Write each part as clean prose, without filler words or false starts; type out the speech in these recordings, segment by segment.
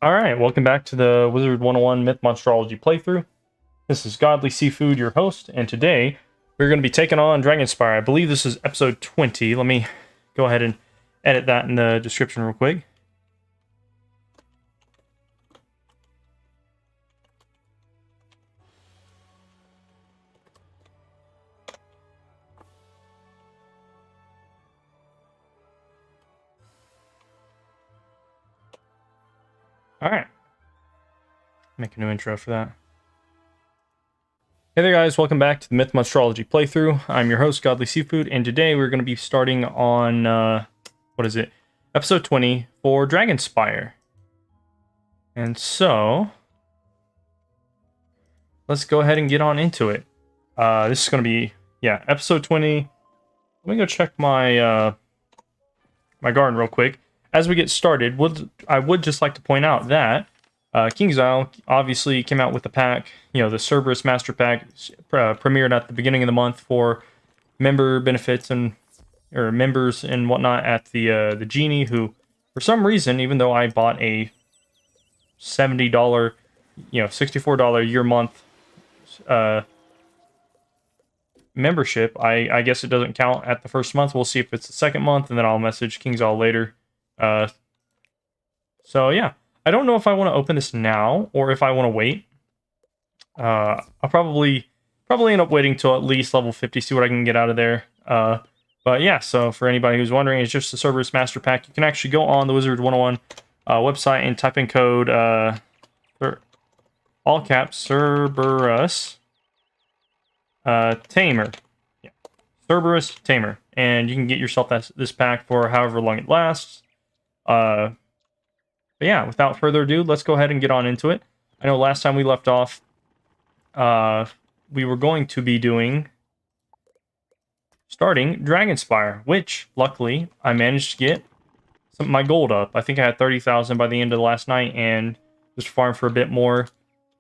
Alright, welcome back to the Wizard101 Myth Monstrology playthrough. This is Godly Seafood, your host, and today we're going to be taking on Dragonspyre. I believe this is episode 20. Let me go ahead and edit that in the description real quick. Alright. Make a new intro for that. Hey there guys, welcome back to the Myth Monstrology playthrough. I'm your host, Godly Seafood, and today we're going to be starting on, episode 20 for Dragonspyre. And so, let's go ahead and get on into it. This is going to be, episode 20. Let me go check my, my garden real quick. As we get started, I would just like to point out that King's Isle obviously came out with the pack, the Cerberus Master Pack, premiered at the beginning of the month for member benefits or members and whatnot at the Genie, who, for some reason, even though I bought a $70, $64 year month membership, I guess it doesn't count at the first month. We'll see if it's the second month, and then I'll message King's Isle later. So yeah, I don't know if I want to open this now or if I want to wait. I'll probably end up waiting till at least level 50, see what I can get out of there. But yeah, so for anybody who's wondering, it's just the Cerberus Master Pack. You can actually go on the Wizard101 website and type in code all caps Cerberus Tamer. Yeah, Cerberus Tamer, and you can get yourself this pack for however long it lasts. But yeah, without further ado, let's go ahead and get on into it. I know last time we left off, we were going to be starting Dragonspyre, which, luckily, I managed to get my gold up. I think I had 30,000 by the end of the last night, and just farm for a bit more.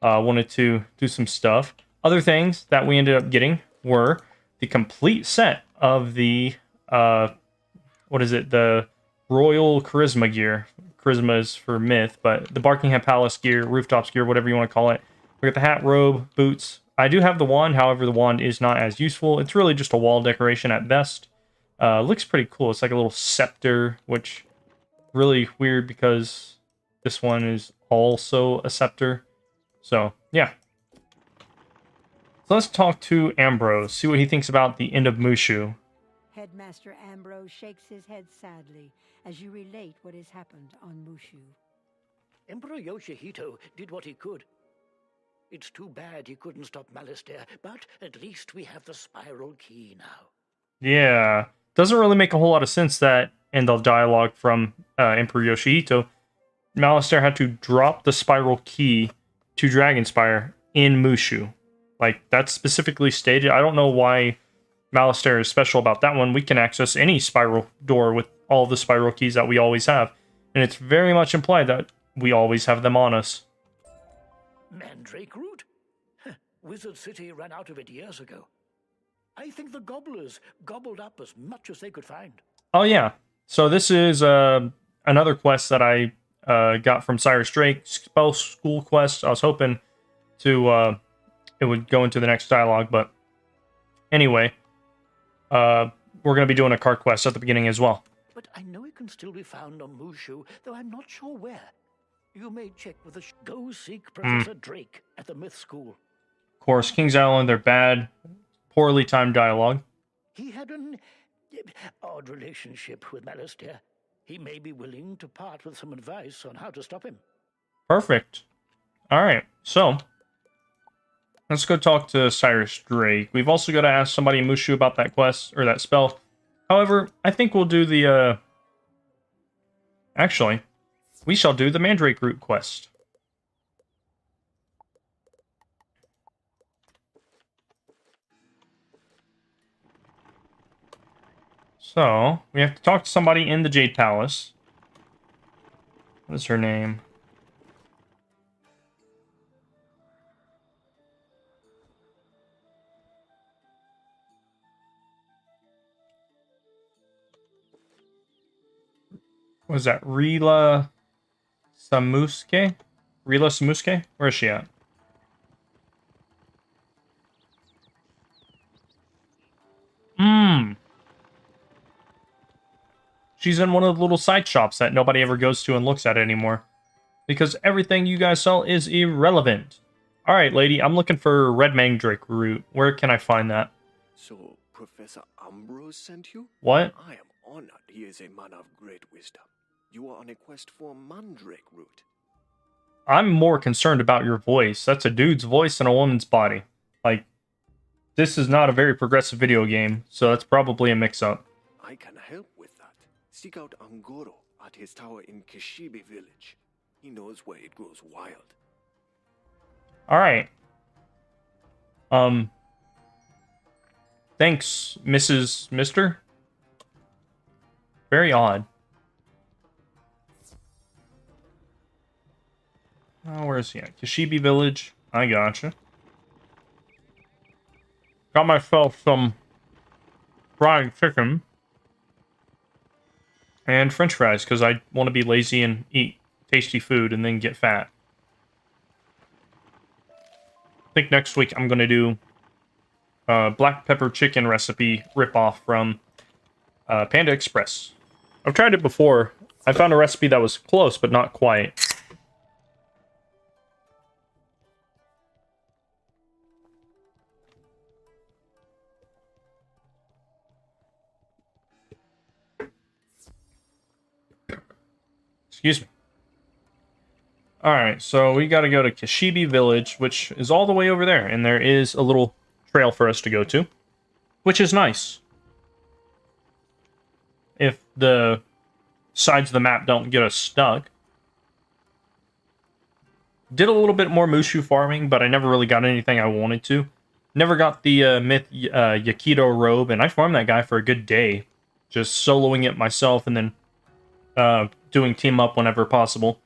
Wanted to do some stuff. Other things that we ended up getting were the complete set of the, the Royal Charisma gear. Charisma is for Myth, but the Barkingham Palace gear, Rooftops gear, whatever you want to call it. We got the hat, robe, boots. I do have the wand, however, the wand is not as useful. It's really just a wall decoration at best. Looks pretty cool. It's like a little scepter, which really weird because this one is also a scepter. So, yeah. So let's talk to Ambrose, see what he thinks about the end of Mushu. Headmaster Ambrose shakes his head sadly as you relate what has happened on Mushu. Emperor Yoshihito did what he could. It's too bad he couldn't stop Malistaire, but at least we have the spiral key now. Yeah, doesn't really make a whole lot of sense that in the dialogue from Emperor Yoshihito, Malistaire had to drop the spiral key to Dragonspyre in Mushu. Like, that's specifically stated. I don't know why Malistaire is special about that one. We can access any spiral door with all the spiral keys that we always have. And it's very much implied that we always have them on us. Mandrake root? Wizard City ran out of it years ago. I think the gobblers gobbled up as much as they could find. Oh yeah. So this is another quest that I got from Cyrus Drake. Spell School quest. I was hoping to it would go into the next dialogue, but anyway. We're going to be doing a card quest at the beginning as well. But I know it can still be found on Mushu, though I'm not sure where. You may check with the go seek Professor Drake at the Myth School. Of course, King's Island, their bad, poorly timed dialogue. He had an odd relationship with Malistaire. He may be willing to part with some advice on how to stop him. Perfect. Alright, so let's go talk to Cyrus Drake. We've also got to ask somebody in Mushu about that quest, or that spell. However, I think we'll do the, actually, we shall do the Mandrake Root quest. So, we have to talk to somebody in the Jade Palace. What is her name? Was that Rila Samuske? Rila Samuske? Where is she at? She's in one of the little side shops that nobody ever goes to and looks at anymore. Because everything you guys sell is irrelevant. Alright, lady, I'm looking for red mandrake root. Where can I find that? So, Professor Ambrose sent you? What? I am honored he is a man of great wisdom. You are on a quest for mandrake root. I'm more concerned about your voice. That's a dude's voice in a woman's body. Like, this is not a very progressive video game, so that's probably a mix-up. I can help with that. Seek out Angoro at his tower in Kishibe village. He knows where it grows wild. Alright. Thanks, Mr. Very odd. Oh, where is he at? Kishibe village. I gotcha. Got myself some fried chicken. And french fries, because I want to be lazy and eat tasty food and then get fat. I think next week I'm going to do black pepper chicken recipe ripoff from Panda Express. I've tried it before. I found a recipe that was close, but not quite. Excuse me. Alright, so we gotta go to Kishibe Village, which is all the way over there, and there is a little trail for us to go to, which is nice. If the sides of the map don't get us stuck. Did a little bit more Mushu farming, but I never really got anything I wanted to. Never got the Myth Yakido robe, and I farmed that guy for a good day. Just soloing it myself, and then doing team up whenever possible.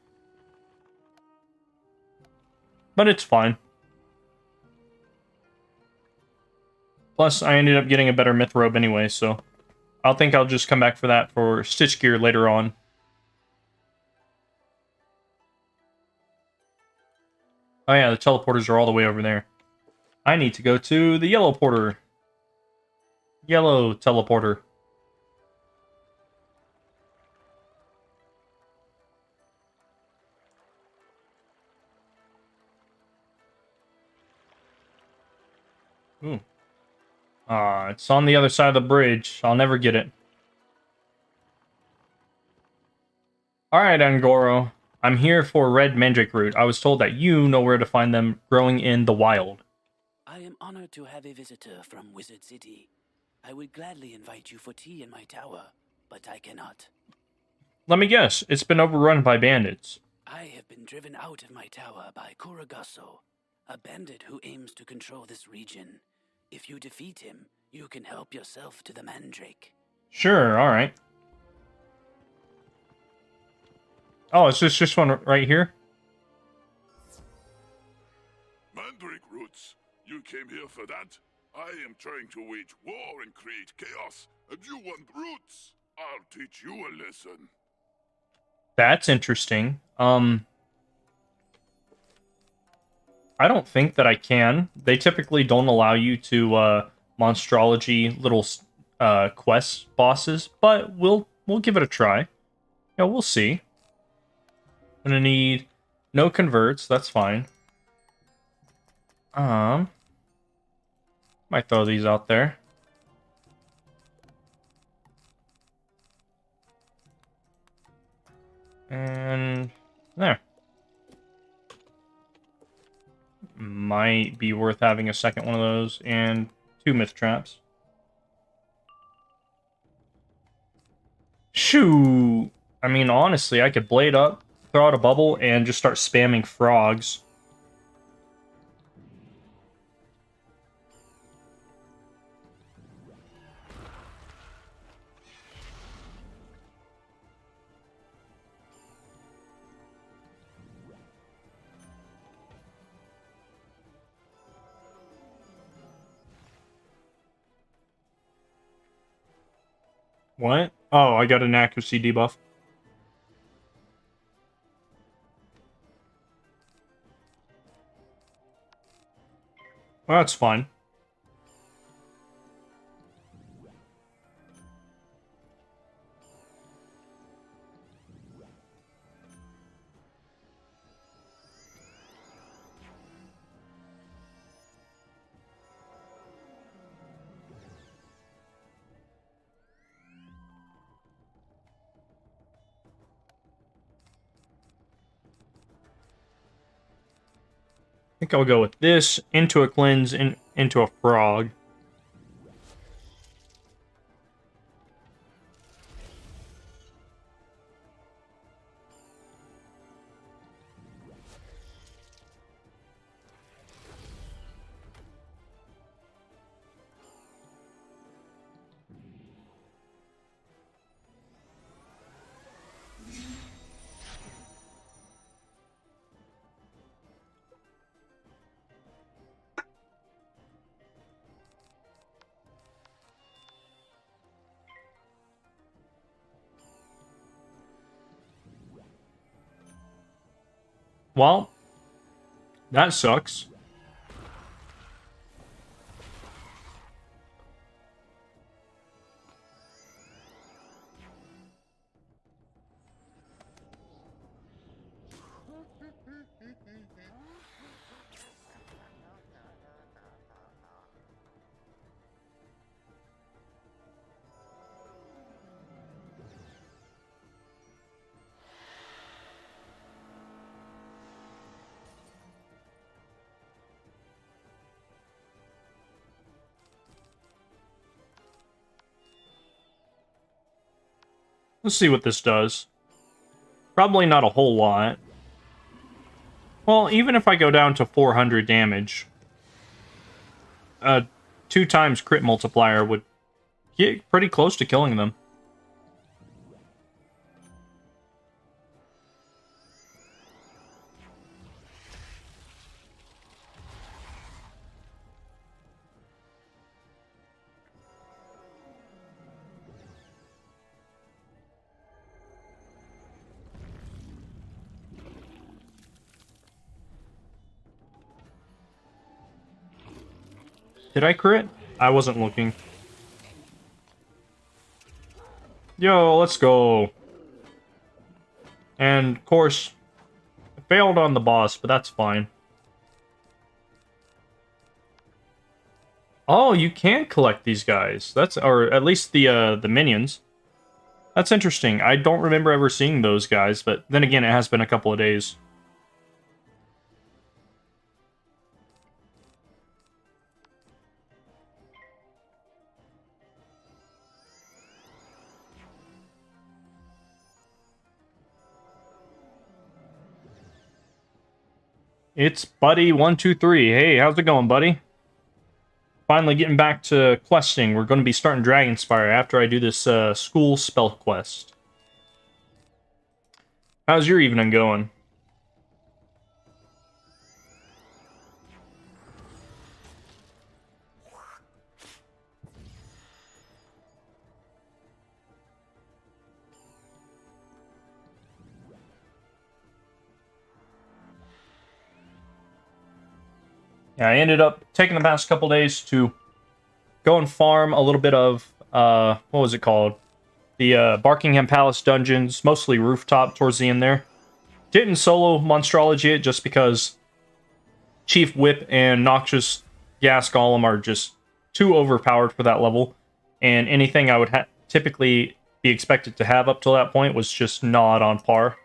But it's fine. Plus, I ended up getting a better Myth robe anyway, so I think I'll just come back for that for Stitch Gear later on. Oh yeah, the teleporters are all the way over there. I need to go to the yellow porter. Yellow teleporter. Ooh. It's on the other side of the bridge. I'll never get it. Alright, Angoro. I'm here for red mandrake root. I was told that you know where to find them growing in the wild. I am honored to have a visitor from Wizard City. I would gladly invite you for tea in my tower, but I cannot. Let me guess, it's been overrun by bandits. I have been driven out of my tower by Kuragaso, a bandit who aims to control this region. If you defeat him, you can help yourself to the mandrake. Sure, alright. Oh, is this just one right here? Mandrake roots. You came here for that? I am trying to wage war and create chaos, and you want roots? I'll teach you a lesson. That's interesting. I don't think that I can. They typically don't allow you to Monstrology little quest bosses, but we'll give it a try. Yeah, we'll see. I'm gonna need no converts. That's fine. Might throw these out there. And there. Might be worth having a second one of those and 2 myth traps. Shoo! I mean, honestly, I could blade up, throw out a bubble, and just start spamming frogs. What? Oh, I got an accuracy debuff. Well, that's fine. I think I'll go with this, into a cleanse, into a frog. Well, that sucks. Let's see what this does. Probably not a whole lot. Well, even if I go down to 400 damage, a 2 times crit multiplier would get pretty close to killing them. Did I crit? I wasn't looking. Yo, let's go. And, of course, I failed on the boss, but that's fine. Oh, you can collect these guys. That's, or at least the minions. That's interesting. I don't remember ever seeing those guys, but then again, it has been a couple of days. It's Buddy123. Hey, how's it going, buddy? Finally getting back to questing. We're going to be starting Dragonspyre after I do this school spell quest. How's your evening going? Yeah, I ended up taking the past couple days to go and farm a little bit of, what was it called? The Barkingham Palace dungeons, mostly rooftop towards the end there. Didn't solo Monstrology it just because Chief Whip and Noxious Gas Golem are just too overpowered for that level. And anything I would typically be expected to have up till that point was just not on par.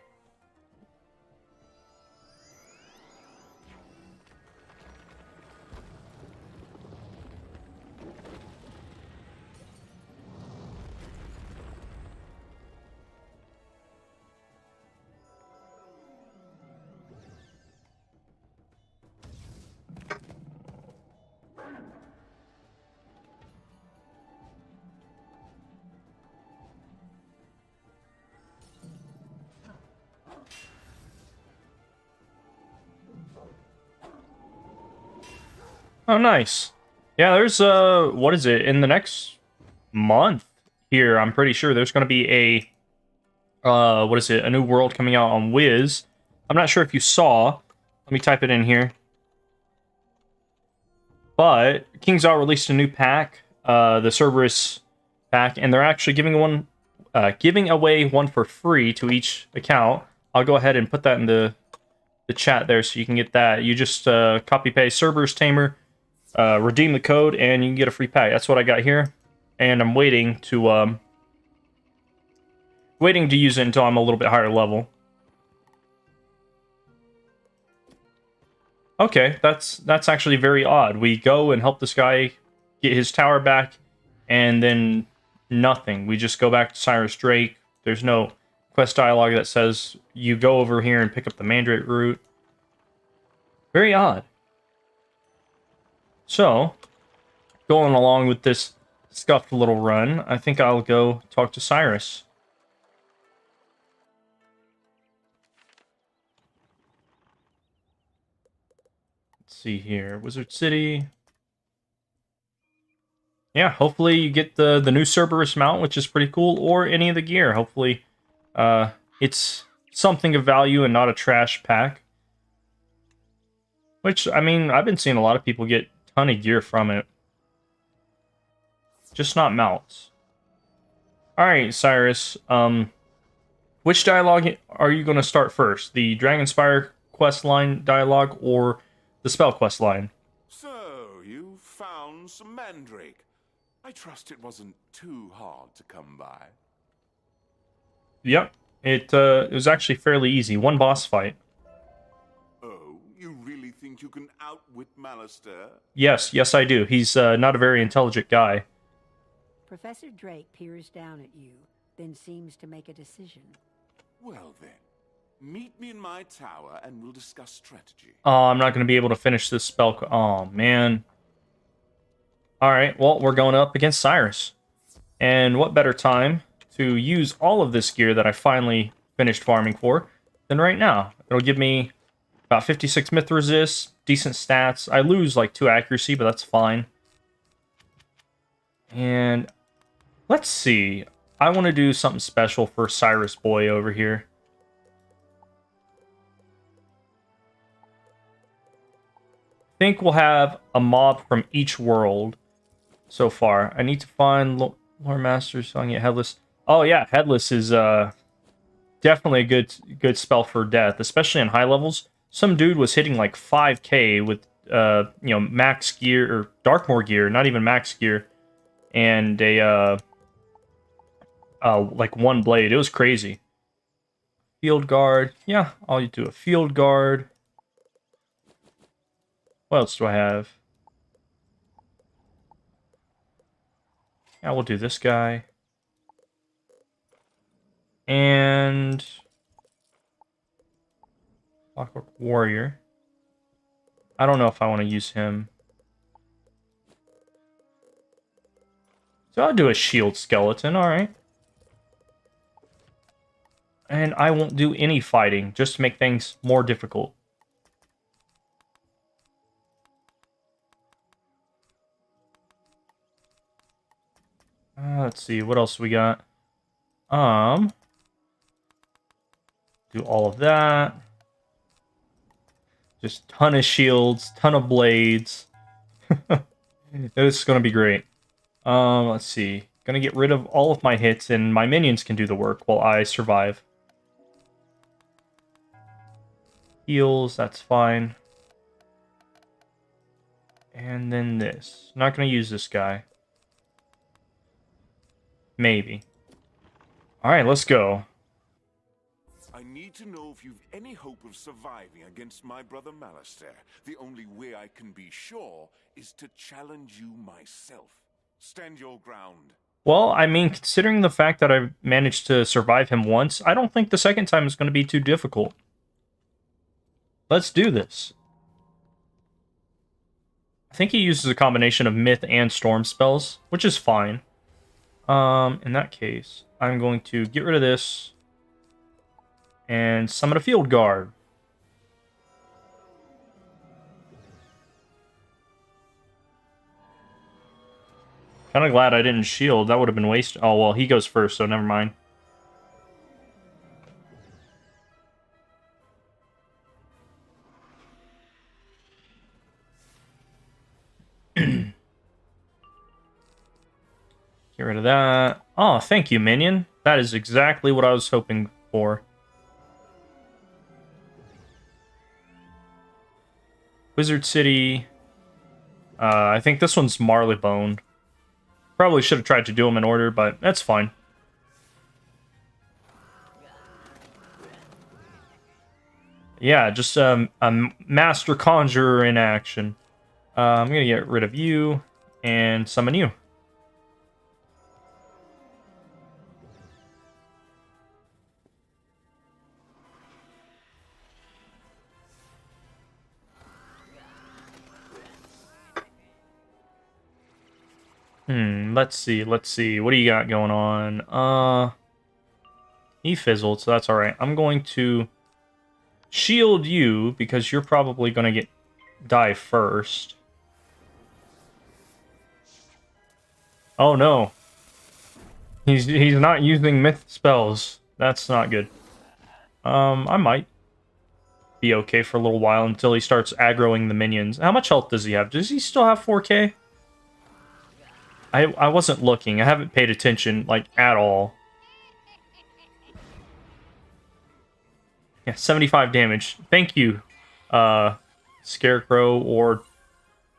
Oh, nice. Yeah, there's, what is it? In the next month here, I'm pretty sure there's going to be a, what is it? A new world coming out on Wiz. I'm not sure if you saw. Let me type it in here. But King's Isle released a new pack, the Cerberus pack, and they're actually giving away one for free to each account. I'll go ahead and put that in the chat there so you can get that. You just copy paste Cerberus Tamer, redeem the code, and you can get a free pack. That's what I got here, and I'm waiting to use it until I'm a little bit higher level. Okay, that's actually very odd. We go and help this guy get his tower back, and then nothing. We just go back to Cyrus Drake. There's no quest dialogue that says you go over here and pick up the Mandrake root. Very odd. So, going along with this scuffed little run, I think I'll go talk to Cyrus. Let's see here. Wizard City. Yeah, hopefully you get the new Cerberus mount, which is pretty cool, or any of the gear. Hopefully it's something of value and not a trash pack. Which, I mean, I've been seeing a lot of people get a ton of gear from it. Just not mounts. Alright, Cyrus. Which dialogue are you going to start first? The Dragonspyre quest line dialogue or the spell quest line? So, you found some Mandrake. I trust it wasn't too hard to come by. Yep. It was actually fairly easy. One boss fight. Oh, you really think you can outwit Malister? Yes, I do. He's not a very intelligent guy. Professor Drake peers down at you, then seems to make a decision. Well then, meet me in my tower and we'll discuss strategy. Oh, I'm not going to be able to finish this spell. Oh, man. Alright, well, we're going up against Cyrus. And what better time to use all of this gear that I finally finished farming for than right now. It'll give me about 56 myth resist, decent stats. I lose like 2 accuracy, but that's fine. And let's see. I want to do something special for Cyrus Boy over here. I think we'll have a mob from each world so far. I need to find Lore Master so I can get Headless. Oh yeah, Headless is definitely a good spell for death, especially in high levels. Some dude was hitting like 5k with max gear or Darkmoor gear, not even max gear, and a like one blade. It was crazy. Field Guard. Yeah, I'll do a Field Guard. What else do I have? Yeah, we'll do this guy. And Clockwork Warrior. I don't know if I want to use him. So I'll do a Shield Skeleton, alright. And I won't do any fighting, just to make things more difficult. Let's see, what else we got? Do all of that. Just ton of shields, ton of blades. This is gonna be great. Let's see. Gonna get rid of all of my hits, and my minions can do the work while I survive. Heals, that's fine. And then this. Not gonna use this guy. Maybe. Alright, let's go. I need to know if you've any hope of surviving against my brother Malister. The only way I can be sure is to challenge you myself. Stand your ground. Well, I mean, considering the fact that I've managed to survive him once, I don't think the second time is going to be too difficult. Let's do this. I think he uses a combination of Myth and Storm spells, which is fine. In that case, I'm going to get rid of this and summon a Field Guard. Kind of glad I didn't shield. That would have been wasted. Oh, well, he goes first, so never mind. Get rid of that. Oh, thank you, minion. That is exactly what I was hoping for. Wizard City. I think this one's Marleybone. Probably should have tried to do them in order, but that's fine. Yeah, just a master conjurer in action. I'm gonna get rid of you and summon you. Let's see. What do you got going on? He fizzled, so that's alright. I'm going to shield you because you're probably gonna die first. Oh no. He's not using myth spells. That's not good. I might be okay for a little while until he starts aggroing the minions. How much health does he have? Does he still have 4k? I wasn't looking. I haven't paid attention, like, at all. Yeah, 75 damage. Thank you, Scarecrow or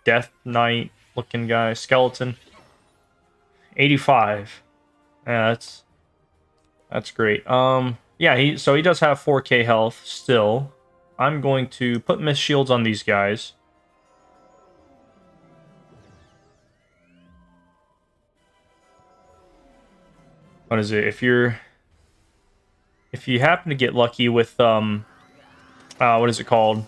Death Knight looking guy. Skeleton. 85. Yeah, that's great. Yeah, so he does have 4k health still. I'm going to put Mist Shields on these guys. What is it? If you happen to get lucky with what is it called?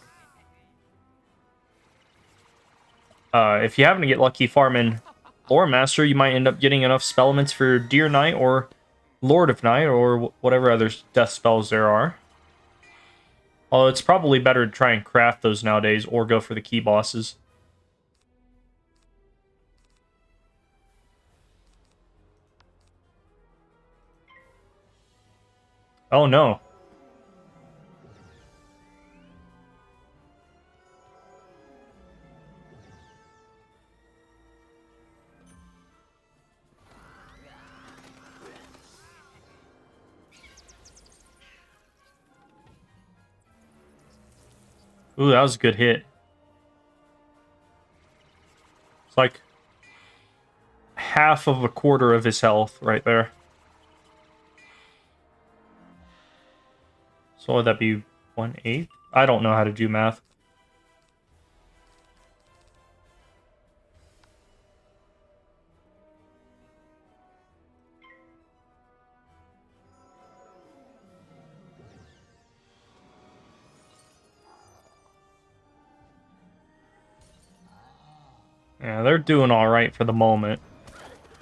If you happen to get lucky farming Lore Master, you might end up getting enough spell elements for Deer Knight or Lord of Night or whatever other death spells there are. Although it's probably better to try and craft those nowadays or go for the key bosses. Oh no. Ooh, that was a good hit. It's like half of a quarter of his health right there. So would that be 1/8? I don't know how to do math. Yeah, they're doing all right for the moment.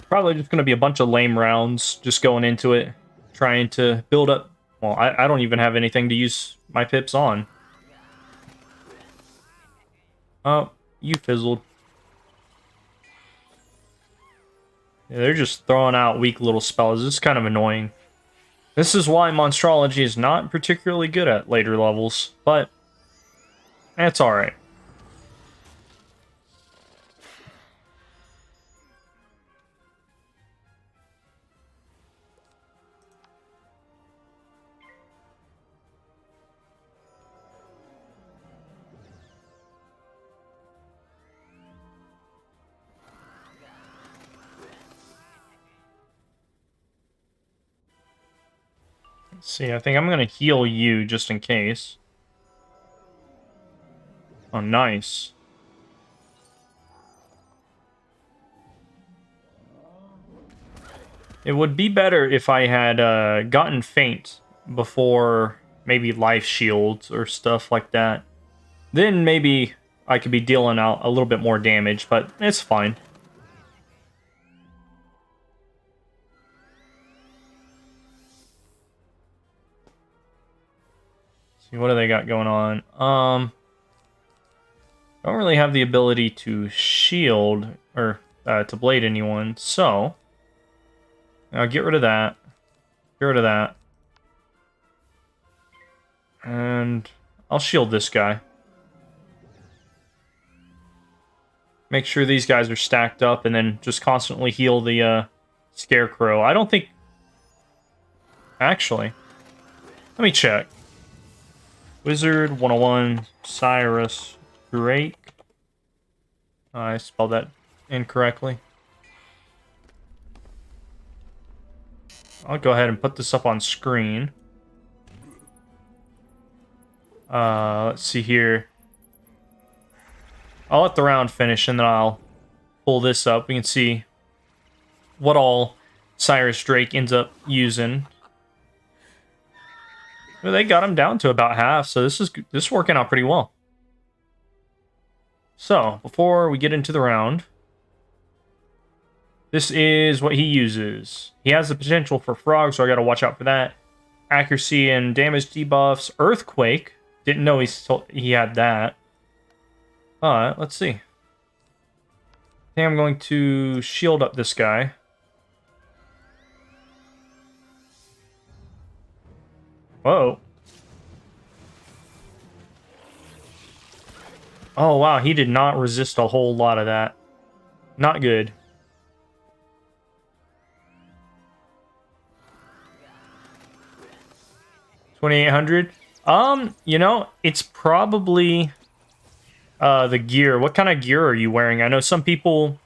Probably just going to be a bunch of lame rounds just going into it, trying to build up. Well, I don't even have anything to use my pips on. Oh, you fizzled. Yeah, they're just throwing out weak little spells. It's kind of annoying. This is why Monstrology is not particularly good at later levels, but it's alright. See, I think I'm gonna heal you just in case. Oh, nice. It would be better if I had gotten faint before maybe life shields or stuff like that. Then maybe I could be dealing out a little bit more damage, but it's fine. What do they got going on? Don't really have the ability to shield or to blade anyone, so now get rid of that. Get rid of that. And I'll shield this guy. Make sure these guys are stacked up and then just constantly heal the Scarecrow. I don't think... Actually, let me check. Wizard101 Cyrus Drake. I spelled that incorrectly. I'll go ahead and put this up on screen. Let's see here. I'll let the round finish and then I'll pull this up. We can see what all Cyrus Drake ends up using. Well, they got him down to about half, so this is working out pretty well. So, before we get into the round, this is what he uses. He has the potential for frog, so I gotta watch out for that. Accuracy and damage debuffs. Earthquake. Didn't know he had that. Alright, let's see. I think I'm going to shield up this guy. Whoa. Oh, wow. He did not resist a whole lot of that. Not good. $2,800. You know, it's probably the gear. What kind of gear are you wearing? I know some people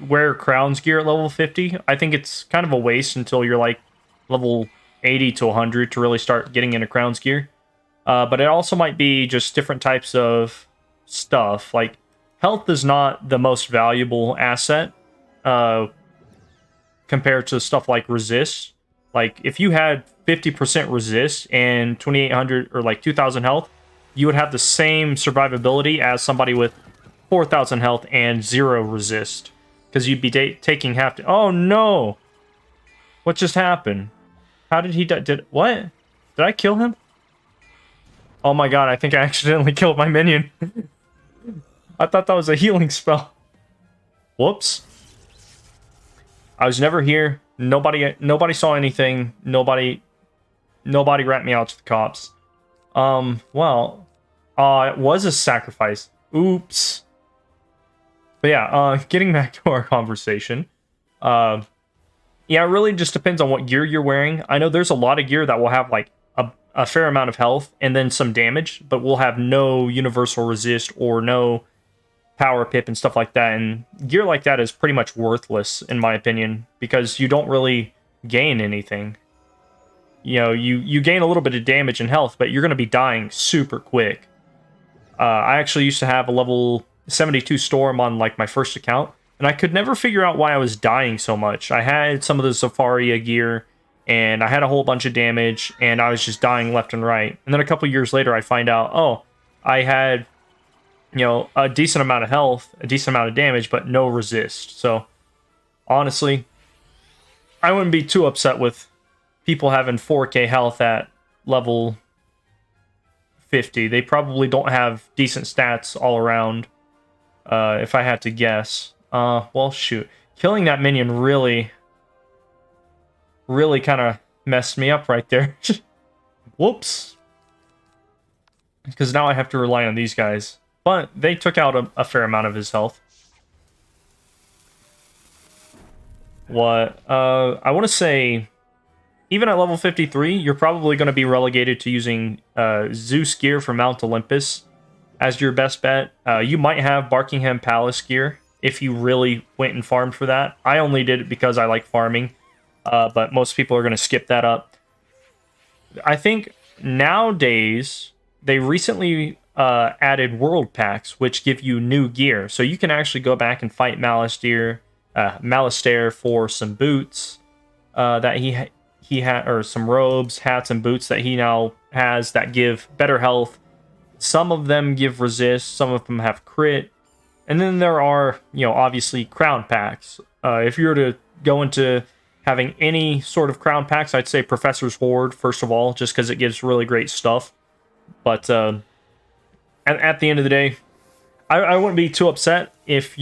wear Crown's gear at level 50. I think it's kind of a waste until you're like level 80 to 100 to really start getting into Crown's gear. But it also might be just different types of stuff. Like, health is not the most valuable asset compared to stuff like resist. Like, if you had 50% resist and 2,800 or like 2,000 health, you would have the same survivability as somebody with 4,000 health and 0 resist. Because you'd be taking half to... Oh, no! What just happened? How did he die? What? Did I kill him? Oh my god, I think I accidentally killed my minion. I thought that was a healing spell. Whoops. I was never here. Nobody saw anything. Nobody rat me out to the cops. Well, it was a sacrifice. Oops. But yeah, getting back to our conversation. Yeah, it really just depends on what gear you're wearing. I know there's a lot of gear that will have like a fair amount of health and then some damage, but will have no universal resist or no power pip and stuff like that. And gear like that is pretty much worthless, in my opinion, because you don't really gain anything. You know, you gain a little bit of damage and health, but you're going to be dying super quick. I actually used to have a level 72 Storm on like my first account, and I could never figure out why I was dying so much. I had some of the Zafaria gear, and I had a whole bunch of damage, and I was just dying left and right. And then a couple years later, I find out, oh, I had, you know, a decent amount of health, a decent amount of damage, but no resist. So, honestly, I wouldn't be too upset with people having 4k health at level 50. They probably don't have decent stats all around, if I had to guess. Well, shoot. Killing that minion really kind of messed me up right there. Whoops. Because now I have to rely on these guys. But they took out a fair amount of his health. What? I want to say, even at level 53, you're probably going to be relegated to using Zeus gear from Mount Olympus as your best bet. You might have Barkingham Palace gear if you really went and farmed for that. I only did it because I like farming. But most people are going to skip that up. I think nowadays, they recently added world packs, which give you new gear. So you can actually go back and fight Malastare for some boots that he had, or some robes, hats, and boots that he now has that give better health. Some of them give resist, some of them have crit. And then there are, you know, obviously crown packs. If you were to go into having any sort of crown packs, I'd say Professor's Hoard, first of all, just because it gives really great stuff. But at the end of the day, I wouldn't be too upset if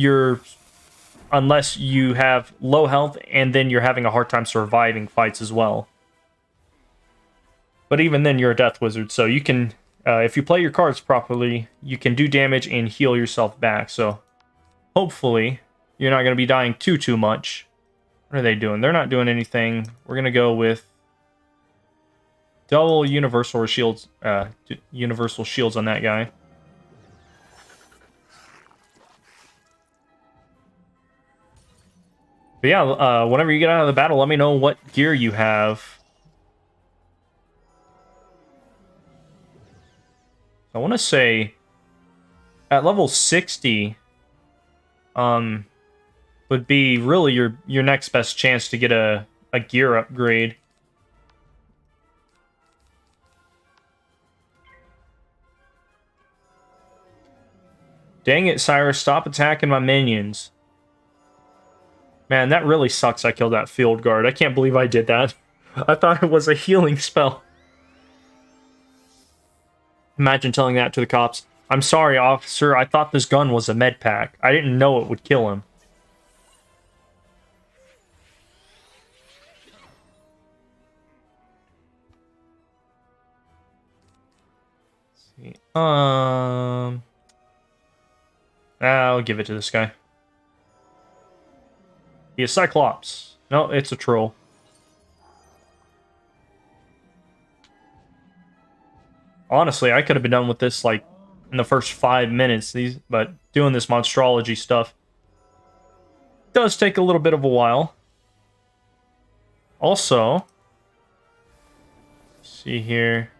unless you have low health and then you're having a hard time surviving fights as well. But even then, you're a Death Wizard, so you can, if you play your cards properly, you can do damage and heal yourself back. So hopefully, you're not going to be dying too much. What are they doing? They're not doing anything. We're going to go with double universal shields, universal shields on that guy. But yeah, whenever you get out of the battle, let me know what gear you have. I want to say at level 60 would be really your next best chance to get a gear upgrade. Dang it, Cyrus, stop attacking my minions. Man, that really sucks I killed that field guard. I can't believe I did that. I thought it was a healing spell. Imagine telling that to the cops. I'm sorry, officer. I thought this gun was a med pack. I didn't know it would kill him. Let's see. I'll give it to this guy. He is Cyclops. No, it's a troll. Honestly, I could have been done with this like in the first 5 minutes. But doing this monstrology stuff does take a little bit of a while. Also, let's see here.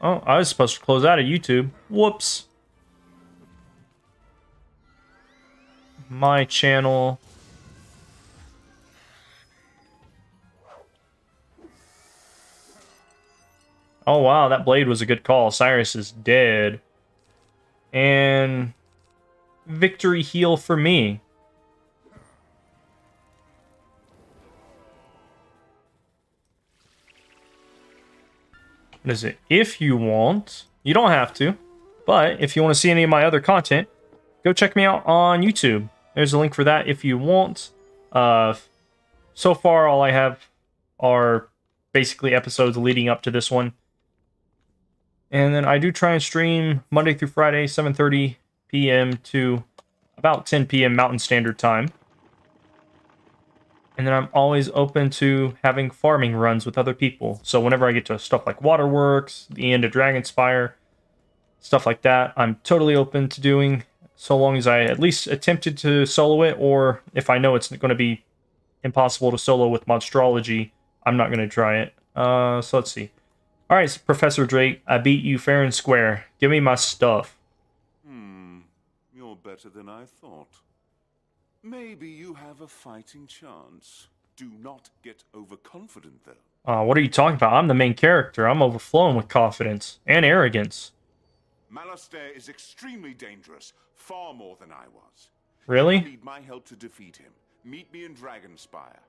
Oh, I was supposed to close out of YouTube. Whoops. My channel. Oh wow, that blade was a good call. Cyrus is dead. And victory heal for me. What is it? If you want, you don't have to, but if you want to see any of my other content, go check me out on YouTube. There's a link for that if you want. So far, all I have are basically episodes leading up to this one. And then I do try and stream Monday through Friday, 7:30 p.m. to about 10 p.m. Mountain Standard Time. And then I'm always open to having farming runs with other people. So whenever I get to stuff like Waterworks, the end of Dragonspyre, stuff like that, I'm totally open to doing, so long as I at least attempted to solo it, or if I know it's going to be impossible to solo with Monstrology, I'm not going to try it. So let's see. All right, Professor Drake, I beat you fair and square. Give me my stuff. You're better than I thought. Maybe you have a fighting chance. Do not get overconfident, though. What are you talking about? I'm the main character. I'm overflowing with confidence and arrogance. Malastair is extremely dangerous, far more than I was. Really? You need my help to defeat him. Meet me in Dragonspyre.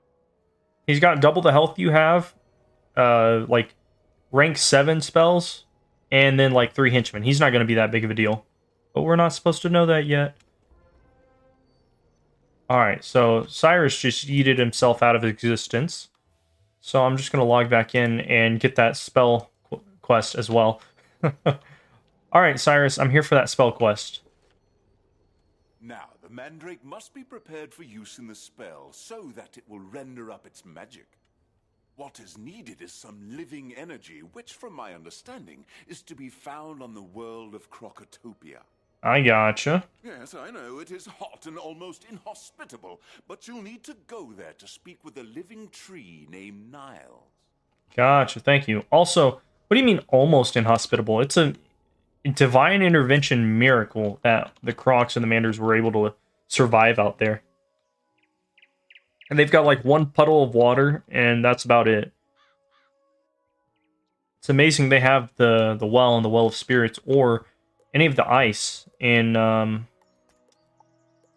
He's got double the health you have, like rank 7 spells, and then like 3 henchmen. He's not going to be that big of a deal. But we're not supposed to know that yet. Alright, so Cyrus just yeeted himself out of existence. So I'm just going to log back in and get that spell quest as well. Alright, Cyrus, I'm here for that spell quest. Now, the mandrake must be prepared for use in the spell so that it will render up its magic. What is needed is some living energy, which, from my understanding, is to be found on the world of Crocotopia. I gotcha. Yes, I know, it is hot and almost inhospitable, but you'll need to go there to speak with a living tree named Niles. Gotcha, thank you. Also, what do you mean almost inhospitable? It's a divine intervention miracle that the Crocs and the Manders were able to survive out there. And they've got like one puddle of water, and that's about it. It's amazing they have the well and the Well of Spirits, or any of the ice in the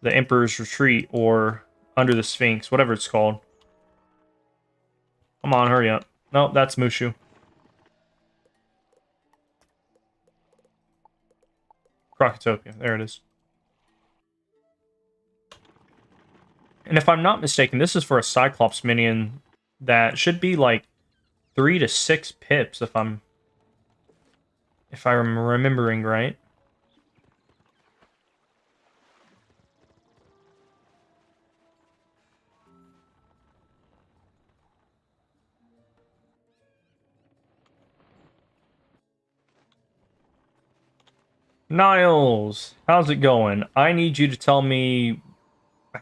Emperor's Retreat, or Under the Sphinx, whatever it's called. Come on, hurry up. No, that's Mushu. Crocotopia, there it is. And if I'm not mistaken, this is for a Cyclops minion that should be like 3 to 6 pips if I'm remembering right. Niles, how's it going? I need you to tell me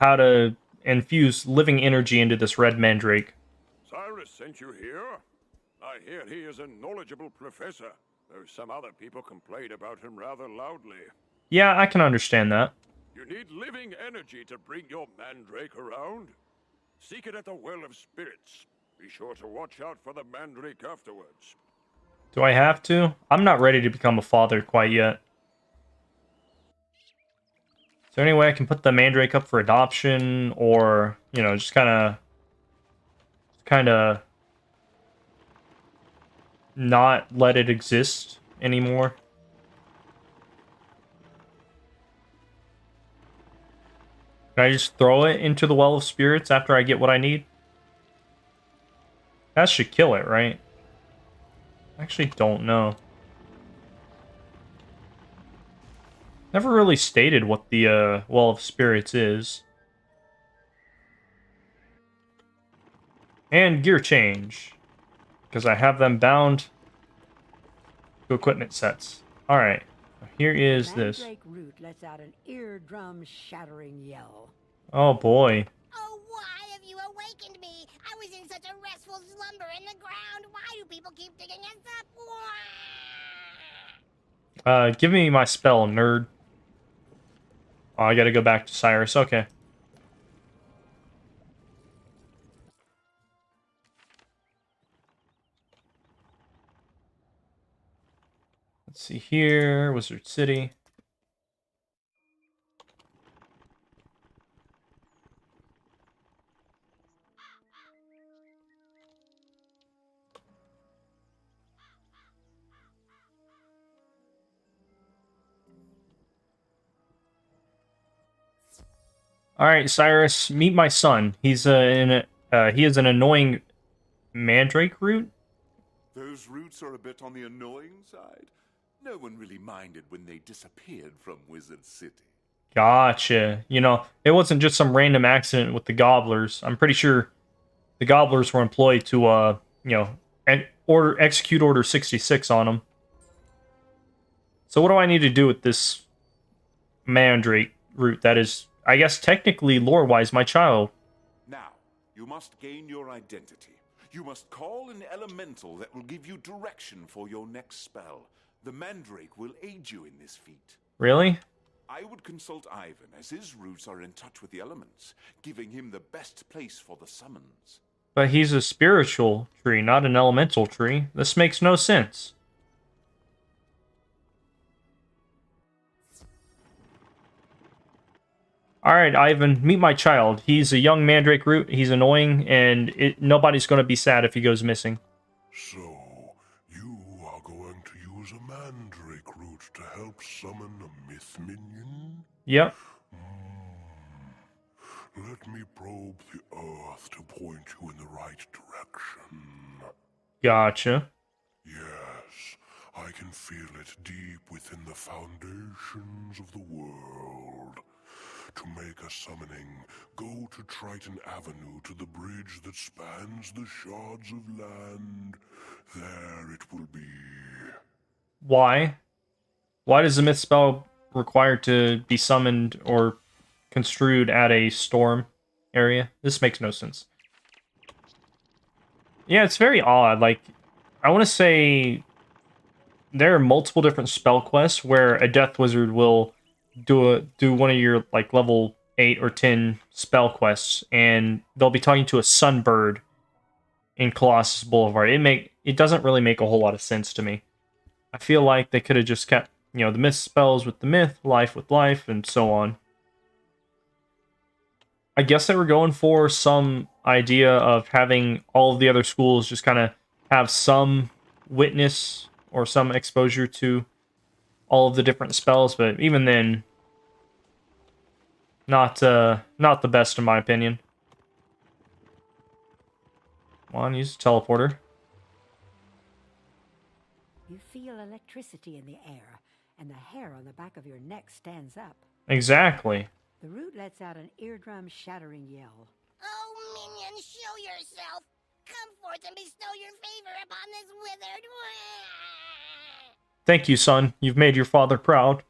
how to infuse living energy into this red mandrake. Cyrus sent you here? I hear he is a knowledgeable professor, though some other people complain about him rather loudly. Yeah, I can understand that. You need living energy to bring your mandrake around. Seek it at the Well of Spirits. Be sure to watch out for the mandrake afterwards. Do I have to? I'm not ready to become a father quite yet. Is there any way I can put the mandrake up for adoption, or, you know, just kind of not let it exist anymore? Can I just throw it into the Well of Spirits after I get what I need? That should kill it, right? I actually don't know. Never really stated what the Well of Spirits is. And gear change, because I have them bound to equipment sets. Alright, here is this. Mandrake root lets out an eardrum-shattering yell. Oh boy. Oh, why have you awakened me? I was in such a restful slumber in the ground. Why do people keep digging us up? Why? Give me my spell, nerd. Oh, I gotta go back to Cyrus. Okay. Let's see here. Wizard City. All right, Cyrus, meet my son. He is an annoying mandrake root. Those roots are a bit on the annoying side. No one really minded when they disappeared from Wizard City. Gotcha. You know, it wasn't just some random accident with the gobblers. I'm pretty sure the gobblers were employed to, you know, execute Order 66 on them. So what do I need to do with this mandrake root that is, I guess, technically, lore-wise, my child? Now, you must gain your identity. You must call an elemental that will give you direction for your next spell. The mandrake will aid you in this feat. Really? I would consult Ivan, as his roots are in touch with the elements, giving him the best place for the summons. But he's a spiritual tree, not an elemental tree. This makes no sense. Alright, Ivan, meet my child. He's a young mandrake root, he's annoying, and nobody's going to be sad if he goes missing. So, you are going to use a mandrake root to help summon a myth minion? Yep. Let me probe the earth to point you in the right direction. Gotcha. Yes, I can feel it deep within the foundations of the world. To make a summoning, go to Triton Avenue to the bridge that spans the shards of land. There it will be. Why? Why does the myth spell require to be summoned or construed at a storm area? This makes no sense. Yeah, it's very odd. Like, I want to say there are multiple different spell quests where a death wizard will do one of your like level 8 or 10 spell quests, and they'll be talking to a sunbird in Colossus Boulevard. It doesn't really make a whole lot of sense to me. I feel like they could have just kept, you know, the myth spells with the myth, life with life, and so on. I guess they were going for some idea of having all of the other schools just kind of have some witness or some exposure to all of the different spells, but even then, not the best in my opinion. Come on, use the teleporter. You feel electricity in the air, and the hair on the back of your neck stands up. Exactly. The root lets out an eardrum-shattering yell. Oh, minion, show yourself! Come forth and bestow your favor upon this wizard! Thank you, son. You've made your father proud.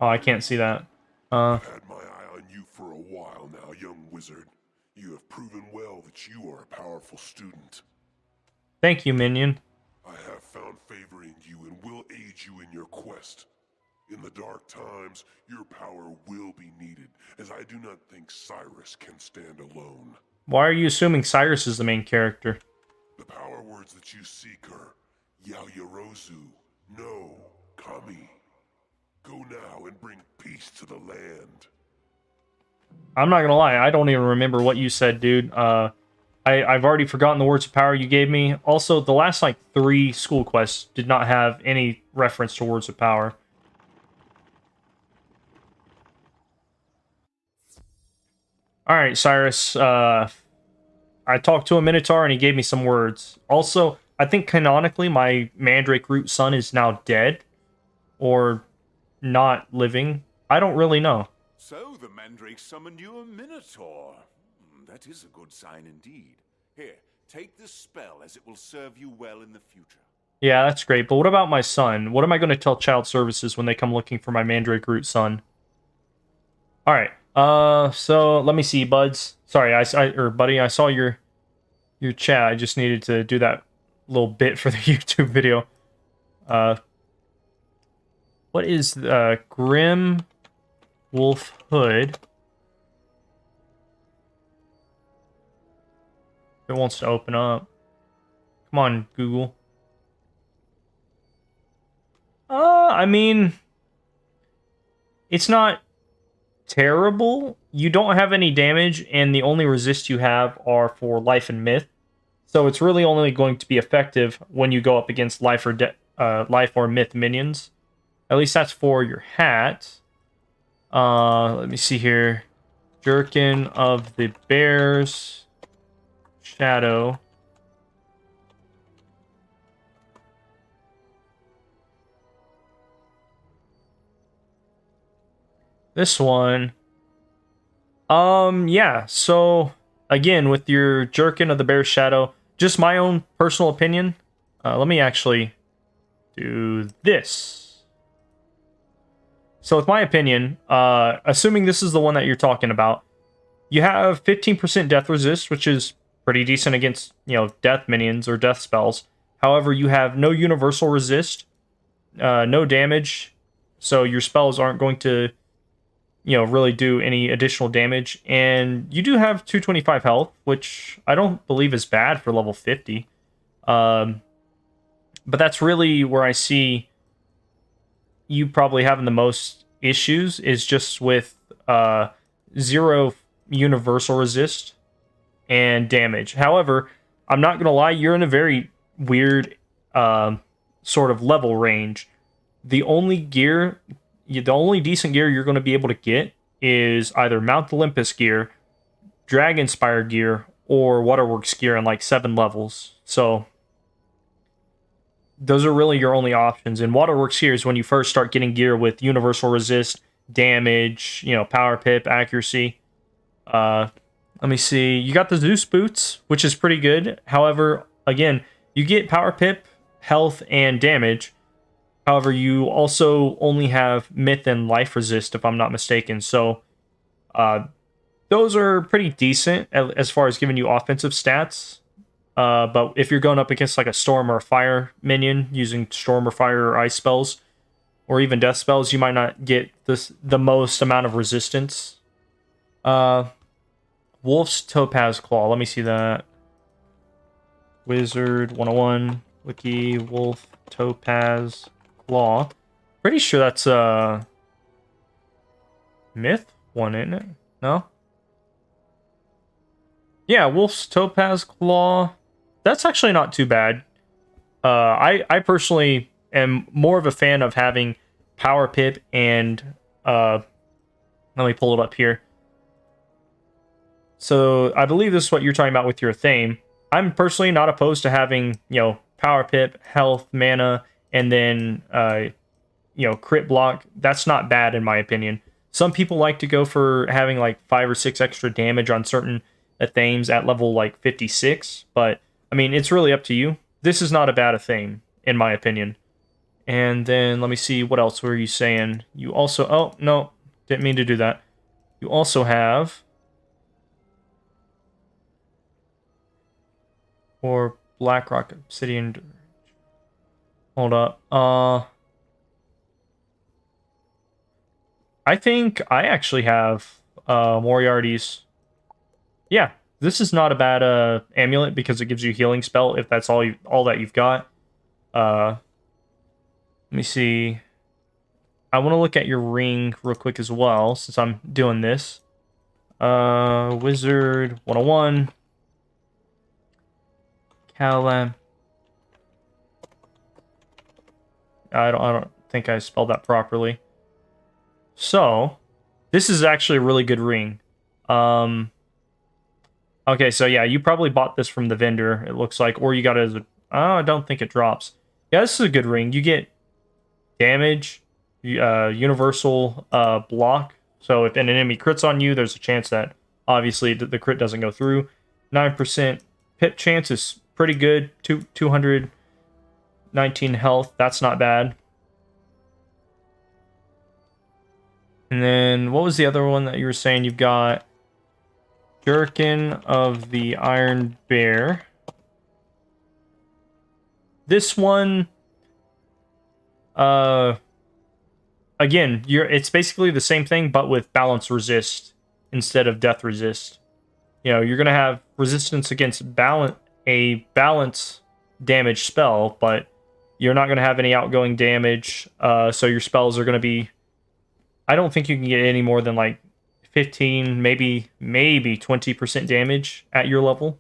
Oh, I can't see that. I've had my eye on you for a while now, young wizard. You have proven well that you are a powerful student. Thank you, minion. I have found favor in you and will aid you in your quest. In the dark times, your power will be needed, as I do not think Cyrus can stand alone. Why are you assuming Cyrus is the main character? The power words that you seek are Yaoyorozu, no, Kami. Go now and bring peace to the land. I'm not gonna lie, I don't even remember what you said, dude. I've already forgotten the words of power you gave me. Also, the last, like, 3 school quests did not have any reference to words of power. Alright, Cyrus, I talked to a Minotaur and he gave me some words. Also, I think canonically my Mandrake Root son is now dead. Or not living. I don't really know. So the Mandrake summoned you a Minotaur. That is a good sign indeed. Here, take this spell as it will serve you well in the future. Yeah, that's great. But what about my son? What am I going to tell child services when they come looking for my Mandrake Root son? Alright. So let me see, buds. Sorry, buddy, I saw your chat. I just needed to do that little bit for the YouTube video. What is Grim Wolf Hood? It wants to open up. Come on, Google. I mean, it's not terrible. You don't have any damage, and the only resist you have are for life and myth. So it's really only going to be effective when you go up against life or myth minions. At least that's for your hat. Let me see here. Jerkin of the Bear's Shadow. This one. Yeah, so again, with your Jerkin of the Bear's Shadow, just my own personal opinion. Let me actually do this. So with my opinion, assuming this is the one that you're talking about, you have 15% death resist, which is pretty decent against, death minions or death spells. However, you have no universal resist, no damage, so your spells aren't going to, really do any additional damage. And you do have 225 health, which I don't believe is bad for level 50. But that's really where I see you probably having the most issues, is just with 0 universal resist and damage. However, I'm not gonna lie, you're in a very weird sort of level range. The only decent gear you're going to be able to get is either Mount Olympus gear, Dragonspyre gear, or Waterworks gear in like 7 levels. So those are really your only options. And Waterworks gear is when you first start getting gear with universal resist, damage, power pip, accuracy. Let me see. You got the Zeus boots, which is pretty good. However, again, you get power pip, health, and damage. However, you also only have myth and life resist, if I'm not mistaken. So those are pretty decent as far as giving you offensive stats. But if you're going up against like a storm or a fire minion using storm or fire or ice spells, or even death spells, you might not get the most amount of resistance. Wolf's Topaz Claw. Let me see that. Wizard101 Wiki Wolf Topaz Claw. Pretty sure that's a myth one, isn't it? No? Yeah, Wolf's Topaz Claw. That's actually not too bad. I personally am more of a fan of having Power Pip and let me pull it up here. So I believe this is what you're talking about with your Thame. I'm personally not opposed to having, Power Pip, health, mana, and then crit block. That's not bad in my opinion. Some people like to go for having like 5 or 6 extra damage on certain Thames at level like 56, but I mean, it's really up to you. This is not a bad Thame in my opinion. And then let me see, what else were you saying? You also, oh, no, didn't mean to do that. You also have, or Blackrock Obsidian. Hold up. I think I actually have Moriarty's. Yeah, this is not a bad amulet because it gives you a healing spell if that's all that you've got. Let me see. I want to look at your ring real quick as well since I'm doing this. Wizard101. Calam. I don't think I spelled that properly. So, this is actually a really good ring. Okay, so yeah, you probably bought this from the vendor, it looks like, or you got it as a... Oh, I don't think it drops. Yeah, this is a good ring. You get damage, universal block. So if an enemy crits on you, there's a chance that, obviously, the crit doesn't go through. 9% pip chance is pretty good. 219 health, that's not bad. And then, what was the other one that you were saying? You've got Jerkin of the Iron Bear. This one, again, it's basically the same thing, but with balance resist instead of death resist. You know, you're gonna have resistance against a balance damage spell, but you're not gonna have any outgoing damage. So your spells are gonna be... I don't think you can get any more than like 15, maybe 20% damage at your level.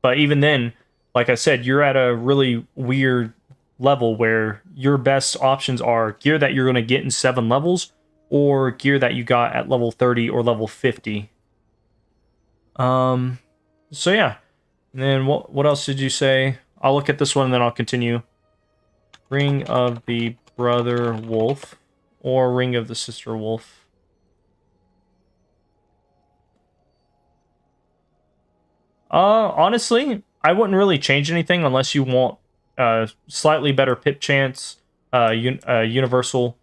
But even then, like I said, you're at a really weird level where your best options are gear that you're going to get in 7 levels or gear that you got at level 30 or level 50. So yeah. And then what else did you say? I'll look at this one and then I'll continue. Ring of the Brother Wolf. Or Ring of the Sister Wolf. Honestly, I wouldn't really change anything unless you want slightly better pip chance, universal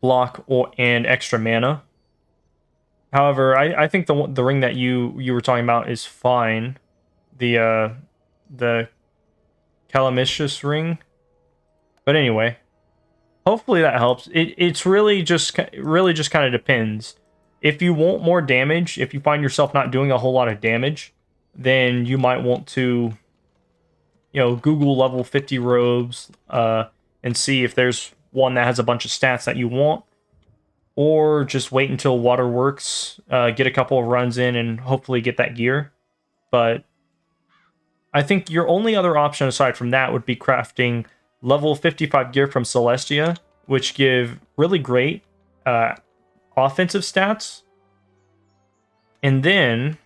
block, and extra mana. However, I think the ring that you were talking about is fine. The Calamicious ring. But anyway. Hopefully that helps. It's really just kind of depends. If you want more damage, if you find yourself not doing a whole lot of damage, then you might want to, Google level 50 robes and see if there's one that has a bunch of stats that you want, or just wait until Waterworks, get a couple of runs in, and hopefully get that gear. But I think your only other option aside from that would be crafting level 55 gear from Celestia, which give really great offensive stats. And then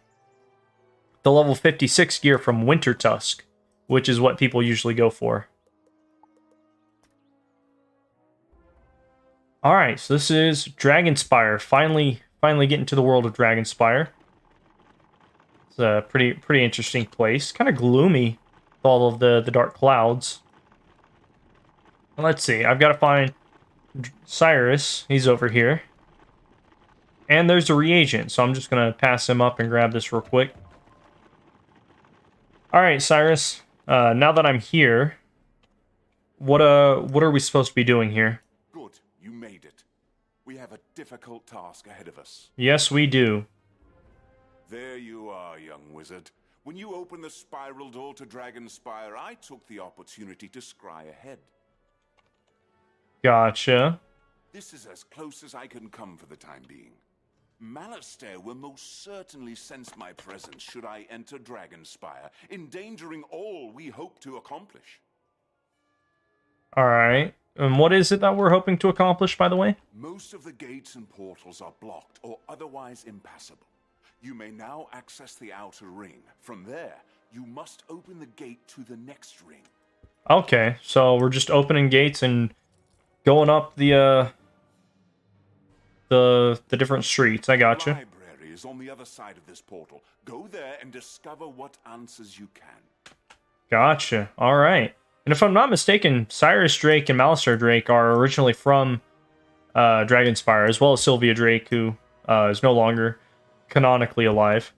the level 56 gear from Winter Tusk, which is what people usually go for. Alright, so this is Dragonspyre. Finally getting to the world of Dragonspyre. It's a pretty interesting place. Kind of gloomy with all of the dark clouds. Let's see, I've got to find Cyrus. He's over here. And there's a reagent, so I'm just going to pass him up and grab this real quick. Alright, Cyrus. Now that I'm here, what are we supposed to be doing here? Good, you made it. We have a difficult task ahead of us. Yes, we do. There you are, young wizard. When you opened the spiral door to Dragonspyre, I took the opportunity to scry ahead. Gotcha. This is as close as I can come for the time being. Malastair will most certainly sense my presence should I enter Dragonspyre, endangering all we hope to accomplish. Alright. And what is it that we're hoping to accomplish, by the way? Most of the gates and portals are blocked or otherwise impassable. You may now access the outer ring. From there, you must open the gate to the next ring. Okay, so we're just opening gates and going up the different streets. I gotcha. The library is on the other side of this portal. Go there and discover what answers you can. Gotcha. All right. And if I'm not mistaken, Cyrus Drake and Malistaire Drake are originally from Dragonspyre, as well as Sylvia Drake, who is no longer canonically alive.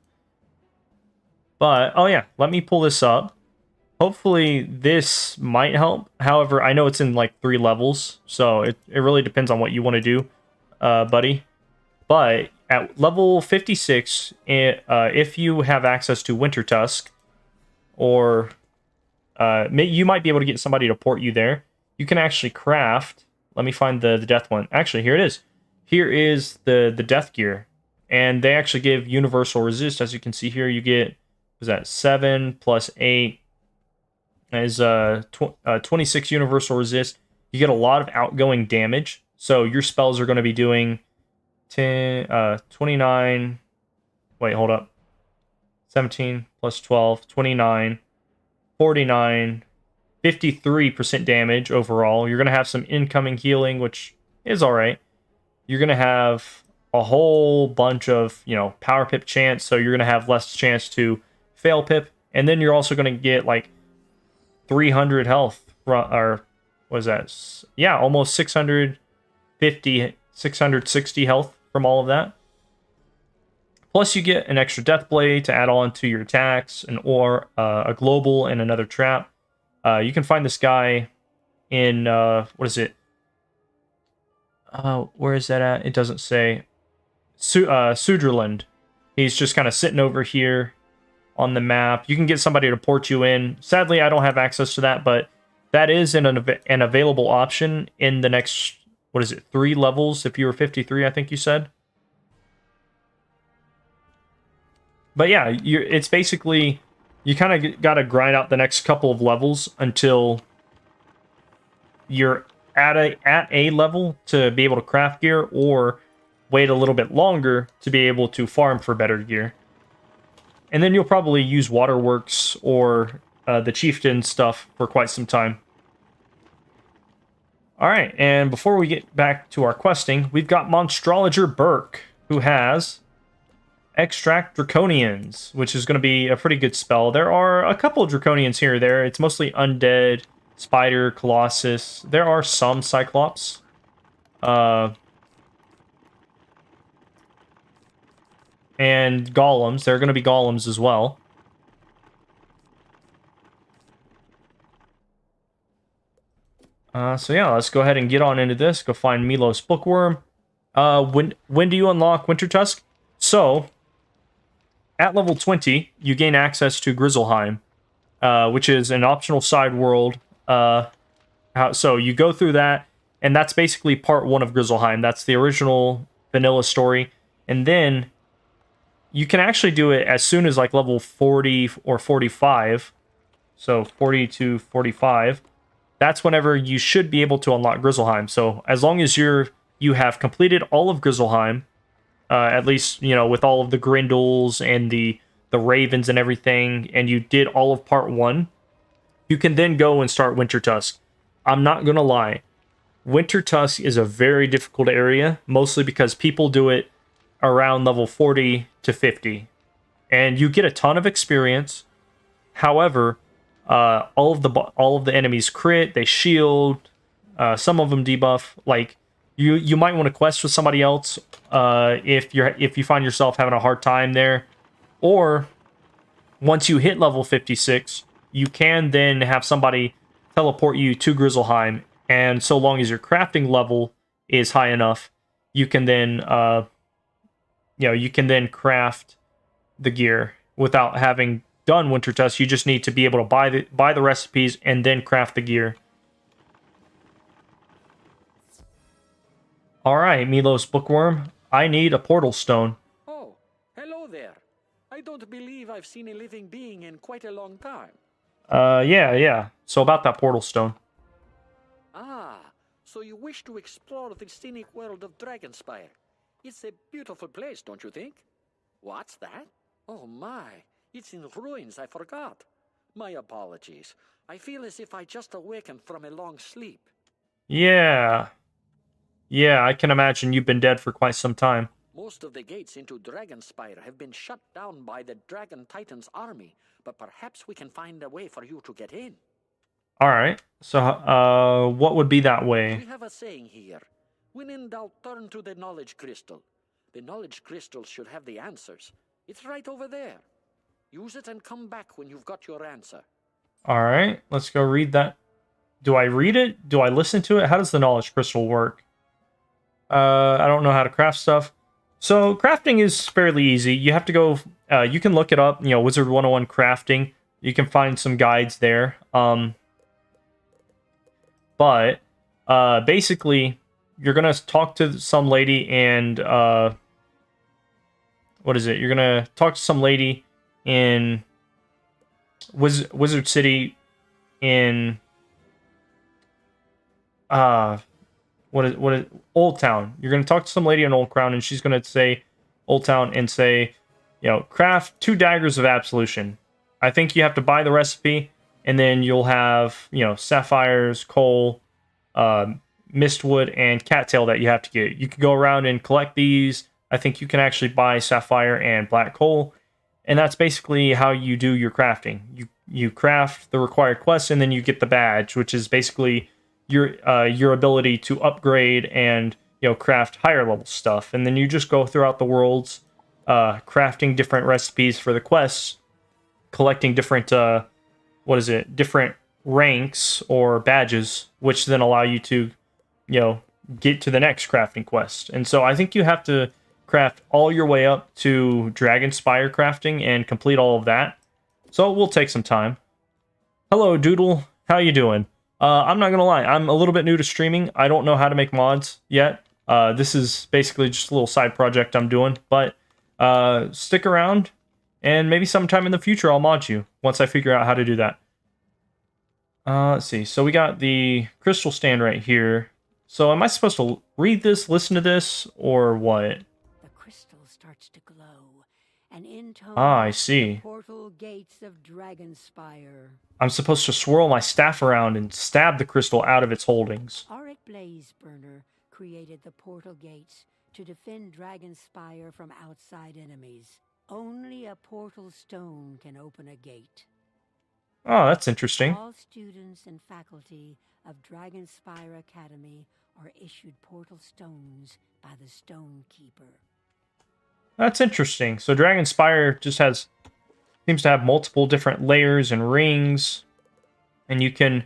But, oh yeah, let me pull this up. Hopefully this might help. However, I know it's in like 3 levels, so it really depends on what you want to do, buddy. But at level 56, if you have access to Winter Tusk, or you might be able to get somebody to port you there, you can actually craft. Let me find the death one. Actually, here it is. Here is the death gear, and they actually give universal resist. As you can see here, you get, was that 7 plus 8 is 26 universal resist. You get a lot of outgoing damage, so your spells are going to be doing 29. Wait, hold up. 17 plus 12, 29, 49, 53% damage overall. You're going to have some incoming healing, which is all right. You're going to have a whole bunch of, power pip chance, so you're going to have less chance to fail pip. And then you're also going to get like 300 health, or what is that? Yeah, almost 650, 660 health from all of that. Plus, you get an extra death blade to add on to your attacks, or a global and another trap. You can find this guy in what is it? Where is that at? It doesn't say. Sudreland. He's just kind of sitting over here on the map. You can get somebody to port you in. Sadly, I don't have access to that, but that is an available option in the next, 3 levels, if you were 53, I think you said. But yeah, it's basically, you kind of got to grind out the next couple of levels until you're at a level to be able to craft gear, or wait a little bit longer to be able to farm for better gear. And then you'll probably use Waterworks or the Chieftain stuff for quite some time. Alright, and before we get back to our questing, we've got Monstrologer Burke, who has Extract Draconians, which is going to be a pretty good spell. There are a couple of Draconians here or there. It's mostly Undead, Spider, Colossus. There are some Cyclops. And Golems. There are going to be Golems as well. So yeah, let's go ahead and get on into this. Go find Milos Bookworm. When do you unlock Winter Tusk? So, at level 20, you gain access to Grizzleheim, which is an optional side world. So you go through that, and that's basically part 1 of Grizzleheim. That's the original vanilla story. And then you can actually do it as soon as like level 40 or 45. So 40 to 45. That's whenever you should be able to unlock Grizzleheim. So as long as you have completed all of Grizzleheim, at least, with all of the Grindles and the Ravens and everything, and you did all of part 1, you can then go and start Winter Tusk. I'm not going to lie. Winter Tusk is a very difficult area, mostly because people do it around level 40 to 50. And you get a ton of experience. However, all of the enemies crit, they shield, some of them debuff. Like, you might want to quest with somebody else if you find yourself having a hard time there. Or once you hit level 56, you can then have somebody teleport you to Grizzleheim, and so long as your crafting level is high enough, you can then craft the gear without having done Winter Tusk. You just need to be able to buy the recipes and then craft the gear. Alright, Milos Bookworm, I need a portal stone. Oh, hello there. I don't believe I've seen a living being in quite a long time. Yeah. So about that portal stone. Ah, so you wish to explore the scenic world of Dragonspyre. It's a beautiful place, don't you think? What's that? Oh my, it's in ruins, I forgot. My apologies. I feel as if I just awakened from a long sleep. Yeah, I can imagine you've been dead for quite some time. Most of the gates into Dragonspyre have been shut down by the Dragon Titan's army, but perhaps we can find a way for you to get in. All right. So, what would be that We way? have a saying here. When in doubt, turn to the knowledge crystal. The knowledge crystal should have the answers. It's right over there. Use it and come back when you've got your answer. All right. Let's go read that. Do I read it? Do I listen to it? How does the knowledge crystal work? I don't know how to craft stuff. So crafting is fairly easy. You have to go. You can look it up. You know, Wizard101 crafting. You can find some guides there. But basically, you're gonna talk to some lady and what is it? You're gonna talk to some lady in Wizard City in what is Old Town. You're gonna talk to some lady in Old Town, and she's gonna say Old Town and say, you know, craft 2 daggers of absolution. I think you have to buy the recipe, and then you'll have, you know, sapphires, coal, mistwood, and cattail that you have to get. You can go around and collect these. I think you can actually buy sapphire and black coal, and that's basically how you do your crafting. You craft the required quest, and then you get the badge, which is basically your ability to upgrade and, you know, craft higher level stuff. And then you just go throughout the worlds, crafting different recipes for the quests, collecting different different ranks or badges, which then allow you to, you know, get to the next crafting quest. And so I think you have to craft all your way up to Dragonspyre crafting and complete all of that. So it will take some time. Hello, Doodle. How you doing? I'm not gonna lie, I'm a little bit new to streaming. I don't know how to make mods yet. This is basically just a little side project I'm doing, but stick around, and maybe sometime in the future I'll mod you once I figure out how to do that. Let's see. So we got the crystal stand right here. So am I supposed to read this, listen to this, or what? The crystal starts to glow, and in tone, I see. the portal gates of Dragonspyre. I'm supposed to swirl my staff around and stab the crystal out of its holdings. Auric Blazeburner created the portal gates to defend Dragonspyre from outside enemies. Only a portal stone can open a gate. Oh, that's interesting. All students and faculty of Dragonspyre Academy are issued portal stones by the Stonekeeper. That's interesting. So Dragonspyre just seems to have multiple different layers and rings, and you can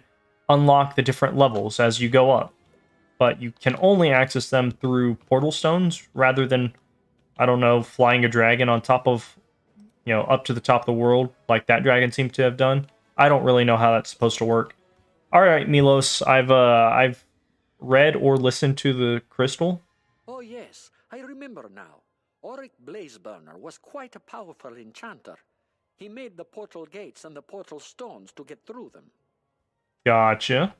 unlock the different levels as you go up. But you can only access them through portal stones rather than, I don't know, flying a dragon on top of, you know, up to the top of the world like that dragon seemed to have done. I don't really know how that's supposed to work. All right, Milos, I've read or listened to the crystal. Oh yes, I remember now. Auric Blazeburner was quite a powerful enchanter. He made the portal gates and the portal stones to get through them. Gotcha.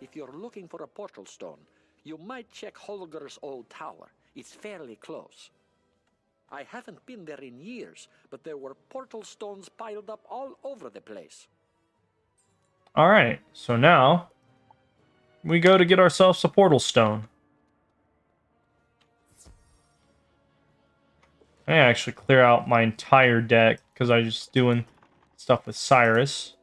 If you're looking for a portal stone, you might check Holger's old tower. It's fairly close. I haven't been there in years, but there were portal stones piled up all over the place. All right, so now we go to get ourselves a portal stone. I actually clear out my entire deck because I was just doing stuff with Cyrus.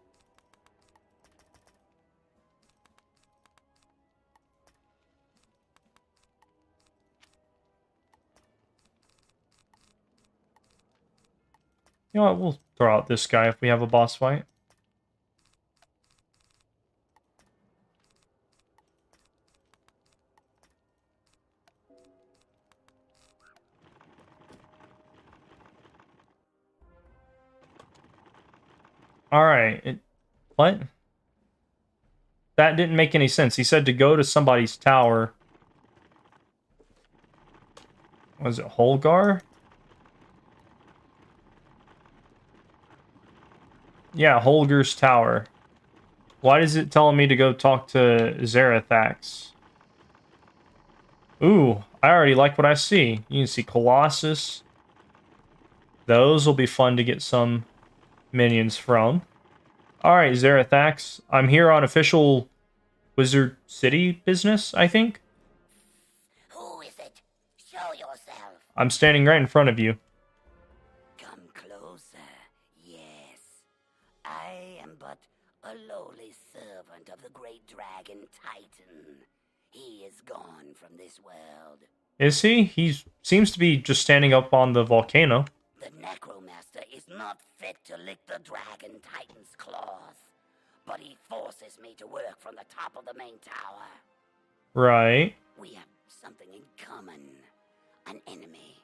You know what, we'll throw out this guy if we have a boss fight. Alright, what? That didn't make any sense. He said to go to somebody's tower. Was it Holgar? Yeah, Holger's tower. Why is it telling me to go talk to Zarathax? Ooh, I already like what I see. You can see Colossus. Those will be fun to get some minions from. Alright, Zarathax. I'm here on official Wizard City business, I think. Who is it? Show yourself. I'm standing right in front of you. Come closer. Yes. I am but a lowly servant. Dragon Titan. He is gone from this world. Is he? He seems to be just standing up on the volcano. The Necromaster is not fit to lick the Dragon Titan's claws, but he forces me to work from the top of the main tower. Right. We have something in common. An enemy.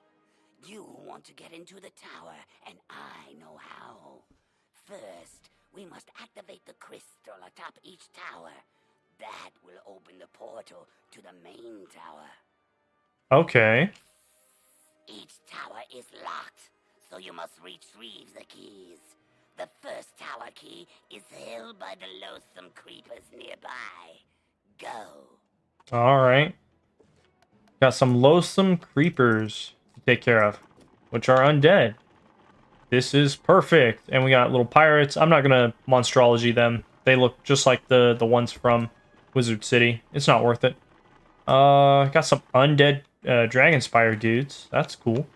You want to get into the tower, and I know how. First, we must activate the crystal atop each tower. That will open the portal to the main tower. Okay. Each tower is locked, so you must retrieve the keys. The first tower key is held by the loathsome creepers nearby. Go. Alright. Got some loathsome creepers to take care of, which are undead. This is perfect. And we got little pirates. I'm not gonna Monstrology them. They look just like the ones from Wizard City. It's not worth it. Got some undead Dragonspyre dudes. That's cool.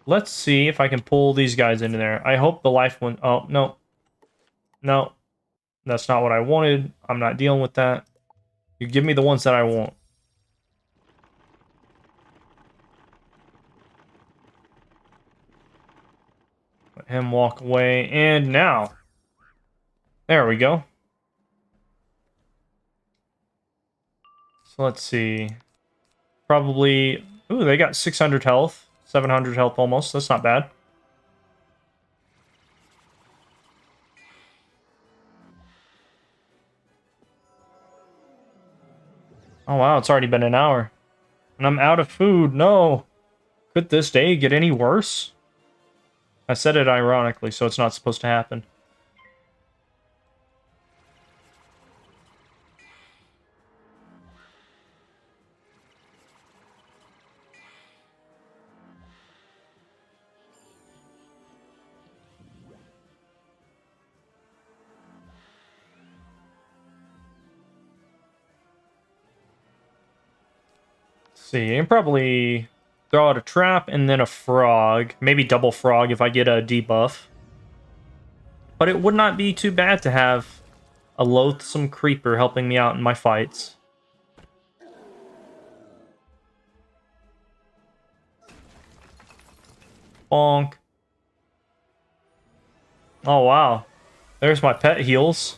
Let's see if I can pull these guys into there. I hope the life one... Oh, no. No. That's not what I wanted. I'm not dealing with that. You give me the ones that I want. Let him walk away. And now. There we go. So let's see. Probably... Ooh, they got 600 health. 700 health almost. That's not bad. Oh wow, it's already been an hour. And I'm out of food. No. Could this day get any worse? I said it ironically, so it's not supposed to happen. See, and probably throw out a trap and then a frog. Maybe double frog if I get a debuff. But it would not be too bad to have a loathsome creeper helping me out in my fights. Bonk. Oh, wow. There's my pet heals.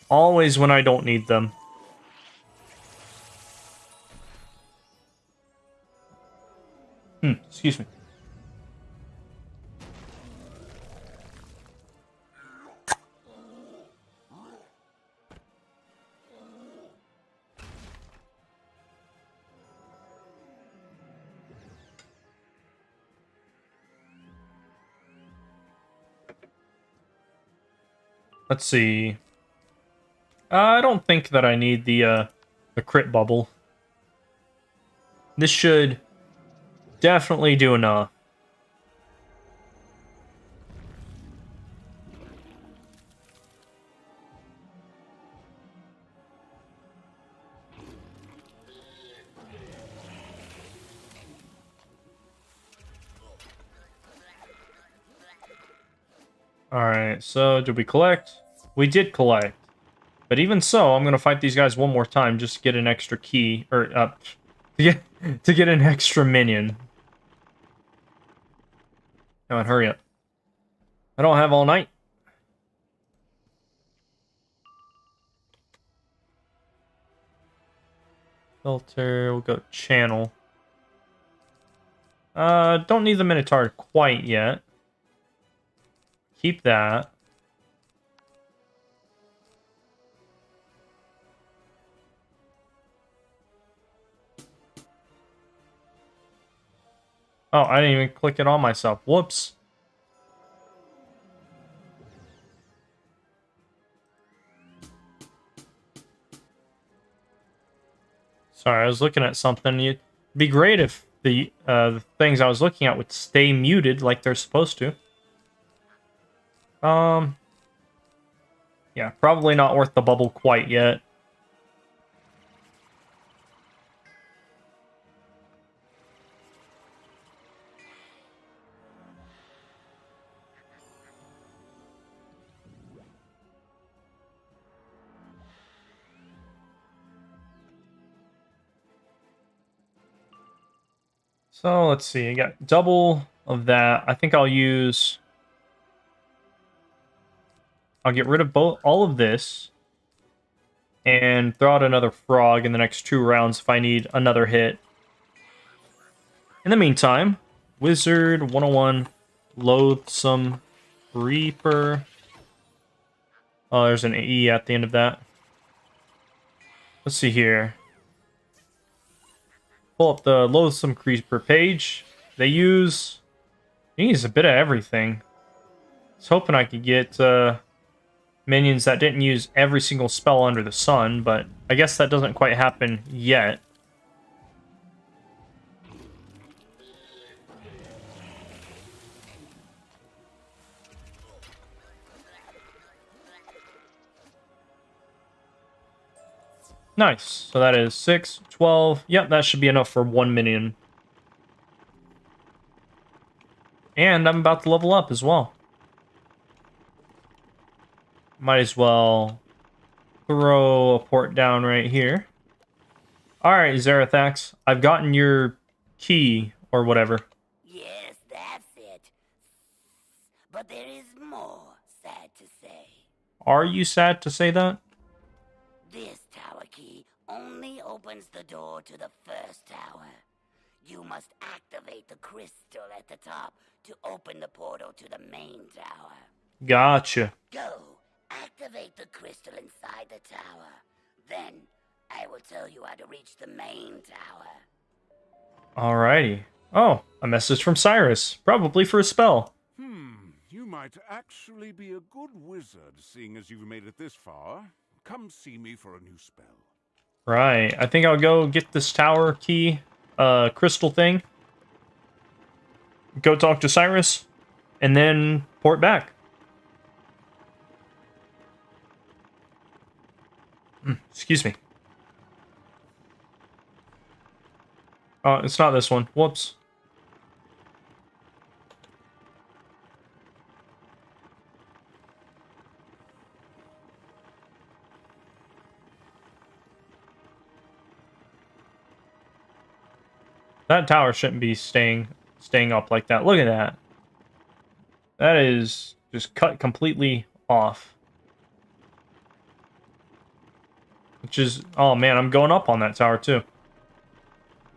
Always when I don't need them. Excuse me. Let's see. I don't think that I need the crit bubble. This should definitely do enough. Alright, so did we collect? We did collect. But even so, I'm going to fight these guys one more time just to get an extra key. Or, to get an extra minion. Come on, hurry up. I don't have all night. Filter, we'll go channel. Don't need the Minotaur quite yet. Keep that. Oh, I didn't even click it on myself. Whoops. Sorry, I was looking at something. It'd be great if the things I was looking at would stay muted like they're supposed to. Yeah, probably not worth the bubble quite yet. So let's see. I got double of that. I think I'll get rid of all of this and throw out another frog in the next 2 rounds if I need another hit. In the meantime, Wizard101, Loathsome Reaper. Oh, there's an E at the end of that. Let's see here. Pull up the Loathsome Creeper page. They use a bit of everything. I was hoping I could get minions that didn't use every single spell under the sun, but I guess that doesn't quite happen yet. Nice. So that is 6, 12. Yep, that should be enough for 1 minion. And I'm about to level up as well. Might as well throw a port down right here. Alright, Zarathax, I've gotten your key, or whatever. Yes, that's it. But there is more, sad to say. Are you sad to say that? This tower key only opens the door to the first tower. You must activate the crystal at the top to open the portal to the main tower. Gotcha. Go, activate the crystal inside the tower. Then, I will tell you how to reach the main tower. Alrighty. Oh, a message from Cyrus. Probably for a spell. You might actually be a good wizard, seeing as you've made it this far. Come see me for a new spell. Right. I think I'll go get this tower key, crystal thing. Go talk to Cyrus, and then port back. Excuse me. Oh, it's not this one. Whoops. That tower shouldn't be staying up like that. Look at that. That is just cut completely off. Which is... Oh, man, I'm going up on that tower, too.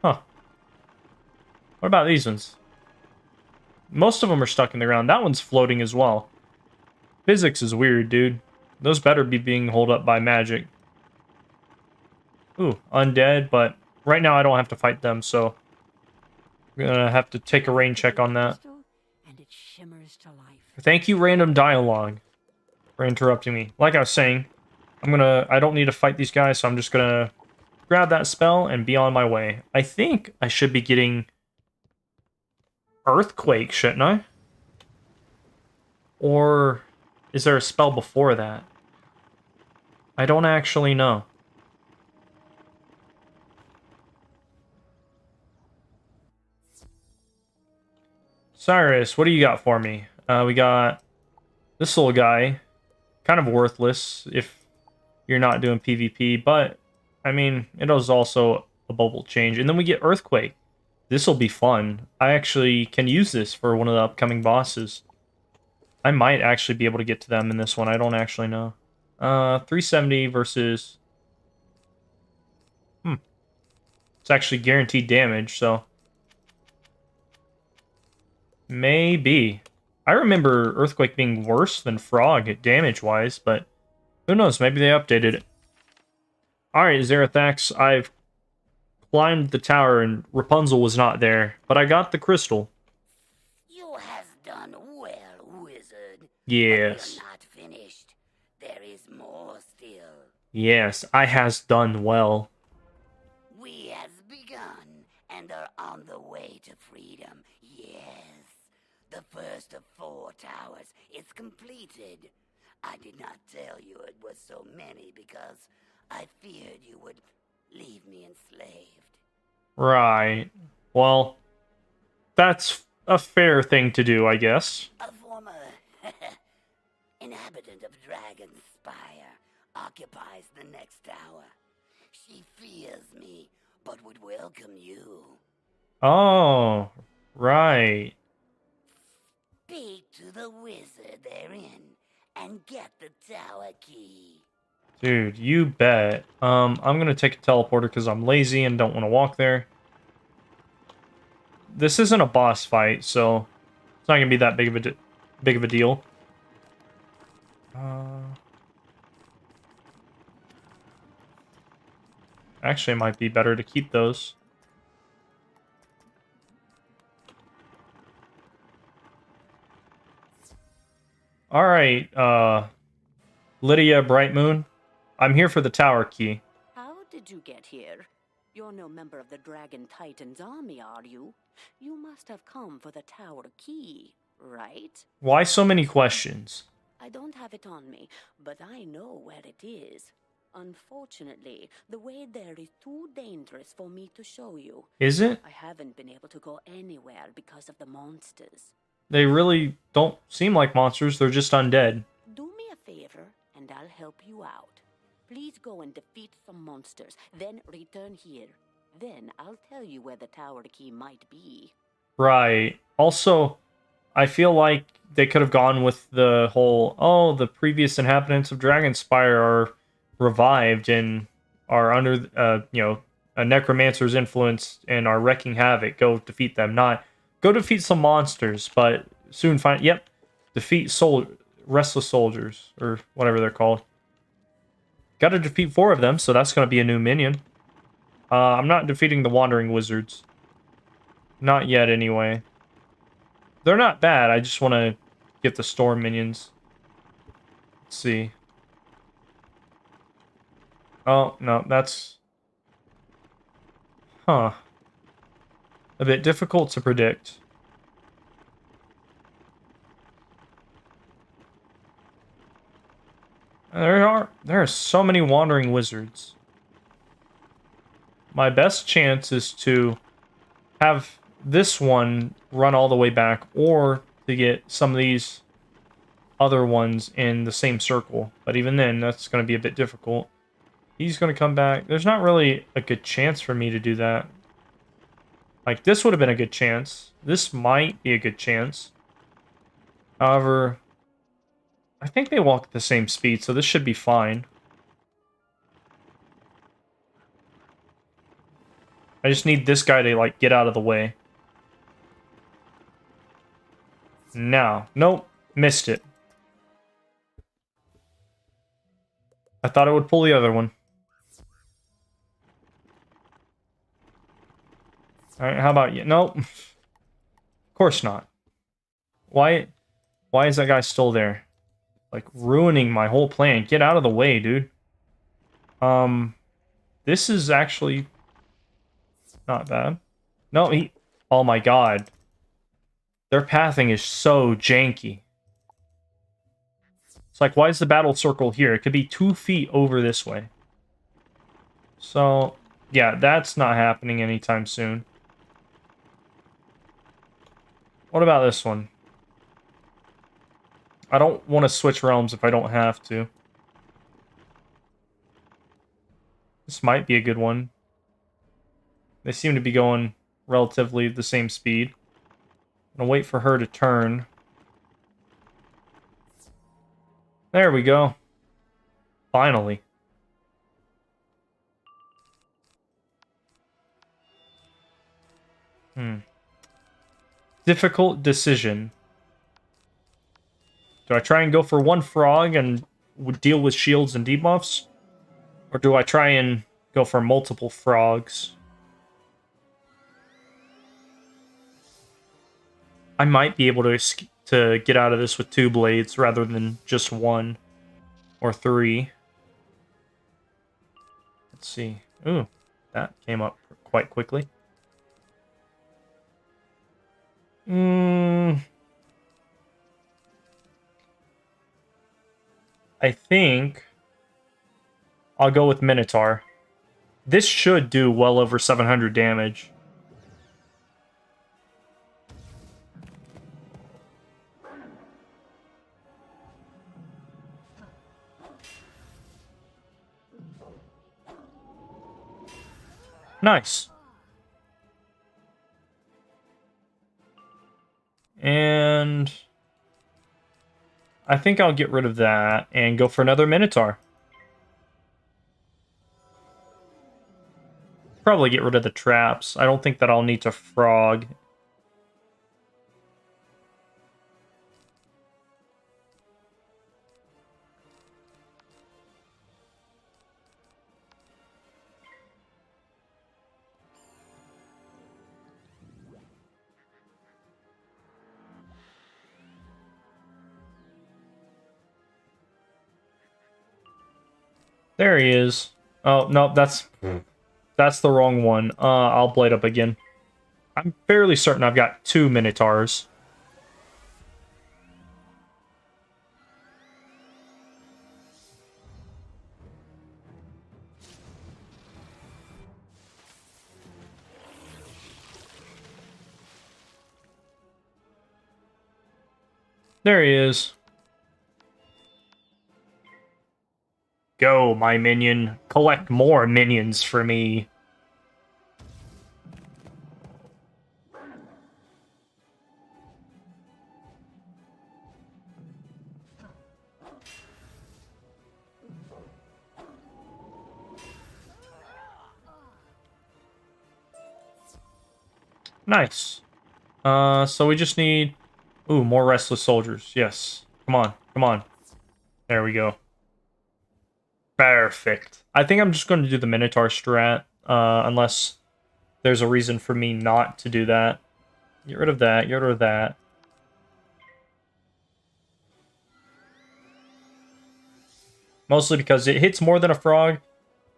Huh. What about these ones? Most of them are stuck in the ground. That one's floating as well. Physics is weird, dude. Those better be being held up by magic. Ooh, undead, but right now I don't have to fight them, so... I'm gonna have to take a rain check on that. And it shimmers to life. Thank you, random dialogue, for interrupting me. Like I was saying, I don't need to fight these guys, so I'm just gonna grab that spell and be on my way. I think I should be getting Earthquake, shouldn't I? Or is there a spell before that? I don't actually know. Cyrus, what do you got for me? We got this little guy. Kind of worthless if you're not doing PvP, but, I mean, it is also a bubble change. And then we get Earthquake. This will be fun. I actually can use this for one of the upcoming bosses. I might actually be able to get to them in this one. I don't actually know. 370 versus... It's actually guaranteed damage, so... Maybe. I remember Earthquake being worse than Frog damage-wise, but who knows? Maybe they updated it. Alright, Zarathax, I've climbed the tower and Rapunzel was not there, but I got the crystal. You have done well, wizard. Yes. But you're not finished. There is more still. Yes, I has done well. We has begun and are on the way to freedom. Yes. The first of 4 towers is completed. I did not tell you it was so many because I feared you would leave me enslaved. Right. Well, that's a fair thing to do, I guess. A former inhabitant of Dragonspyre occupies the next tower. She fears me, but would welcome you. Oh, right. Speak to the wizard therein and get the tower key. Dude, you bet. I'm gonna take a teleporter because I'm lazy and don't want to walk there. This isn't a boss fight, so it's not gonna be that big of a deal. Actually, it might be better to keep those. All right, Lydia Brightmoon, I'm here for the tower key. How did you get here? You're no member of the Dragon Titan's army, are you? You must have come for the tower key, right? Why so many questions? I don't have it on me, but I know where it is. Unfortunately, the way there is too dangerous for me to show you. Is it? I haven't been able to go anywhere because of the monsters. They really don't seem like monsters, they're just undead. Do me a favor, and I'll help you out. Please go and defeat some monsters, then return here. Then I'll tell you where the tower key might be. Right. Also, I feel like they could have gone with the whole, oh, the previous inhabitants of Dragonspyre are revived and are under, a necromancer's influence and are wreaking havoc. Go defeat them. Not, go defeat some monsters, but soon find, yep, defeat restless soldiers, or whatever they're called. Got to defeat 4 of them, so that's going to be a new minion. I'm not defeating the Wandering Wizards. Not yet, anyway. They're not bad, I just want to get the Storm minions. Let's see. Oh, no, that's... Huh. A bit difficult to predict. There are so many Wandering Wizards. My best chance is to have this one run all the way back, or to get some of these other ones in the same circle. But even then, that's going to be a bit difficult. He's going to come back. There's not really a good chance for me to do that. Like, this would have been a good chance. This might be a good chance. However, I think they walk at the same speed, so this should be fine. I just need this guy to, like, get out of the way. Now. Nope. Missed it. I thought it would pull the other one. Alright, how about you? Nope. Of course not. Why is that guy still there? Like, ruining my whole plan. Get out of the way, dude. This is actually not bad. No, oh my god. Their pathing is so janky. It's like, why is the battle circle here? It could be 2 feet over this way. So, yeah, that's not happening anytime soon. What about this one? I don't want to switch realms if I don't have to. This might be a good one. They seem to be going relatively the same speed. I'm gonna wait for her to turn. There we go. Finally. Difficult decision. Do I try and go for 1 frog and deal with shields and debuffs? Or do I try and go for multiple frogs? I might be able to get out of this with 2 blades rather than just 1 or 3. Let's see. Ooh, that came up quite quickly. I think I'll go with Minotaur. This should do well over 700 damage. Nice. And I think I'll get rid of that and go for another Minotaur. Probably get rid of the traps. I don't think that I'll need to frog. There he is. Oh, no, that's the wrong one. I'll blade up again. I'm fairly certain I've got 2 Minotaurs. There he is. Go, my minion. Collect more minions for me. Nice. So we just need... Ooh, more restless soldiers. Yes. Come on. Come on. There we go. Perfect. I think I'm just going to do the Minotaur strat, unless there's a reason for me not to do that. Get rid of that. Get rid of that. Mostly because it hits more than a frog,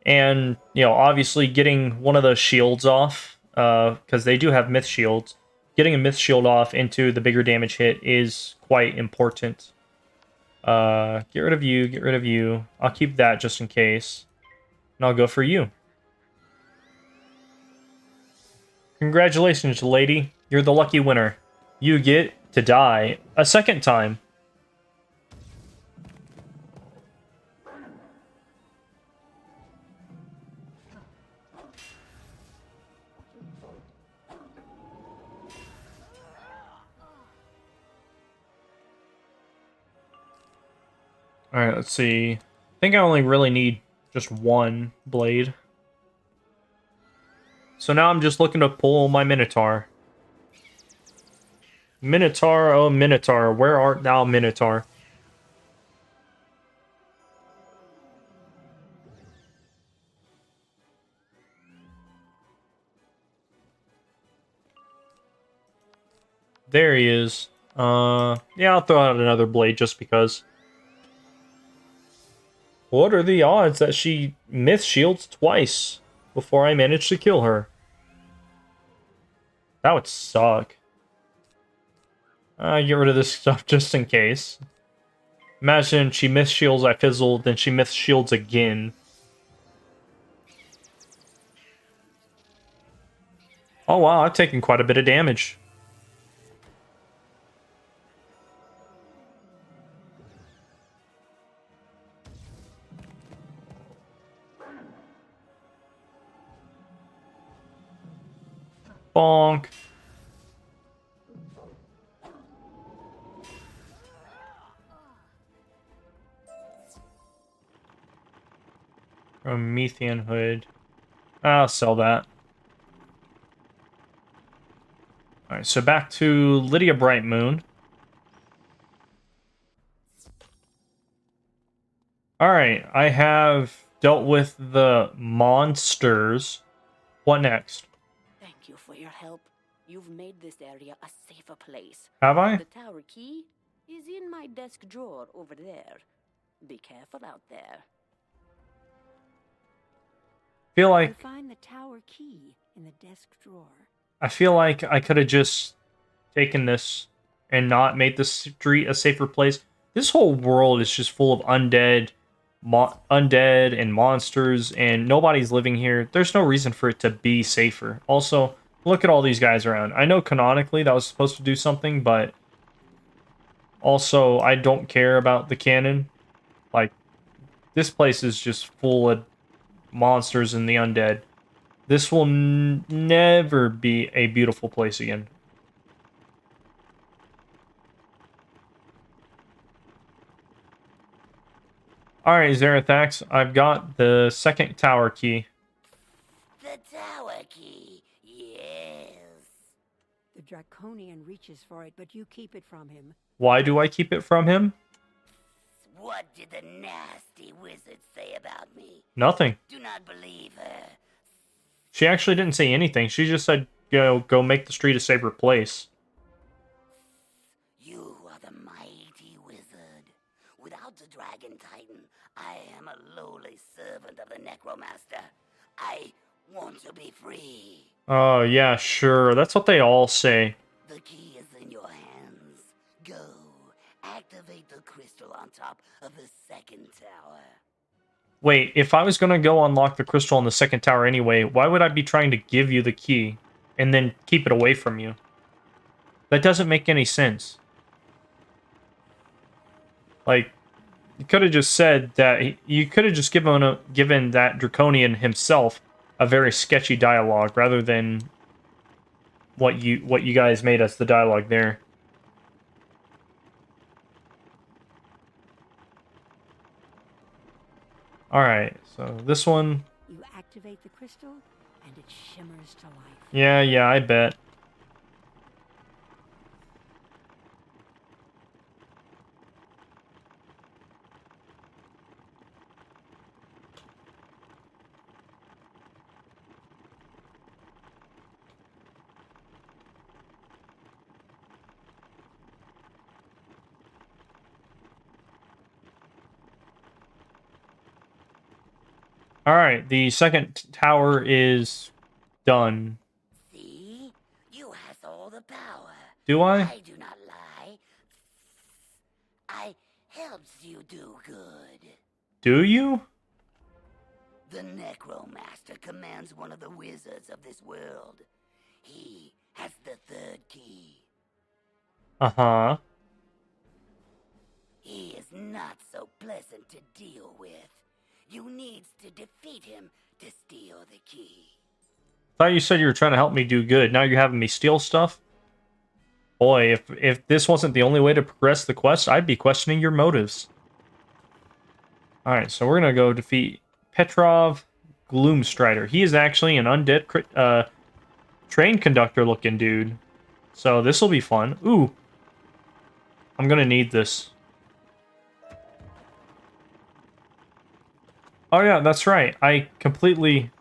and, you know, obviously getting one of the shields off, because they do have myth shields, getting a myth shield off into the bigger damage hit is quite important. Get rid of you, get rid of you. I'll keep that just in case. And I'll go for you. Congratulations, lady. You're the lucky winner. You get to die a second time. Alright, let's see. I think I only really need just one blade. So now I'm just looking to pull my Minotaur. Minotaur, oh Minotaur, where art thou, Minotaur? There he is. Yeah, I'll throw out another blade just because. What are the odds that she myth shields twice before I manage to kill her? That would suck. Get rid of this stuff just in case. Imagine she myth shields, I fizzle, then she myth shields again. Oh wow, I've taken quite a bit of damage. Bonk. Promethean hood. I'll sell that. Alright, so back to Lydia Brightmoon. Alright, I have dealt with the monsters. What next? Thank you for your help. You've made this area a safer place. Have I? The tower key is in my desk drawer over there. Be careful out there. Feel like Find the tower key in the desk drawer. I feel like I could have just taken this and not made the street a safer place. This whole world is just full of undead and monsters, and nobody's living here. There's no reason for it to be safer. Also, look at all these guys around. I know canonically that was supposed to do something, but also I don't care about the canon. Like, this place is just full of monsters and the undead. This will never be a beautiful place again. Alright, Zarathax, I've got the second tower key. The tower key, yes. The Draconian reaches for it, but you keep it from him. Why do I keep it from him? What did the nasty wizard say about me? Nothing. Do not believe her. She actually didn't say anything. She just said, go make the street a safer place. You are the mighty wizard. Without the Dragon Titan, I am a lowly servant of the Necromaster. I want to be free. Oh, yeah, sure. That's what they all say. The key is in your hands. Go. Activate the crystal on top of the second tower. Wait, if I was gonna go unlock the crystal on the second tower anyway, why would I be trying to give you the key and then keep it away from you? That doesn't make any sense. Like, you could have just said that you could have just given that Draconian himself a very sketchy dialogue rather than what you guys made us the dialogue there. Alright, so this one... You activate the crystal, and it shimmers to life. Yeah, I bet. Alright, the second tower is done. See? You has all the power. Do I? I do not lie. I helps you do good. Do you? The Necromaster commands one of the wizards of this world. He has the third key. Uh-huh. He is not so pleasant to deal with. You needs to defeat him to steal the key. Thought you said you were trying to help me do good. Now you're having me steal stuff? Boy, if this wasn't the only way to progress the quest, I'd be questioning your motives. Alright, so we're gonna go defeat Petrov Gloomstrider. He is actually an undead train conductor looking dude. So this will be fun. Ooh. I'm gonna need this. Oh yeah, that's right. I completely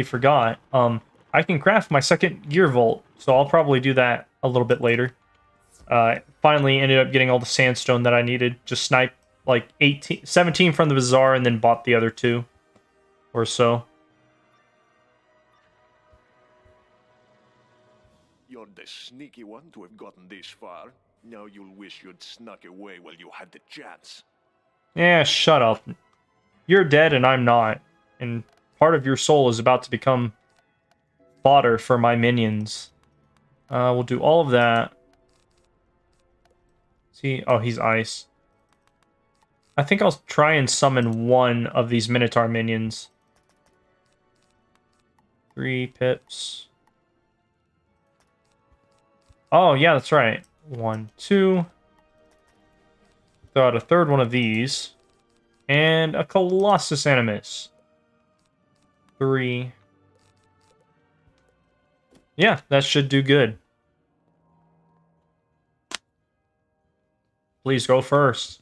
forgot. I can craft my second gear vault, so I'll probably do that a little bit later. Finally ended up getting all the sandstone that I needed. Just sniped like 17 from the bazaar and then bought the other 2 or so. You're the sneaky one to have gotten this far. Now you'll wish you'd snuck away while you had the chance. Yeah, shut up. You're dead and I'm not. And part of your soul is about to become fodder for my minions. We'll do all of that. See? Oh, he's ice. I think I'll try and summon one of these Minotaur minions. 3 pips. Oh, yeah, that's right. 1, 2. Throw out a third one of these. And a Colossus Animus. 3. Yeah, that should do good. Please go first.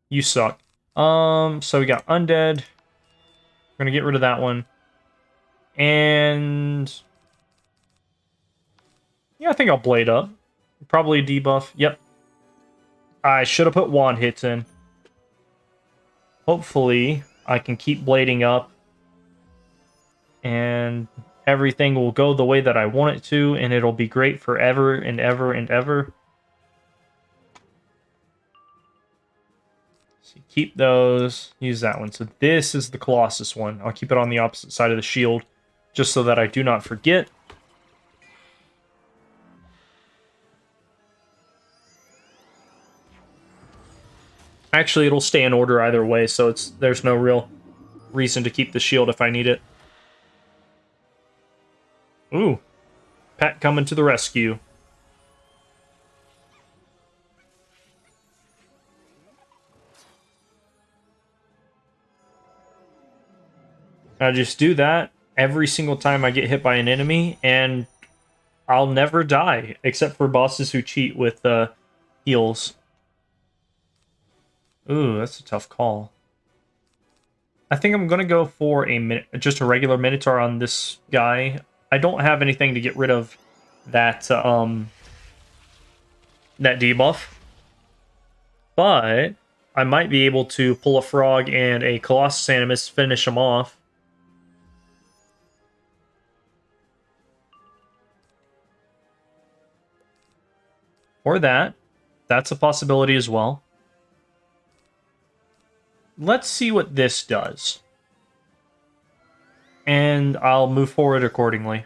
You suck. So we got Undead. We're gonna get rid of that one. And... yeah, I think I'll Blade up. Probably a debuff. Yep. I should have put wand hits in. Hopefully, I can keep blading up. And everything will go the way that I want it to, and it'll be great forever and ever and ever. So keep those. Use that one. So this is the Colossus one. I'll keep it on the opposite side of the shield, just so that I do not forget. Actually, it'll stay in order either way, so there's no real reason to keep the shield if I need it. Ooh. Pat coming to the rescue. I just do that every single time I get hit by an enemy, and I'll never die, except for bosses who cheat with heals. Ooh, that's a tough call. I think I'm gonna go for just a regular Minotaur on this guy. I don't have anything to get rid of that that debuff, but I might be able to pull a frog and a Colossus Animus, finish him off. Or that. That's a possibility as well. Let's see what this does. And I'll move forward accordingly.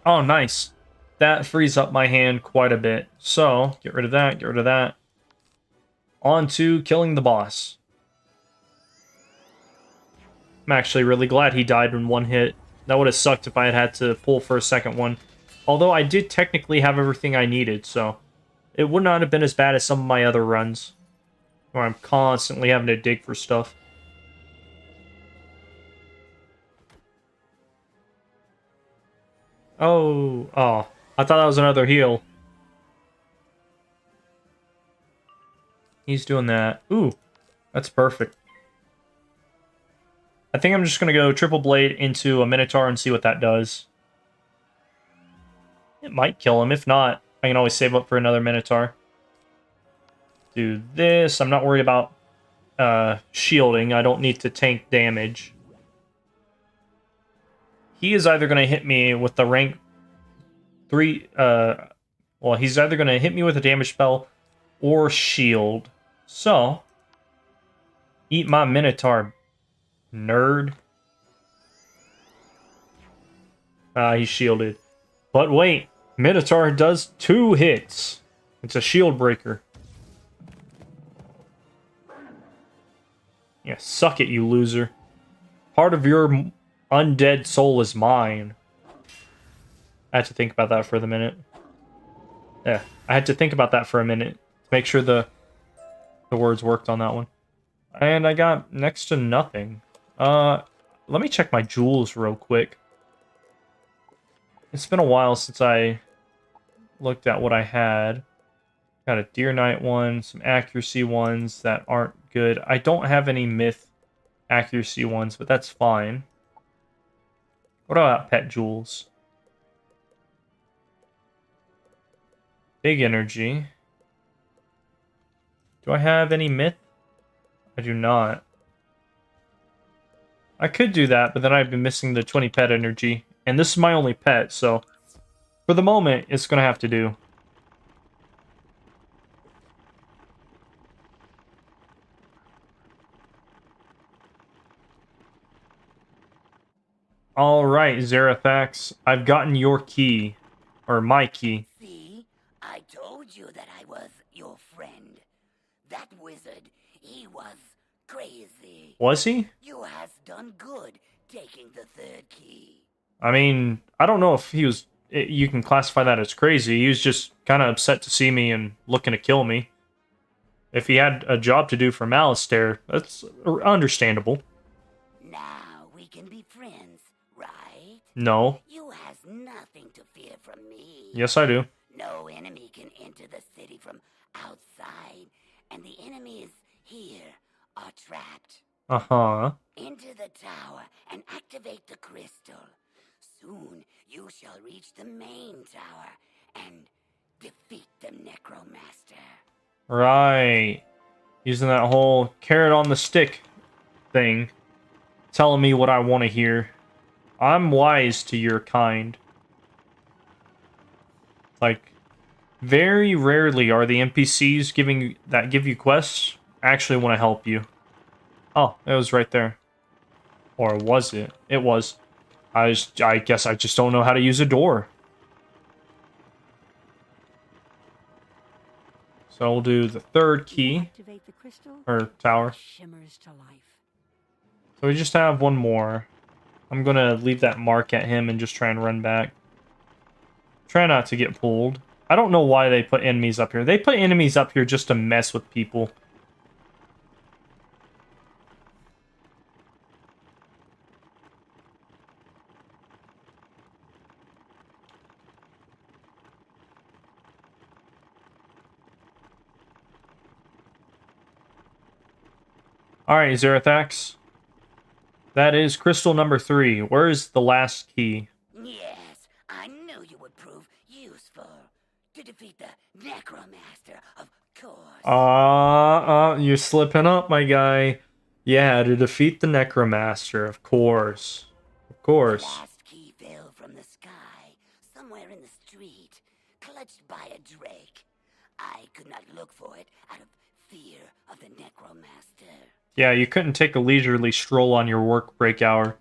Oh, nice. That frees up my hand quite a bit. So, get rid of that, get rid of that. On to killing the boss. I'm actually really glad he died in one hit. That would have sucked if I had had to pull for a second one. Although I did technically have everything I needed, so it would not have been as bad as some of my other runs, where I'm constantly having to dig for stuff. Oh, I thought that was another heal. He's doing that. Ooh, that's perfect. I think I'm just going to go triple blade into a Minotaur and see what that does. It might kill him. If not, I can always save up for another Minotaur. Do this. I'm not worried about shielding. I don't need to tank damage. He is either going to hit me with the rank 3... well, he's either going to hit me with a damage spell or shield. So, eat my Minotaur, nerd. He's shielded. But wait, Minotaur does 2 hits. It's a shield breaker. Yeah, suck it, you loser. Part of your undead soul is mine. I had to think about that for a minute. Yeah, I had to think about that for a minute to make sure the words worked on that one. And I got next to nothing. Let me check my jewels real quick. It's been a while since I looked at what I had. Got a Deer Knight one, some accuracy ones that aren't good. I don't have any myth accuracy ones, but that's fine. What about pet jewels? Big energy. Do I have any myth? I do not. I could do that, but then I'd be missing the 20 pet energy. And this is my only pet, so for the moment, it's going to have to do. Alright, Zarathax, I've gotten your key. Or my key. See? I told you that I was your friend. That wizard, he was crazy. Was he? You has done good taking the 3rd key. I mean, I don't know if he was... You can classify that as crazy. He was just kind of upset to see me and looking to kill me. If he had a job to do for Malistaire, that's understandable. Now we can be friends, right? No. You has nothing to fear from me. Yes, I do. No enemy can enter the city from outside, and the enemies here are trapped. Uh-huh. Enter the tower and activate the crystal. Soon you shall reach the main tower and defeat the Necromaster. Right. Using that whole carrot on the stick thing. Telling me what I want to hear. I'm wise to your kind. Like, very rarely are the NPCs give you quests actually want to help you. Oh, it was right there. Or was it? It was. I guess I just don't know how to use a door. So we'll do the third key, Activate the crystal, or tower. it shimmers to life. So we just have one more. I'm gonna leave that mark at him and just try and run back. Try not to get pulled. I don't know why they put enemies up here. They put enemies up here just to mess with people. Alright, Zarathax. That is crystal number 3. Where is the last key? Yes, I knew you would prove useful. To defeat the Necromaster, of course. You're slipping up, my guy. Yeah, to defeat the Necromaster, of course. Of The course. last key fell from the sky, somewhere in the street, clutched by a drake. I could not look for it out of fear of the Necromaster. Yeah, you couldn't take a leisurely stroll on your work break hour.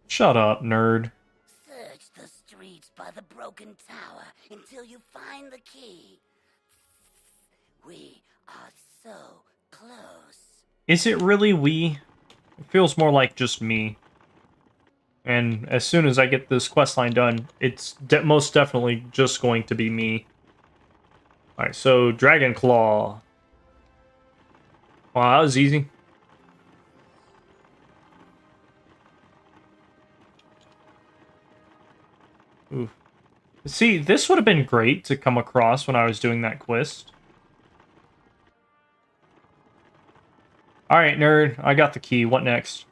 Shut up, nerd. Search the streets by the broken tower until you find the key. We are so close. Is it really we? It feels more like just me. And as soon as I get this questline done, it's most definitely just going to be me. Alright, so Dragon Claw. Wow, that was easy. Ooh. See, this would have been great to come across when I was doing that quest. Alright, nerd. I got the key. What next?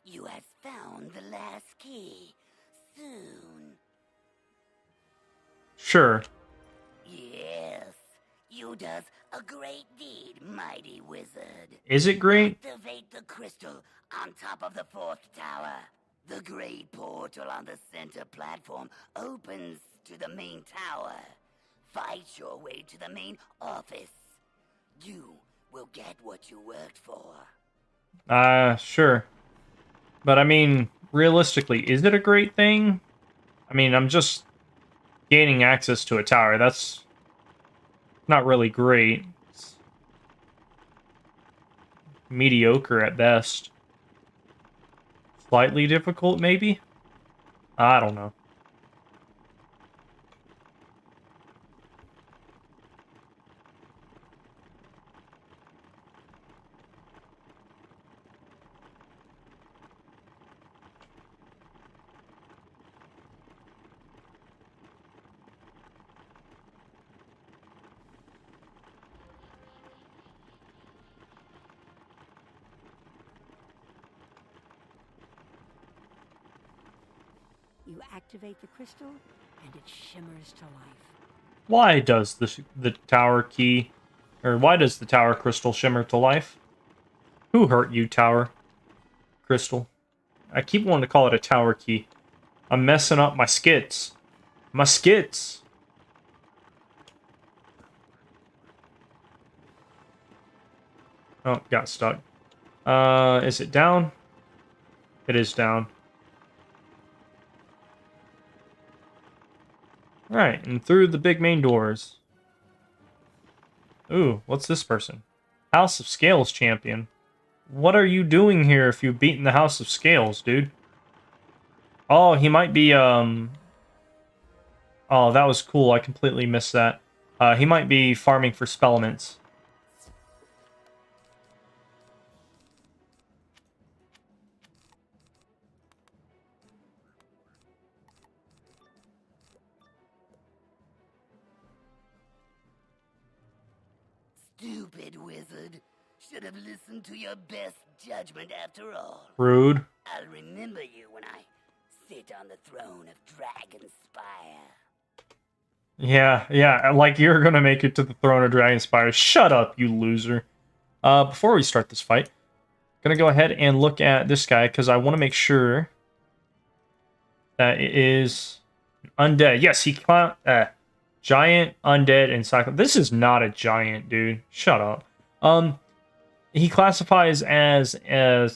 You have found the last key. Soon. Sure. Yes. You does a great deed, mighty wizard. Is it great? Activate the crystal on top of the 4th tower. The great portal on the center platform opens to the main tower. Fight your way to the main office. You will get what you worked for. Sure. But I mean, realistically, is it a great thing? I mean, I'm just gaining access to a tower. That's not really great. It's mediocre at best. Slightly difficult, maybe? I don't know. You activate the crystal, and it shimmers to life. Why does the tower key, or why does the tower crystal shimmer to life? Who hurt you, tower crystal? I keep wanting to call it a tower key. I'm messing up my skits. My skits! Oh, got stuck. Is it down? It is down. Alright, and through the big main doors. Ooh, what's this person? House of Scales champion. What are you doing here if you've beaten the House of Scales, dude? Oh, he might be, Oh, that was cool. I completely missed that. He might be farming for spellments. Stupid wizard. Should have listened to your best judgment after all. Rude. I'll remember you when I sit on the throne of Dragonspyre. Yeah, like you're gonna make it to the throne of Dragonspyre. Shut up, you loser. Before we start this fight, gonna go ahead and look at this guy, because I want to make sure that it is undead. Yes, giant, undead, and cyclops. This is not a giant, dude. Shut up. He classifies as an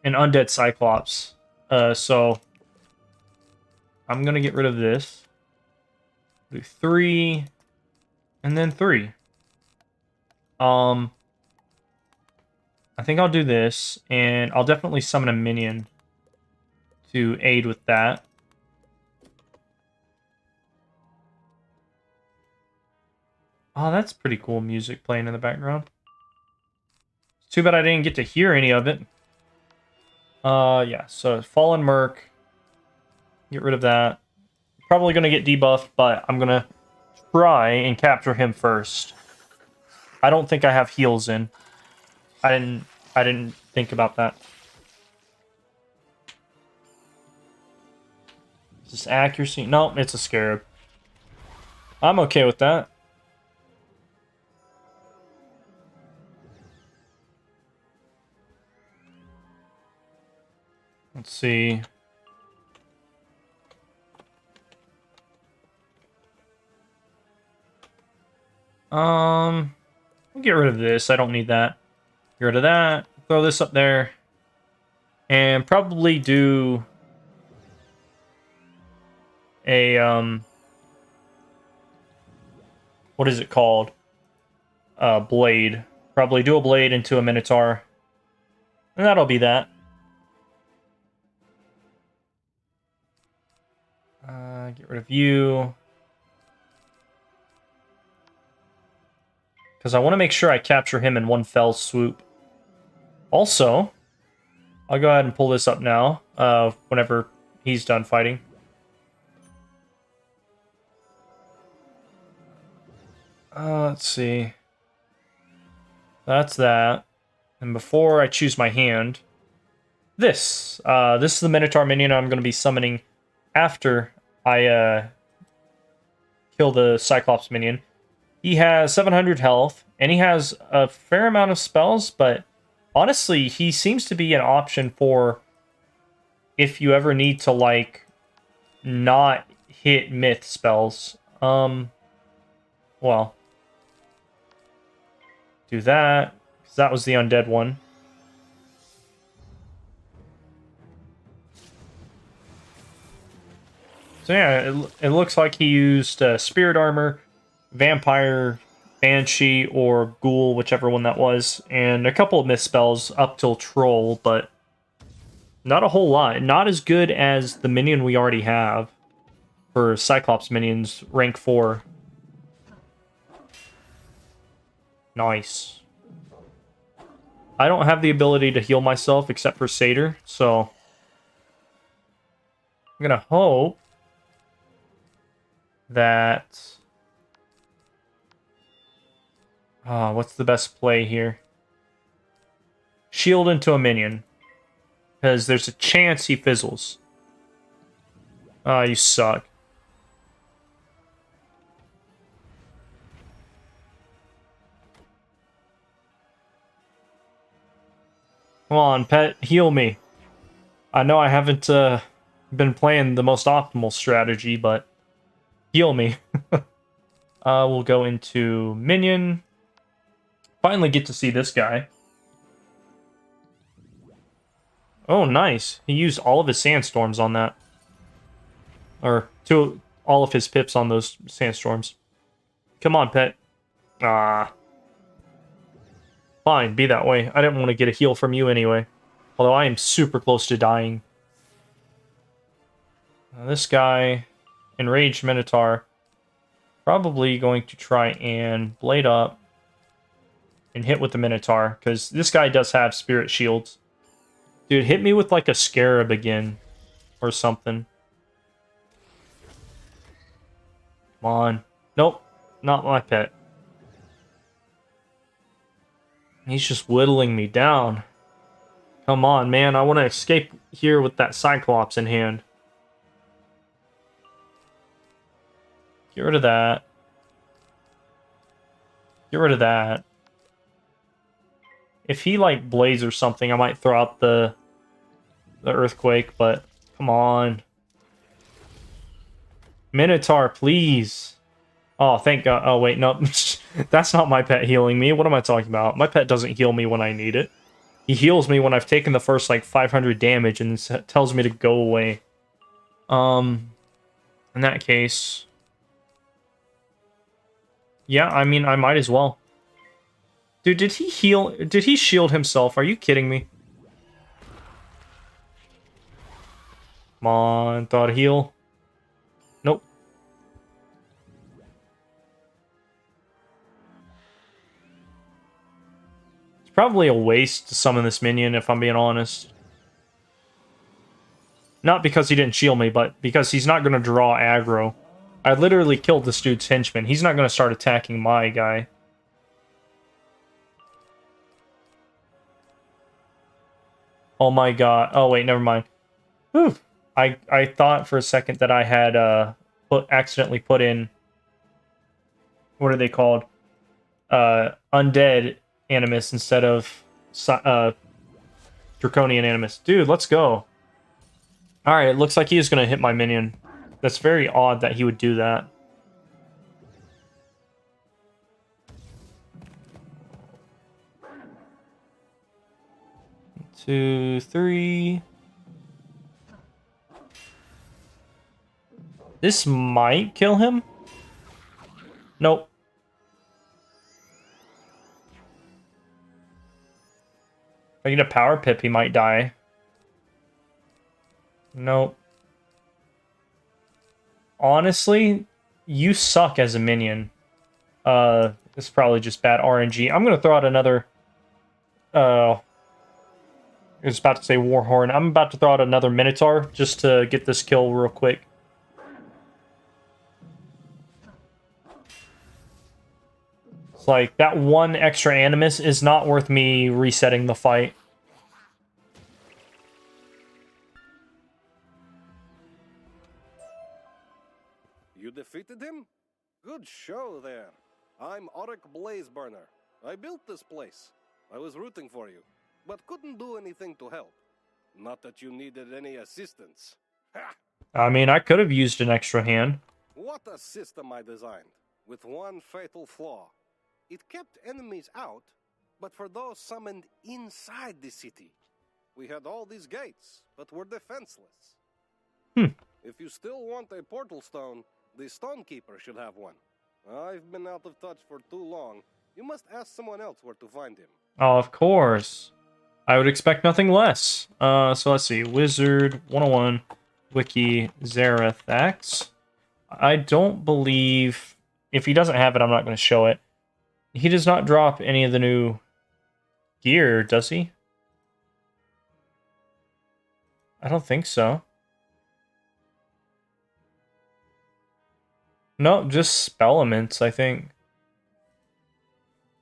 undead cyclops. So I'm gonna get rid of this. Do 3, and then 3. I think I'll do this, and I'll definitely summon a minion to aid with that. Oh, that's pretty cool music playing in the background. Too bad I didn't get to hear any of it. Yeah, so Fallen Merc. Get rid of that. Probably going to get debuffed, but I'm going to try and capture him first. I don't think I have heals in. I didn't think about that. Is this accuracy? No, it's a scarab. I'm okay with that. Let's see. We'll get rid of this. I don't need that. Get rid of that. Throw this up there. And probably do a, what is it called? Blade. Probably do a blade into a Minotaur. And that'll be that. Get rid of you. Because I want to make sure I capture him in one fell swoop. Also, I'll go ahead and pull this up now, whenever he's done fighting. Let's see. That's that. And before I choose my hand, this is the Minotaur minion I'm going to be summoning after I kill the Cyclops minion. He has 700 health, and he has a fair amount of spells, but honestly, he seems to be an option for if you ever need to, like, not hit myth spells. Well, do that, because that was the undead one. So yeah, it looks like he used Spirit Armor, Vampire, Banshee, or Ghoul, whichever one that was, and a couple of myth spells up till Troll, but not a whole lot. Not as good as the minion we already have for Cyclops minions, rank 4. Nice. I don't have the ability to heal myself except for Satyr, so I'm gonna hope that... what's the best play here? Shield into a minion. Because there's a chance he fizzles. You suck. Come on, pet, heal me. I know I haven't been playing the most optimal strategy, but heal me. We'll go into minion. Finally get to see this guy. Oh, nice. He used all of his sandstorms on that. Or all of his pips on those sandstorms. Come on, pet. Fine, be that way. I didn't want to get a heal from you anyway. Although I am super close to dying. This guy, Enraged Minotaur, probably going to try and blade up and hit with the Minotaur, because this guy does have Spirit Shields. Dude, hit me with like a Scarab again, or something. Come on. Nope, not my pet. He's just whittling me down. Come on, man, I want to escape here with that Cyclops in hand. Get rid of that. Get rid of that. If he, like, blades or something, I might throw out the Earthquake, but come on. Minotaur, please. Oh, thank God. Oh, wait, no. That's not my pet healing me. What am I talking about? My pet doesn't heal me when I need it. He heals me when I've taken the first, like, 500 damage and tells me to go away. In that case... Yeah, I mean, I might as well. Dude, did he heal? Did he shield himself? Are you kidding me? Come on, thought heal. Nope. It's probably a waste to summon this minion, if I'm being honest. Not because he didn't shield me, but because he's not going to draw aggro. I literally killed this dude's henchman. He's not going to start attacking my guy. Oh my god. Oh wait, never mind. Whew. I thought for a second that I had accidentally put in, what are they called? Undead Animus instead of Draconian Animus. Dude, let's go. Alright, it looks like he is going to hit my minion. That's very odd that he would do that. Two, three. This might kill him. Nope. If I get a power pip, he might die. Nope. Honestly, you suck as a minion. It's probably just bad RNG. I'm gonna throw out another. I was about to say Warhorn. I'm about to throw out another Minotaur just to get this kill real quick. It's like that one extra Animus is not worth me resetting the fight. You defeated him? Good show there. I'm Auric Blazeburner. I built this place. I was rooting for you, but couldn't do anything to help. Not that you needed any assistance. Ha! I mean, I could have used an extra hand. What a system I designed, with one fatal flaw. It kept enemies out, but for those summoned inside the city. We had all these gates, but were defenseless. If you still want a portal stone, the Stonekeeper should have one. I've been out of touch for too long. You must ask someone else where to find him. Oh, of course. I would expect nothing less. So let's see. Wizard101, Wiki, Zarathax. I don't believe... If he doesn't have it, I'm not going to show it. He does not drop any of the new gear, does he? I don't think so. No, just spell elements, I think.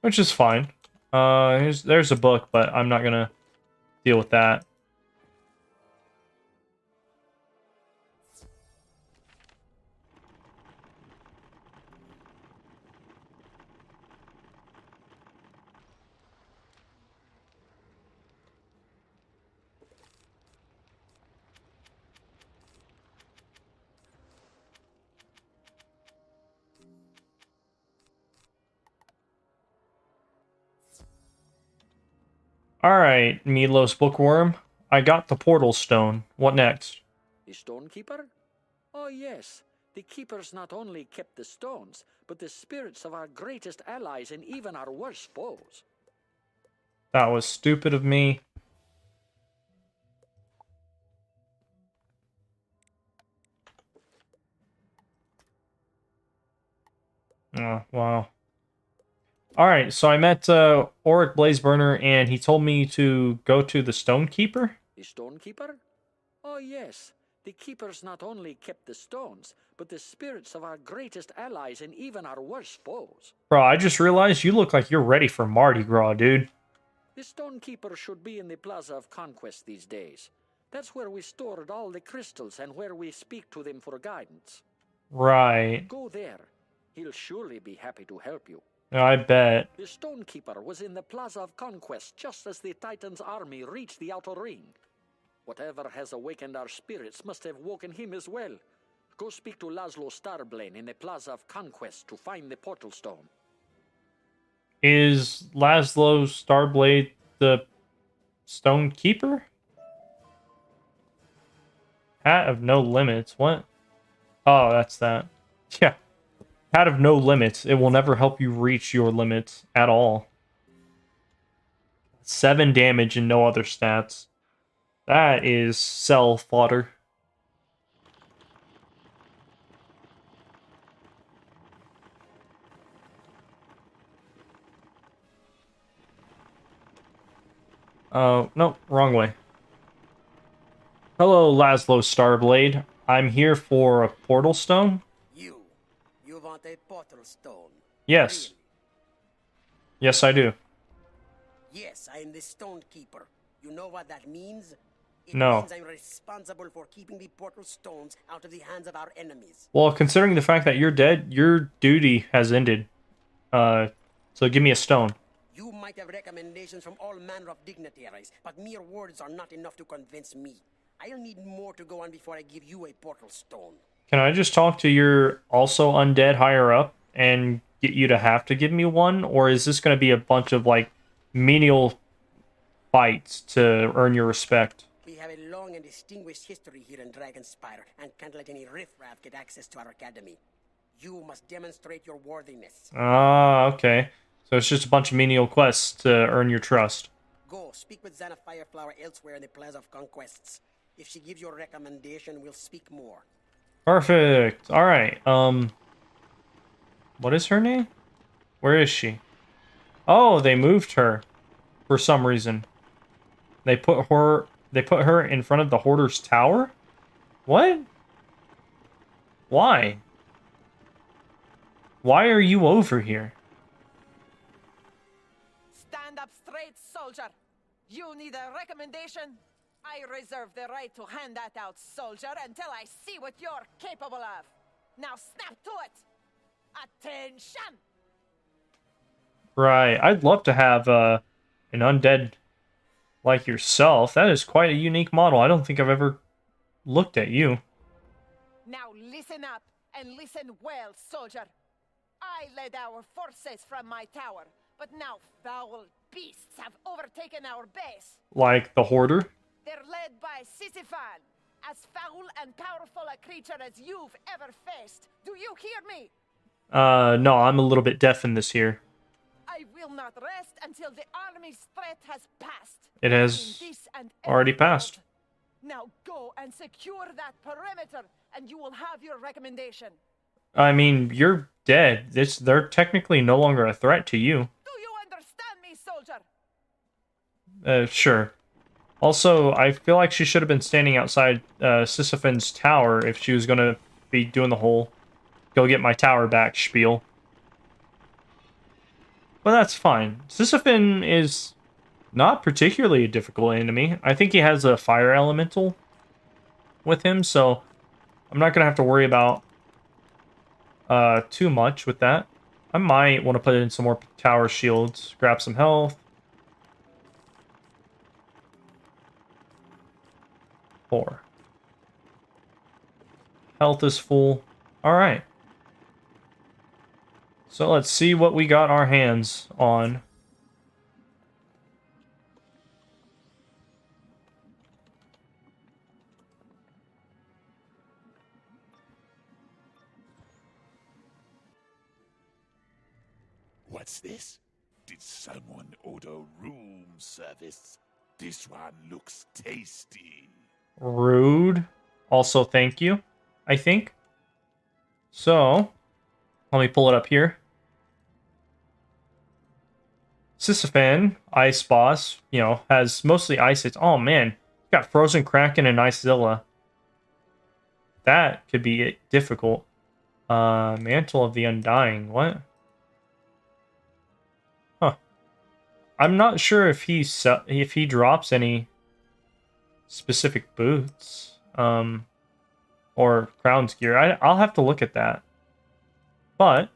Which is fine. There's a book, but I'm not gonna deal with that. Alright, Milos Bookworm. I got the portal stone. What next? The Stonekeeper? Oh, yes. The Keepers not only kept the stones, but the spirits of our greatest allies and even our worst foes. That was stupid of me. Oh, wow. Alright, so I met Auric Blazeburner, and he told me to go to the Stonekeeper? The Stonekeeper? Oh, yes. The Keepers not only kept the stones, but the spirits of our greatest allies and even our worst foes. Bro, I just realized you look like you're ready for Mardi Gras, dude. The Stonekeeper should be in the Plaza of Conquest these days. That's where we stored all the crystals and where we speak to them for guidance. Right. Go there. He'll surely be happy to help you. I bet. The Stonekeeper was in the Plaza of Conquest just as the Titan's army reached the outer ring. Whatever has awakened our spirits must have woken him as well. Go speak to Laszlo Starblain in the Plaza of Conquest to find the portal stone. Is Laszlo Starblade the Stonekeeper? Hat of no limits. What? Oh, that's that. Yeah. Out of no limits. It will never help you reach your limits at all. 7 damage and no other stats. That is cell fodder. Oh, no, wrong way. Hello, Laszlo Starblade. I'm here for a portal stone. You want a portal stone? Yes. Really? Yes, I do. Yes, I am the stone keeper. You know what that means? It No. means I'm responsible for keeping the portal stones out of the hands of our enemies. Well, considering the fact that you're dead, your duty has ended. So give me a stone. You might have recommendations from all manner of dignitaries, but mere words are not enough to convince me. I'll need more to go on before I give you a portal stone. Can I just talk to your also undead higher up and get you to have to give me one? Or is this going to be a bunch of, like, menial fights to earn your respect? We have a long and distinguished history here in Dragonspyre, and can't let any riffraff get access to our academy. You must demonstrate your worthiness. Ah, okay. So it's just a bunch of menial quests to earn your trust. Go, speak with Xana Fireflower elsewhere in the Plaza of Conquests. If she gives you a recommendation, we'll speak more. Perfect. Alright, what is her name? Where is she? Oh, they moved her for some reason. They put her in front of the Hoarder's Tower? What? Why? Why are you over here? Stand up straight, soldier. You need a recommendation? I reserve the right to hand that out, soldier, until I see what you're capable of. Now snap to it. Attention! Right. I'd love to have an undead like yourself. That is quite a unique model. I don't think I've ever looked at you. Now listen up, and listen well, soldier. I led our forces from my tower, but now foul beasts have overtaken our base. Like the Hoarder? They're led by Sisyphon, as foul and powerful a creature as you've ever faced. Do you hear me? No, I'm a little bit deaf in this here. I will not rest until the army's threat has passed. It has In this and already every passed. world. Now go and secure that perimeter, and you will have your recommendation. I mean, you're dead. They're technically no longer a threat to you. Do you understand me, soldier? Sure. Also, I feel like she should have been standing outside Sisyphon's tower if she was going to be doing the whole go get my tower back spiel. But that's fine. Sisyphon is not particularly a difficult enemy. I think he has a fire elemental with him, so I'm not going to have to worry about too much with that. I might want to put in some more tower shields, grab some health. 4. Health is full. Alright. So let's see what we got our hands on. What's this? Did someone order room service? This one looks tasty. Rude. Also, thank you, I think. So, let me pull it up here. Sisyphon, Ice Boss, you know, has mostly ice hits. Oh, man. Got Frozen Kraken and Icezilla. That could be difficult. Mantle of the Undying. What? Huh. I'm not sure if he drops any specific boots. Or Crown's gear. I'll have to look at that. But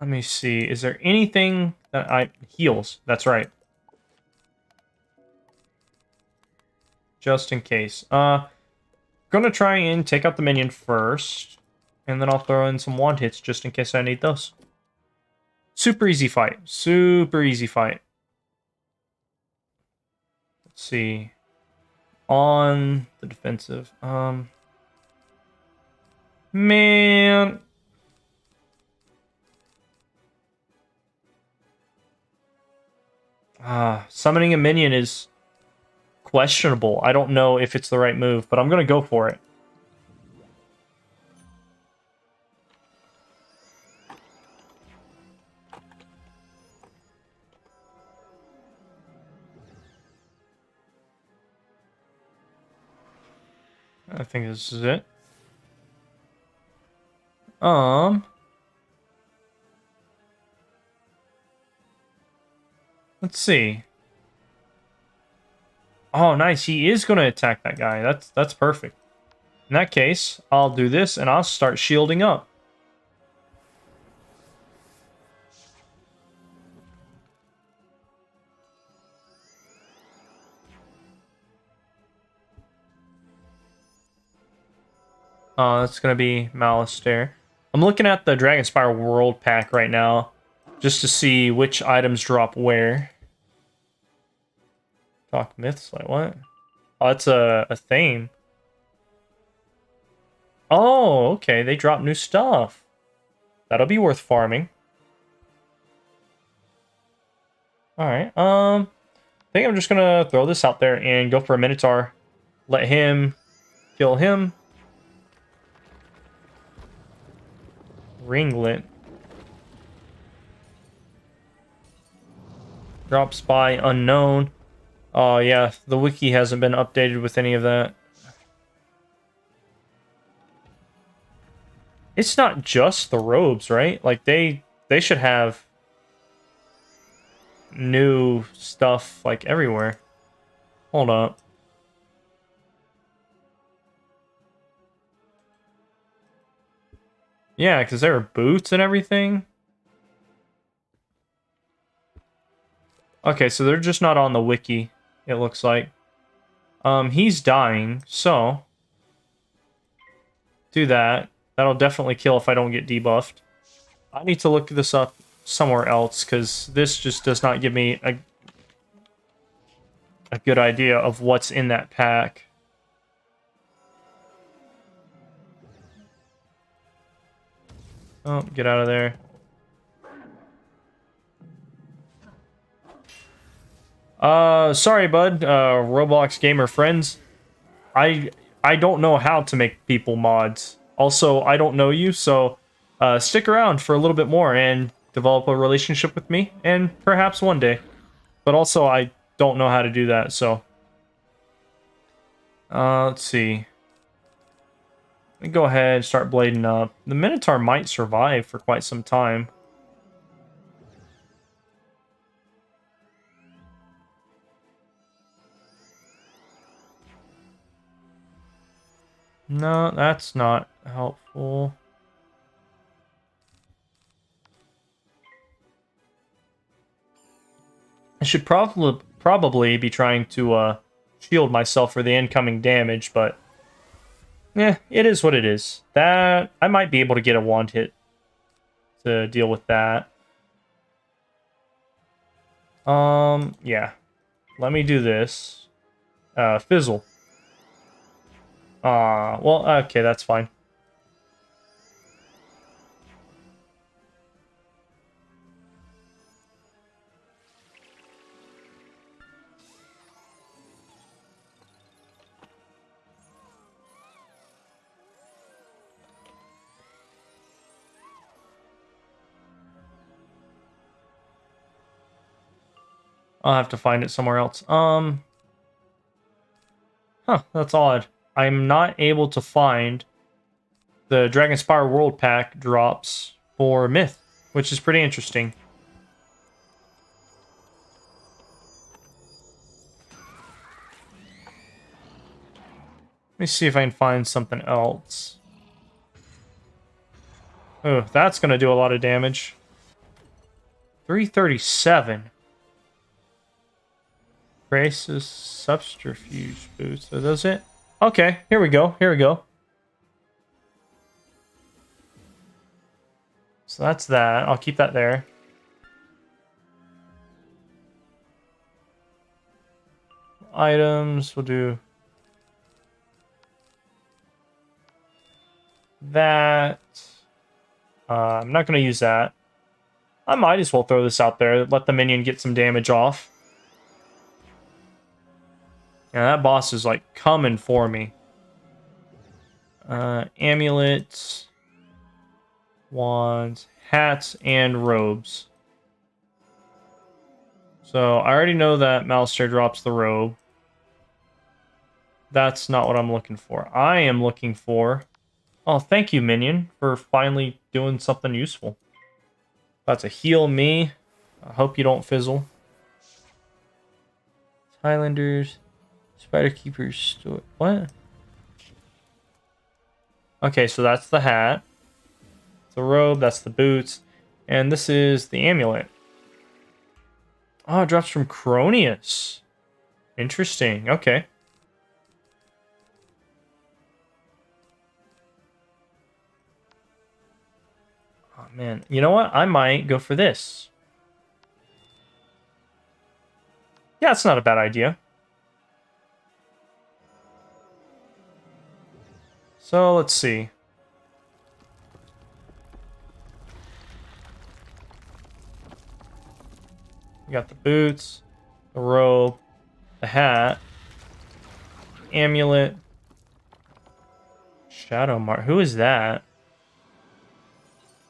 let me see. Is there anything that heals? That's right. Just in case. Gonna try and take out the minion first, and then I'll throw in some wand hits just in case I need those. Super easy fight. Super easy fight. Let's see. On the defensive. Man, Summoning a minion is questionable. I don't know if it's the right move, but I'm going to go for it. I think this is it. Let's see. Oh, nice. He is going to attack that guy. That's perfect. In that case, I'll do this and I'll start shielding up. That's going to be Malistaire. I'm looking at the Dragonspyre World Pack right now, just to see which items drop where. Talk myths, like what? Oh, it's a theme. Oh, okay, they drop new stuff. That'll be worth farming. Alright, I think I'm just gonna throw this out there and go for a Minotaur. Let him kill him. Ringlet. Drops by unknown. Oh yeah, the wiki hasn't been updated with any of that. It's not just the robes, right? Like they should have new stuff like everywhere. Hold up. Yeah, because there are boots and everything. Okay, so they're just not on the wiki, it looks like. He's dying, so do that. That'll definitely kill if I don't get debuffed. I need to look this up somewhere else, because this just does not give me a good idea of what's in that pack. Oh, get out of there. Sorry, bud. Roblox gamer friends. I don't know how to make people mods. Also, I don't know you, so stick around for a little bit more and develop a relationship with me, and perhaps one day. But also, I don't know how to do that, so... let's see. Let me go ahead and start blading up. The Minotaur might survive for quite some time. No, that's not helpful. I should probably be trying to shield myself for the incoming damage, but yeah, it is what it is. That I might be able to get a wand hit to deal with that. Yeah. Let me do this. Fizzle. Well, okay, that's fine. I'll have to find it somewhere else. Huh, that's odd. I'm not able to find the Dragonspyre World Pack drops for Myth, which is pretty interesting. Let me see if I can find something else. Oh, that's going to do a lot of damage. 337. Braces, subterfuge boots. Are those it? Okay, here we go. Here we go. So that's that. I'll keep that there. Items, we'll do that. I'm not going to use that. I might as well throw this out there. Let the minion get some damage off. Yeah, that boss is like coming for me. Amulets, wands, hats, and robes. So I already know that Malistaire drops the robe. That's not what I'm looking for. I am looking for... Oh, thank you, minion, for finally doing something useful. About to heal me. I hope you don't fizzle. Highlanders, Spider Keepers. What? Okay, so that's the hat. The robe, that's the boots. And this is the amulet. Oh, it drops from Cronius. Interesting. Okay. Oh, man. You know what? I might go for this. Yeah, it's not a bad idea. So, let's see. We got the boots, the robe, the hat, amulet, Shadow Mark. Who is that?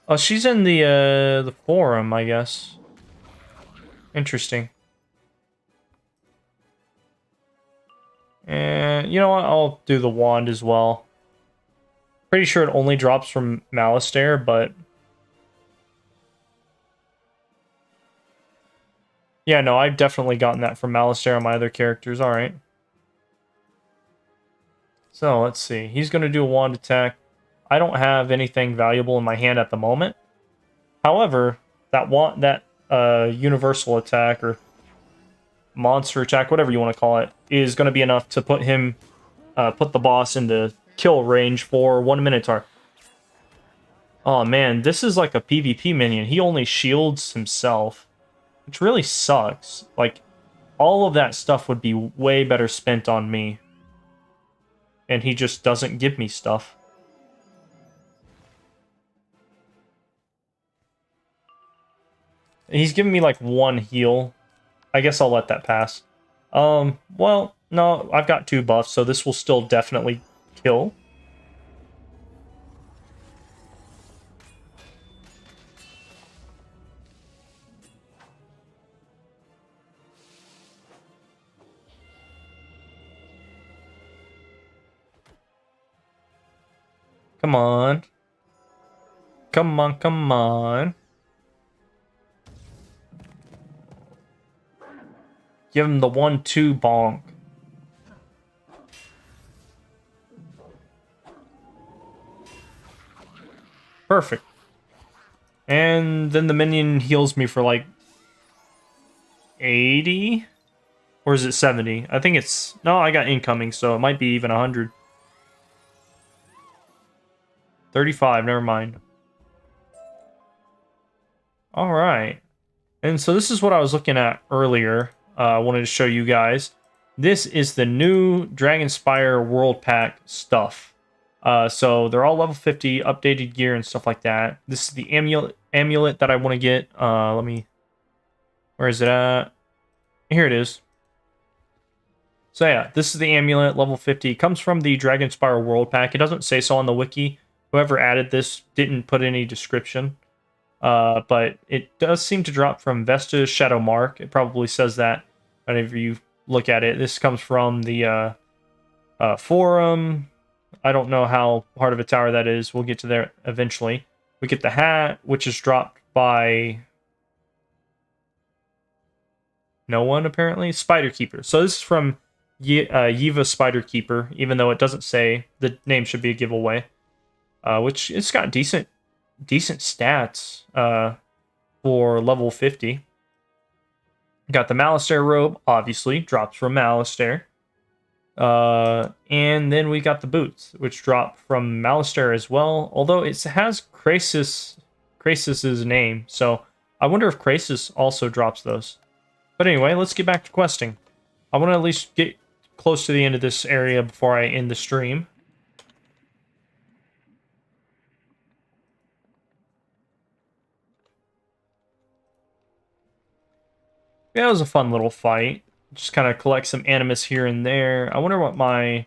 Oh, she's in the forum, I guess. Interesting. And you know what? I'll do the wand as well. Pretty sure it only drops from Malistaire, but yeah, no, I've definitely gotten that from Malistaire on my other characters. All right. So let's see. He's going to do a wand attack. I don't have anything valuable in my hand at the moment. However, that universal attack or monster attack, whatever you want to call it, is going to be enough to put the boss into kill range for 1 Minotaur. Oh man, this is like a PvP minion. He only shields himself, which really sucks. Like, all of that stuff would be way better spent on me. And he just doesn't give me stuff. He's giving me like 1 heal. I guess I'll let that pass. Well, no, I've got 2 buffs, so this will still definitely kill. Come on. Come on, come on. Give him the 1-2 bonk. Perfect. And then the minion heals me for like 80? Or is it 70? I think it's... No, I got incoming, so it might be even 100. 35, never mind. Alright. And so this is what I was looking at earlier. I wanted to show you guys. This is the new Dragonspyre World Pack stuff. So they're all level 50, updated gear and stuff like that. This is the amulet that I want to get. Where is it at? Here it is. So yeah, this is the amulet, level 50. It comes from the Dragonspyre World Pack. It doesn't say so on the wiki. Whoever added this didn't put any description. But it does seem to drop from Vesta's Shadow Mark. It probably says that whenever you look at it. This comes from the forum. I don't know how hard of a tower that is. We'll get to there eventually. We get the hat, which is dropped by no one, apparently. Spider Keeper. So this is from Yiva Spider Keeper, even though it doesn't say. The name should be a giveaway. Which it's got decent stats for level 50. Got the Malistaire robe, obviously, drops from Malistaire. And then we got the boots, which drop from Malistaire as well, although it has Krasus's name, so I wonder if Krasus also drops those. But anyway, let's get back to questing. I want to at least get close to the end of this area before I end the stream. Yeah, it was a fun little fight. Just kind of collect some animus here and there. I wonder what my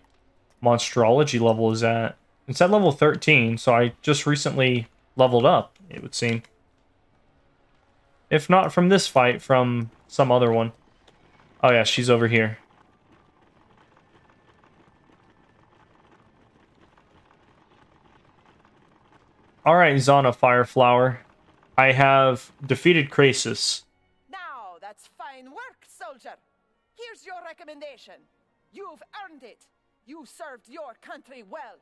Monstrology level is at. It's at level 13, so I just recently leveled up, it would seem. If not from this fight, from some other one. Oh yeah, she's over here. Alright, Zana Fireflower. I have defeated Krasus. Now, that's fine work, soldier. Here's your recommendation. You've earned it. You served your country well.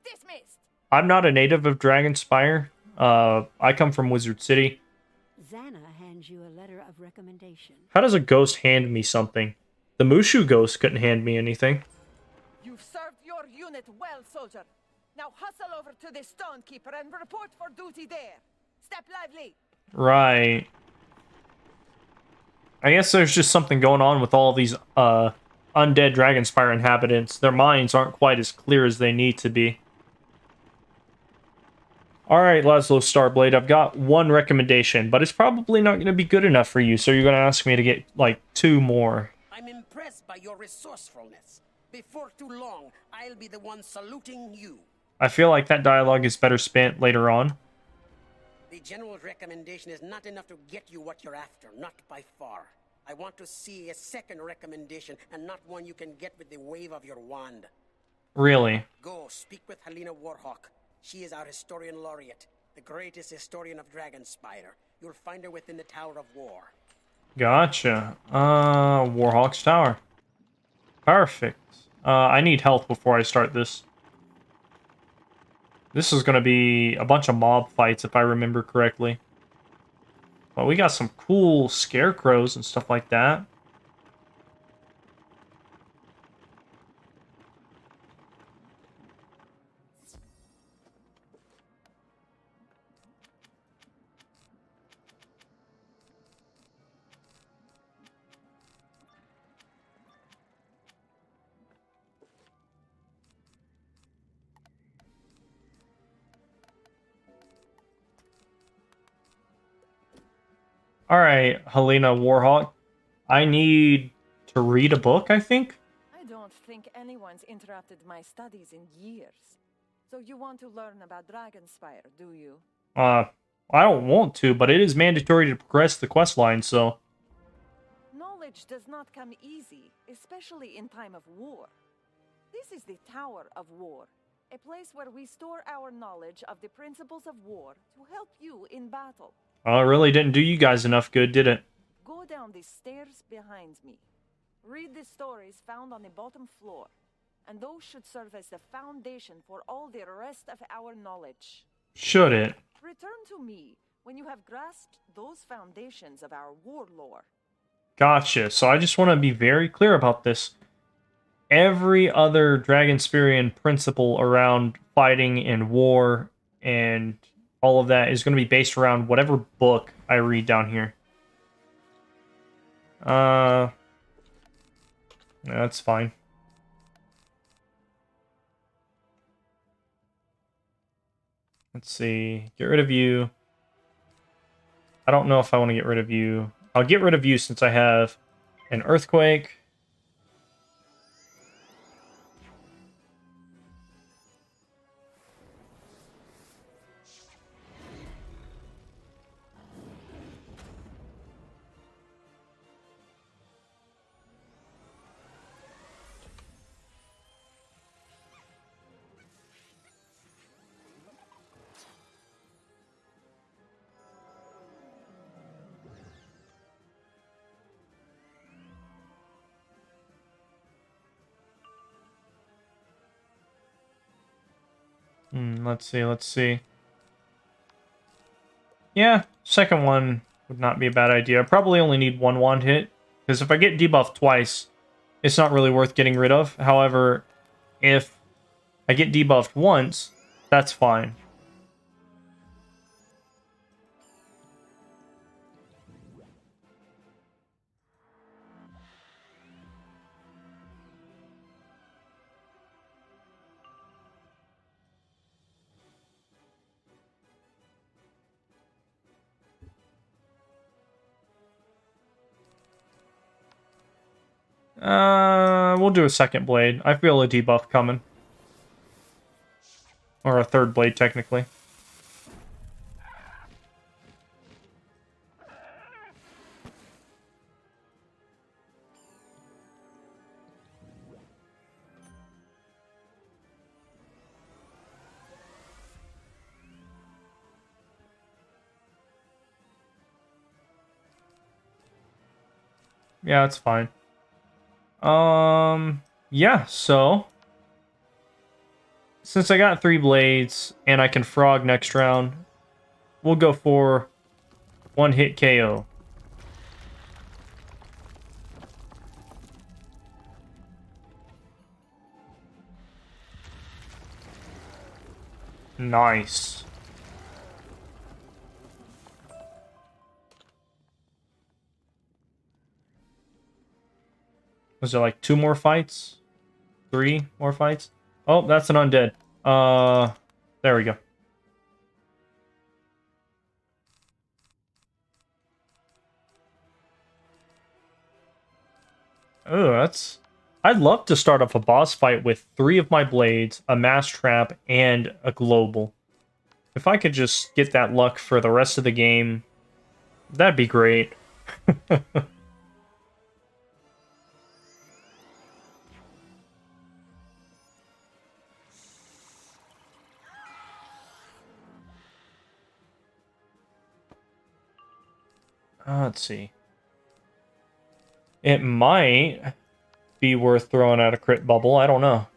Dismissed. I'm not a native of Dragonspyre. I come from Wizard City. Xana hands you a letter of recommendation. How does a ghost hand me something? The Mushu ghost couldn't hand me anything. You've served your unit well, soldier. Now hustle over to the Stonekeeper and report for duty there. Step lively. Right. I guess there's just something going on with all these undead Dragonspyre inhabitants. Their minds aren't quite as clear as they need to be. Alright, Laszlo Starblade, I've got one recommendation, but it's probably not going to be good enough for you, so you're going to ask me to get, like, 2 more. I'm impressed by your resourcefulness. Before too long, I'll be the one saluting you. I feel like that dialogue is better spent later on. The general's recommendation is not enough to get you what you're after, not by far. I want to see a second recommendation, and not one you can get with the wave of your wand. Really? Go, speak with Helena Warhawk. She is our historian laureate, the greatest historian of Dragonspyre. You'll find her within the Tower of War. Gotcha. Warhawk's Tower. Perfect. I need health before I start this. This is going to be a bunch of mob fights, if I remember correctly. But we got some cool scarecrows and stuff like that. Alright, Helena Warhawk. I need to read a book, I think? I don't think anyone's interrupted my studies in years. So you want to learn about Dragonspyre, do you? I don't want to, but it is mandatory to progress the quest line, so... Knowledge does not come easy, especially in time of war. This is the Tower of War, a place where we store our knowledge of the principles of war to help you in battle. Well, it really didn't do you guys enough good, did it? Go down the stairs behind me. Read the stories found on the bottom floor, and those should serve as the foundation for all the rest of our knowledge. Should it? Return to me when you have grasped those foundations of our war lore. Gotcha. So I just want to be very clear about this. Every other Dragonspyrian principle around fighting and war and all of that is going to be based around whatever book I read down here. That's fine. Let's see. Get rid of you. I don't know if I want to get rid of you. I'll get rid of you since I have an earthquake. Let's see. Yeah, second one would not be a bad idea. I probably only need one wand hit, because if I get debuffed twice, it's not really worth getting rid of. However, if I get debuffed once, that's fine. We'll do a second blade. I feel a debuff coming. Or a third blade, technically. Yeah, it's fine. Yeah, so since I got 3 blades and I can frog next round, we'll go for 1-hit KO. Nice. Was there like 2 more fights? 3 more fights? Oh, that's an undead. There we go. Oh, that's... I'd love to start off a boss fight with 3 of my blades, a mass trap, and a global. If I could just get that luck for the rest of the game, that'd be great. Let's see. It might be worth throwing out a crit bubble. I don't know.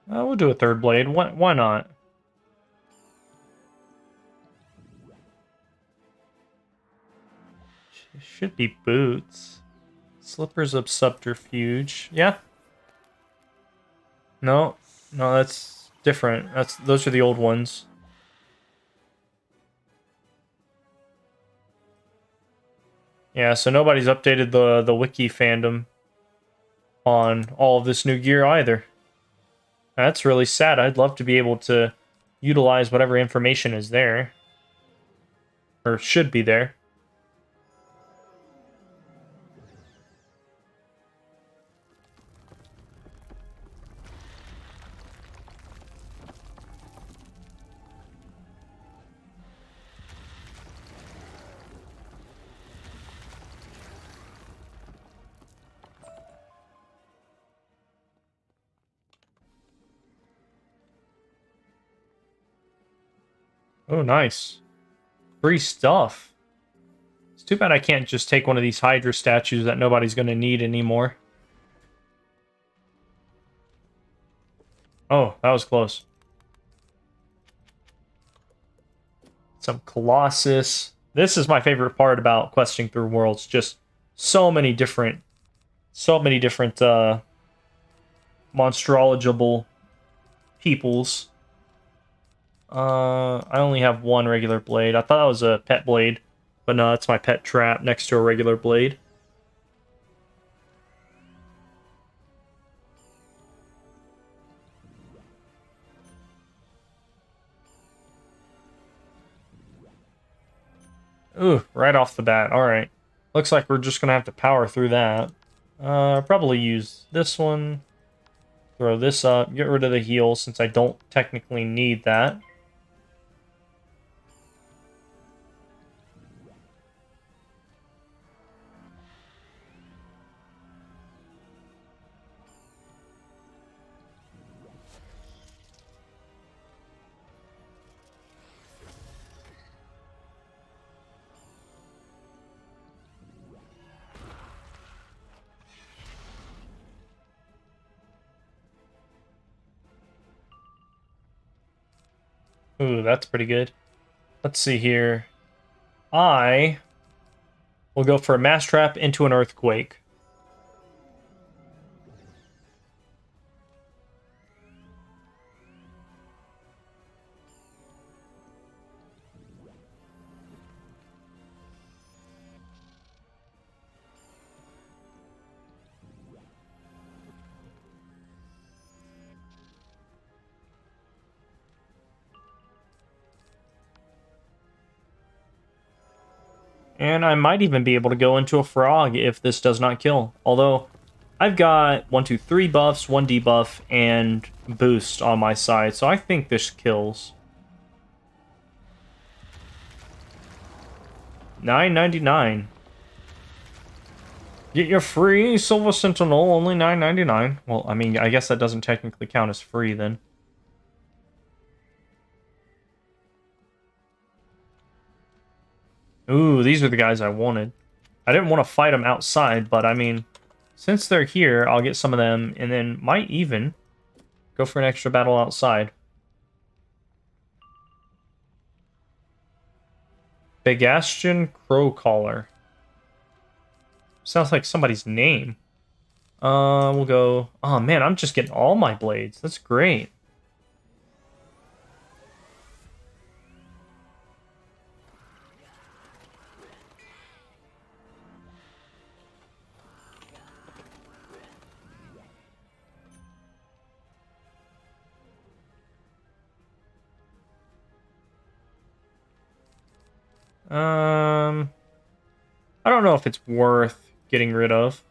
We'll do a third blade. Why not? Should be boots. Slippers of subterfuge. Yeah. No, that's different. Those are the old ones. Yeah, so nobody's updated the wiki fandom on all of this new gear either. That's really sad. I'd love to be able to utilize whatever information is there. Or should be there. Oh, nice. Free stuff. It's too bad I can't just take one of these Hydra statues that nobody's going to need anymore. Oh, that was close. Some Colossus. This is my favorite part about questing through worlds. Just so many different monstrologiable peoples. I only have 1 regular blade. I thought that was a pet blade, but no, that's my pet trap next to a regular blade. Ooh, right off the bat. Alright. Looks like we're just gonna have to power through that. Probably use this one. Throw this up. Get rid of the heal since I don't technically need that. Ooh, that's pretty good. Let's see here. I will go for a mass trap into an earthquake. And I might even be able to go into a frog if this does not kill. Although, I've got 1, 2, 3 buffs, 1 debuff, and boost on my side, so I think this kills. $9.99. Get your free Silver Sentinel, only $9.99. Well, I mean, I guess that doesn't technically count as free then. Ooh, these are the guys I wanted. I didn't want to fight them outside, but I mean, since they're here, I'll get some of them, and then might even go for an extra battle outside. Begastian Crowcaller. Sounds like somebody's name. We'll go... Oh, man, I'm just getting all my blades. That's great. I don't know if it's worth getting rid of.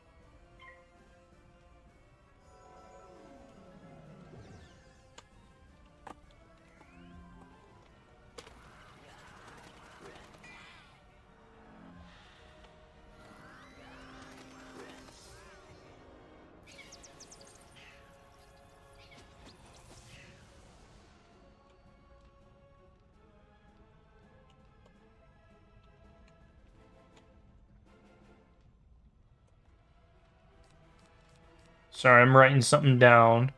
Sorry, I'm writing something down.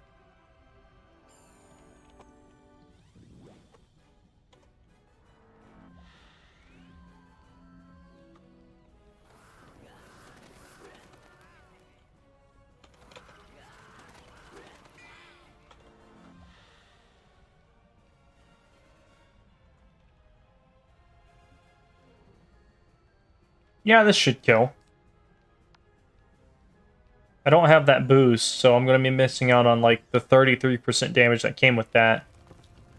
Yeah, this should kill. I don't have that boost, so I'm going to be missing out on, like, the 33% damage that came with that.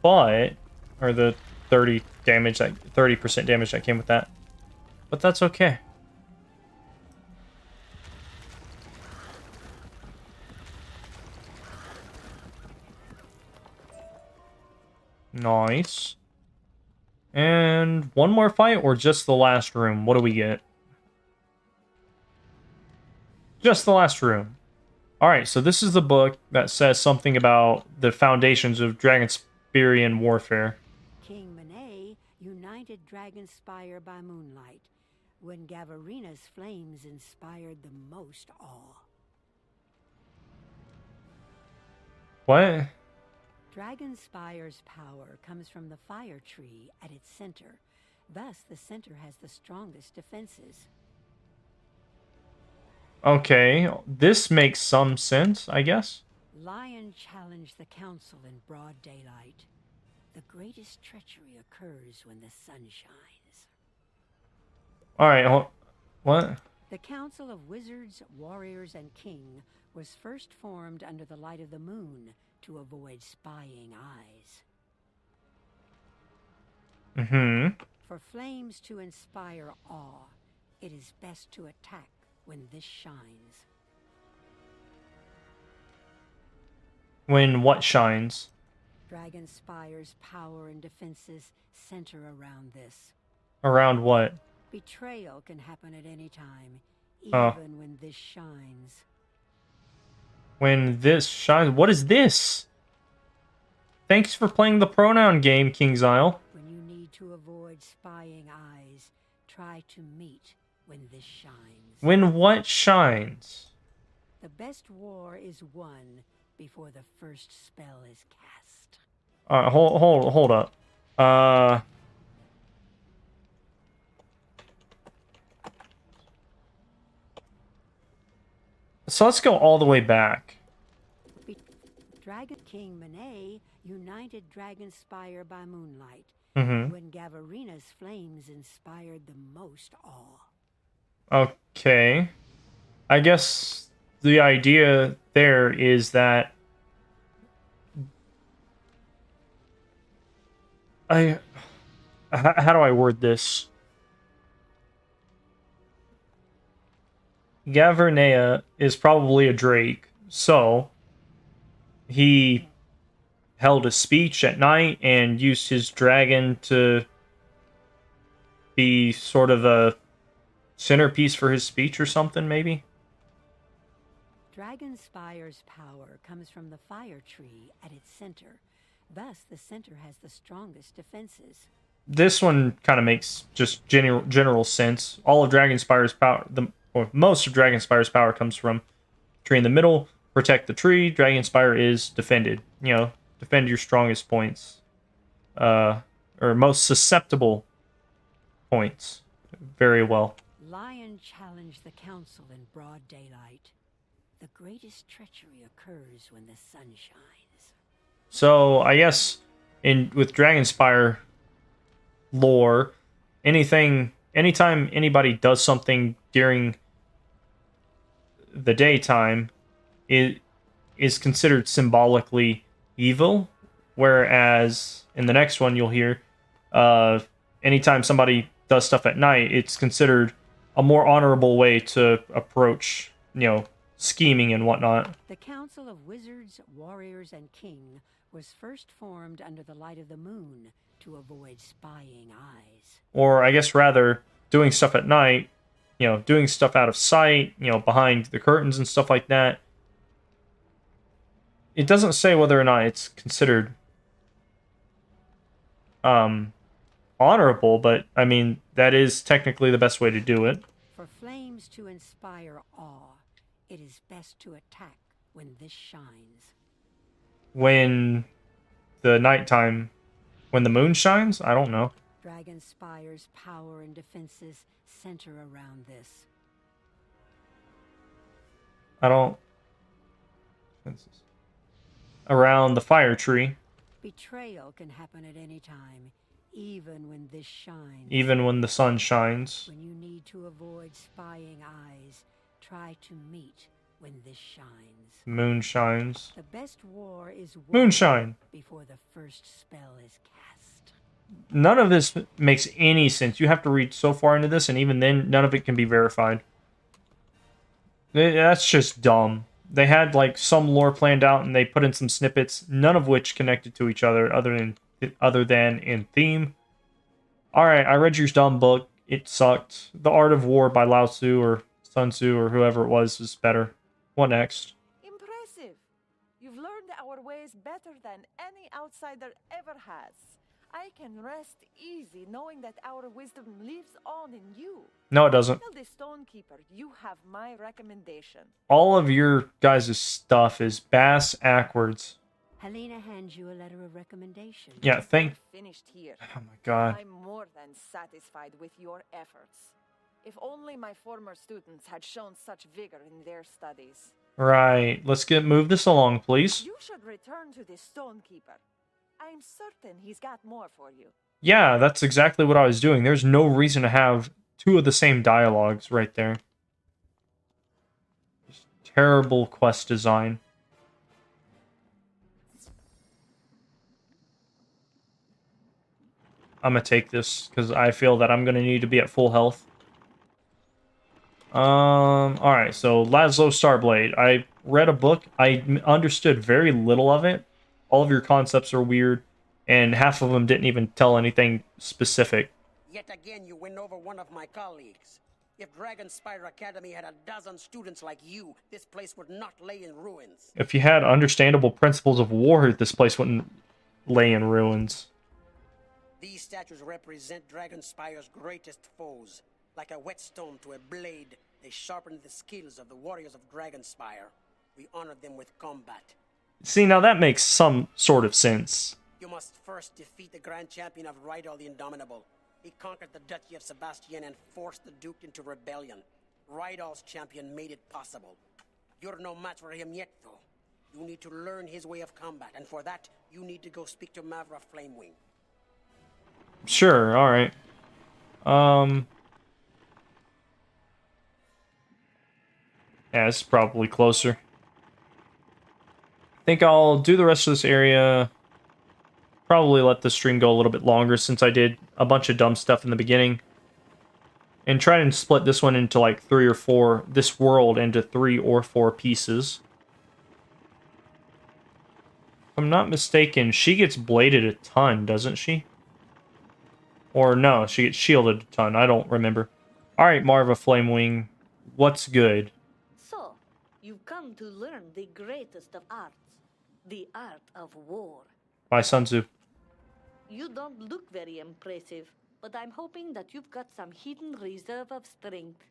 But... Or the 30% damage that came with that. But that's okay. Nice. And one more fight, or just the last room? What do we get? Just the last room. Alright, so this is the book that says something about the foundations of Dragonspyrian warfare. King Manet united Dragonspyre by moonlight, when Gavarina's flames inspired the most awe. What? Dragonspire's power comes from the fire tree at its center. Thus, the center has the strongest defenses. Okay, this makes some sense, I guess. Lion challenged the council in broad daylight. The greatest treachery occurs when the sun shines. Alright, what? The Council of Wizards, Warriors, and King was first formed under the light of the moon to avoid spying eyes. For flames to inspire awe, it is best to attack when this shines. When what shines? Dragonspire's power and defenses center around this. Around what? Betrayal can happen at any time, even when this shines. When this shines? What is this? Thanks for playing the pronoun game, King's Isle. When you need to avoid spying eyes, try to meet when this shines. When what shines? The best war is won before the first spell is cast. Hold up. So let's go all the way back. Dragon King Manet united Dragonspyre by moonlight, when Gavarina's flames inspired the most awe. Okay. I guess the idea there is that how do I word this? Gavernea is probably a drake, so he held a speech at night and used his dragon to be sort of a centerpiece for his speech or something, maybe? Dragonspire's power comes from the fire tree at its center. Thus, the center has the strongest defenses. This one kind of makes just general sense. All of Dragonspire's power, or most of Dragonspire's power comes from tree in the middle. Protect the tree. Dragonspire is defended. You know, defend your strongest points. Or most susceptible points. Very well. Lion challenged the council in broad daylight. The greatest treachery occurs when the sun shines. So, I guess with Dragonspire lore, anytime anybody does something during the daytime, it is considered symbolically evil, whereas in the next one you'll hear anytime somebody does stuff at night, it's considered a more honorable way to approach, scheming and whatnot. The Council of Wizards, Warriors, and King was first formed under the light of the moon to avoid spying eyes. Or I guess rather, doing stuff at night, doing stuff out of sight, behind the curtains and stuff like that. It doesn't say whether or not it's considered honorable, but I mean, that is technically the best way to do it. For flames to inspire awe, it is best to attack when this shines. When the moon shines? I don't know. Dragonspire's power and defenses center around this. Around the fire tree. Betrayal can happen at any time, even when this shines. Even when the sun shines. When you need to avoid spying eyes, try to meet when this shines. Moon shines. The best war is moonshine before the first spell is cast. None of this makes any sense. You have to read so far into this, and even then, none of it can be verified. That's just dumb. They had like some lore planned out, and they put in some snippets, none of which connected to each other, other than in theme. All right, I read your dumb book. It sucked. The Art of War by Lao Tzu or Sun Tzu or whoever it was better. What next? Impressive. You've learned our ways better than any outsider ever has. I can rest easy knowing that our wisdom lives on in you. No, it doesn't. Tell the Stonekeeper you have my recommendation. All of your guys' stuff is bass-ackwards. Helena hands you a letter of recommendation. Yeah, Finished here. Oh my god. I'm more than satisfied with your efforts. If only my former students had shown such vigor in their studies. Right. Let's move this along, please. You should return to the Stonekeeper. I'm certain he's got more for you. Yeah, that's exactly what I was doing. There's no reason to have two of the same dialogues right there. Just terrible quest design. I'm gonna take this because I feel that I'm gonna need to be at full health. Alright, so Laszlo Starblade. I read a book. I understood very little of it. All of your concepts are weird, and half of them didn't even tell anything specific. Yet again, you win over one of my colleagues. If Dragonspyre Academy had a dozen students like you, this place would not lay in ruins. If you had understandable principles of war, this place wouldn't lay in ruins. These statues represent Dragonspire's greatest foes. Like a whetstone to a blade, they sharpened the skills of the warriors of Dragonspire. We honor them with combat. See, now that makes some sort of sense. You must first defeat the Grand Champion of Rydal the Indomitable. He conquered the Duchy of Sebastian and forced the Duke into rebellion. Rydal's champion made it possible. You're no match for him yet, though. You need to learn his way of combat, and for that, you need to go speak to Mavra Flamewing. Sure, alright. Yeah, it's probably closer. I think I'll do the rest of this area. Probably let the stream go a little bit longer since I did a bunch of dumb stuff in the beginning. And try and split this one into like 3 or 4, this world into 3 or 4 pieces. If I'm not mistaken, she gets bladed a ton, doesn't she? Or no, she gets shielded a ton. I don't remember. Alright, Marva Flamewing. What's good? So, you've come to learn the greatest of arts. The art of war. By Sun Tzu. You don't look very impressive, but I'm hoping that you've got some hidden reserve of strength.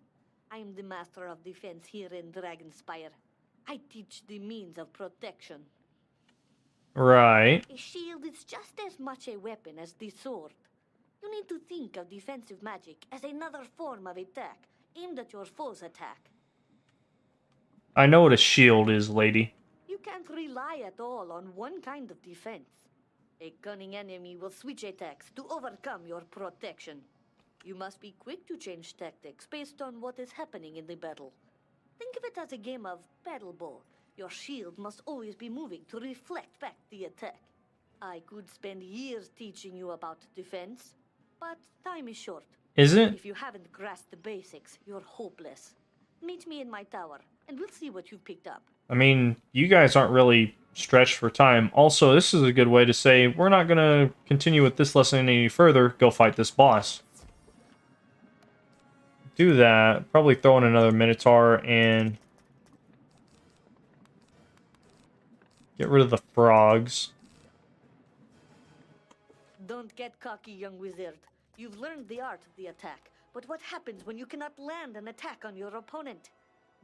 I'm the master of defense here in Dragonspyre. I teach the means of protection. Right. A shield is just as much a weapon as the sword. You need to think of defensive magic as another form of attack, aimed at your foe's attack. I know what a shield is, lady. You can't rely at all on one kind of defense. A cunning enemy will switch attacks to overcome your protection. You must be quick to change tactics based on what is happening in the battle. Think of it as a game of battle ball. Your shield must always be moving to reflect back the attack. I could spend years teaching you about defense, but time is short. Is it? If you haven't grasped the basics, you're hopeless. Meet me in my tower, and we'll see what you've picked up. I mean, you guys aren't really stretched for time. Also, this is a good way to say, we're not going to continue with this lesson any further. Go fight this boss. Do that. Probably throw in another Minotaur and get rid of the frogs. Don't get cocky, young wizard. You've learned the art of the attack, but what happens when you cannot land an attack on your opponent?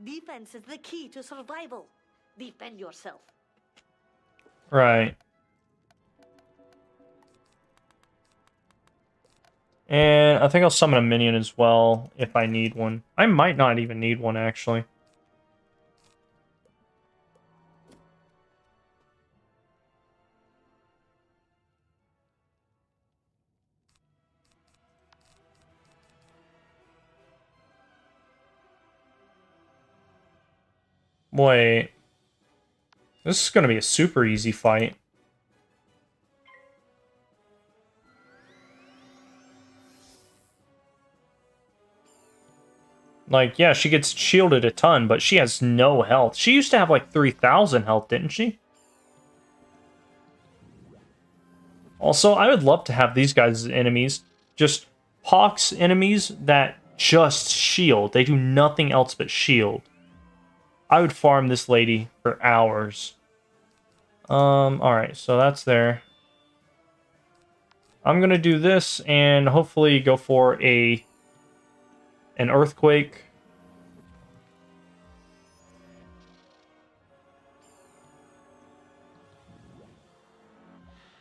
Defense is the key to survival. Defend yourself. Right. And I think I'll summon a minion as well, if I need one. I might not even need one, actually. Wait. This is going to be a super easy fight. Like, yeah, she gets shielded a ton, but she has no health. She used to have like 3,000 health, didn't she? Also, I would love to have these guys as enemies. Just pox enemies that just shield. They do nothing else but shield. I would farm this lady for hours. Alright, so that's there. I'm gonna do this and hopefully go for an earthquake.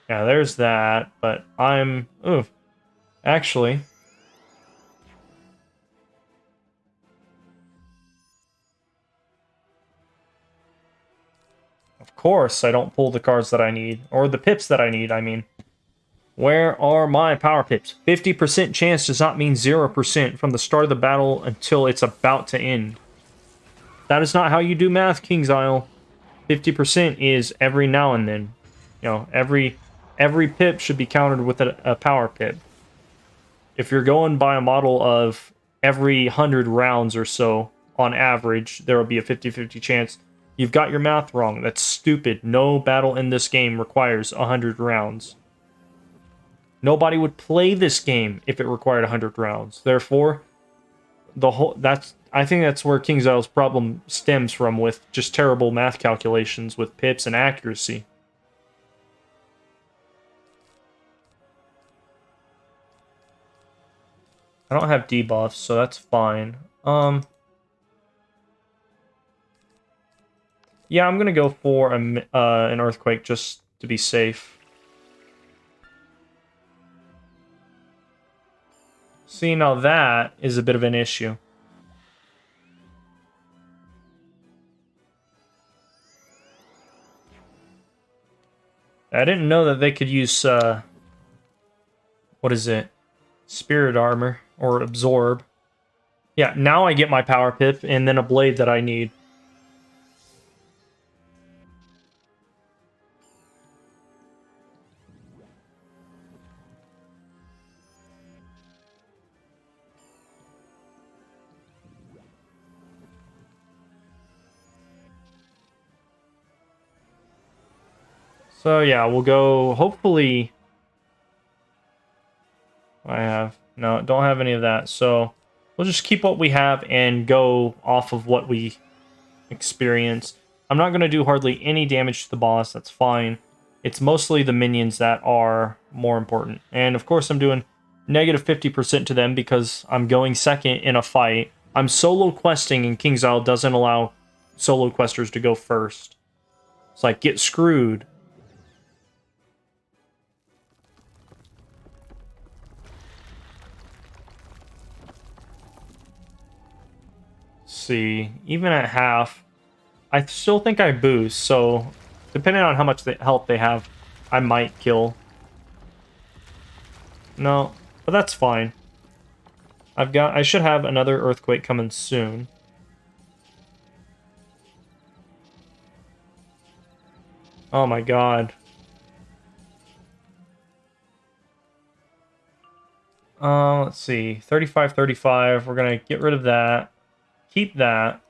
Yeah, there's that, but I'm... Ooh. Actually... Of course, I don't pull the cards that I need. Or the pips that I need, I mean. Where are my power pips? 50% chance does not mean 0% from the start of the battle until it's about to end. That is not how you do math, King's Isle. 50% is every now and then. You know, every pip should be countered with a power pip. If you're going by a model of every 100 rounds or so, on average, there will be a 50-50 chance. You've got your math wrong. That's stupid. No battle in this game requires 100 rounds. Nobody would play this game if it required 100 rounds. Therefore, I think that's where King's Isle's problem stems from, with just terrible math calculations with pips and accuracy. I don't have debuffs, so that's fine. Yeah, I'm gonna go for an earthquake just to be safe. See, now that is a bit of an issue. I didn't know that they could use, what is it? Spirit armor, or absorb. Yeah, now I get my power pip, and then a blade that I need. So yeah, we'll go, hopefully... No, don't have any of that, so... We'll just keep what we have and go off of what we experience. I'm not going to do hardly any damage to the boss, that's fine. It's mostly the minions that are more important. And of course I'm doing negative 50% to them because I'm going second in a fight. I'm solo questing and King's Isle doesn't allow solo questers to go first. It's like, get screwed. See, even at half, I still think I boost, so depending on how much health they have, I might kill. No, but that's fine. I should have another earthquake coming soon. Oh my god. Let's see. 35, 35. We're gonna get rid of that. Keep that.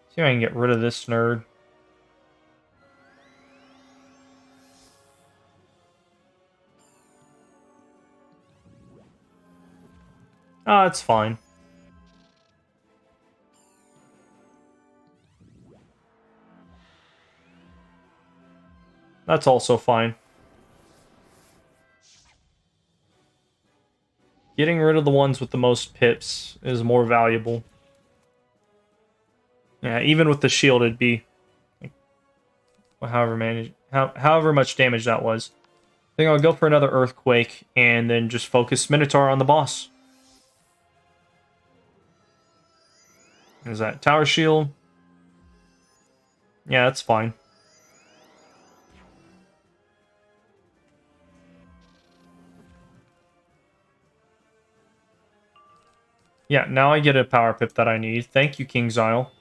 See if I can get rid of this nerd. Oh, it's fine. That's also fine. Getting rid of the ones with the most pips is more valuable. Yeah, even with the shield, it'd be like, however much damage that was. I think I'll go for another earthquake and then just focus Minotaur on the boss. Is that tower shield? Yeah, that's fine. Yeah, now I get a power pip that I need. Thank you, King's Isle.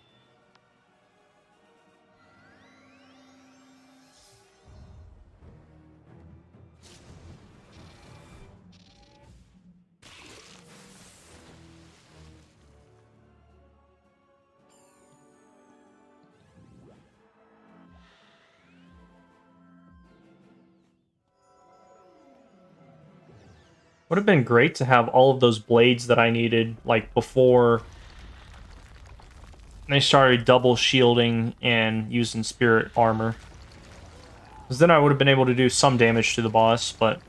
Would have been great to have all of those blades that I needed, like, before they started double shielding and using spirit armor. Because then I would have been able to do some damage to the boss, but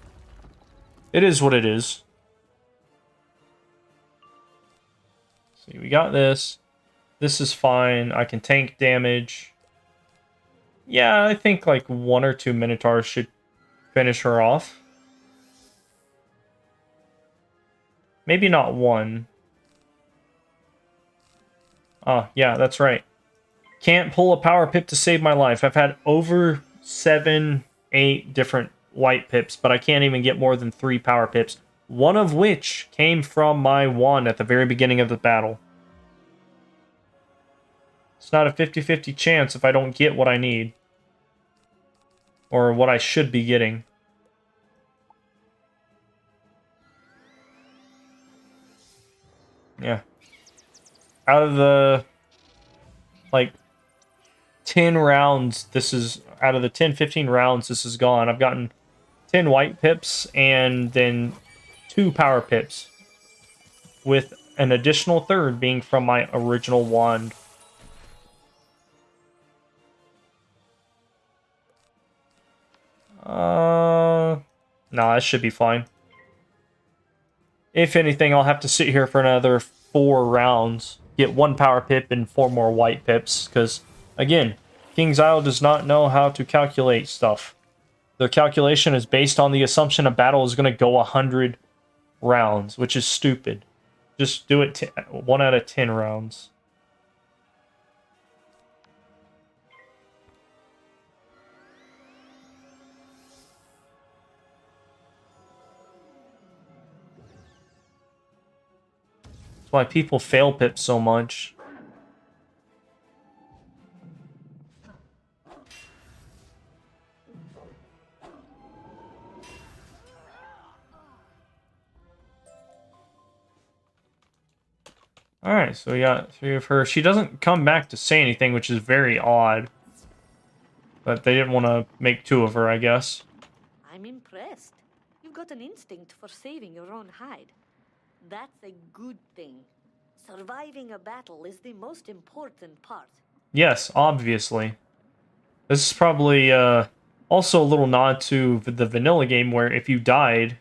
it is what it is. See, we got this. This is fine. I can tank damage. Yeah, I think like 1 or 2 Minotaurs should finish her off. Maybe not 1. Oh, yeah, that's right. Can't pull a power pip to save my life. I've had over 7, 8 different white pips, but I can't even get more than 3 power pips. One of which came from my wand at the very beginning of the battle. It's not a 50-50 chance if I don't get what I need. Or what I should be getting. Yeah. Out of the, like, 10 rounds, this is, out of the 10, 15 rounds, this is gone. I've gotten 10 white pips and then 2 power pips. With an additional third being from my original wand. No, that should be fine. If anything, I'll have to sit here for another 4 rounds. Get 1 power pip and 4 more white pips. Because, again, King's Isle does not know how to calculate stuff. Their calculation is based on the assumption a battle is going to go 100 rounds, which is stupid. Just do it 1 out of 10 rounds. That's why people fail pip so much. Alright, so we got 3 of her. She doesn't come back to say anything, which is very odd. But they didn't want to make 2 of her, I guess. I'm impressed. You've got an instinct for saving your own hide. That's a good thing. Surviving a battle is the most important part. Yes, obviously. This is probably also a little nod to the vanilla game where if you died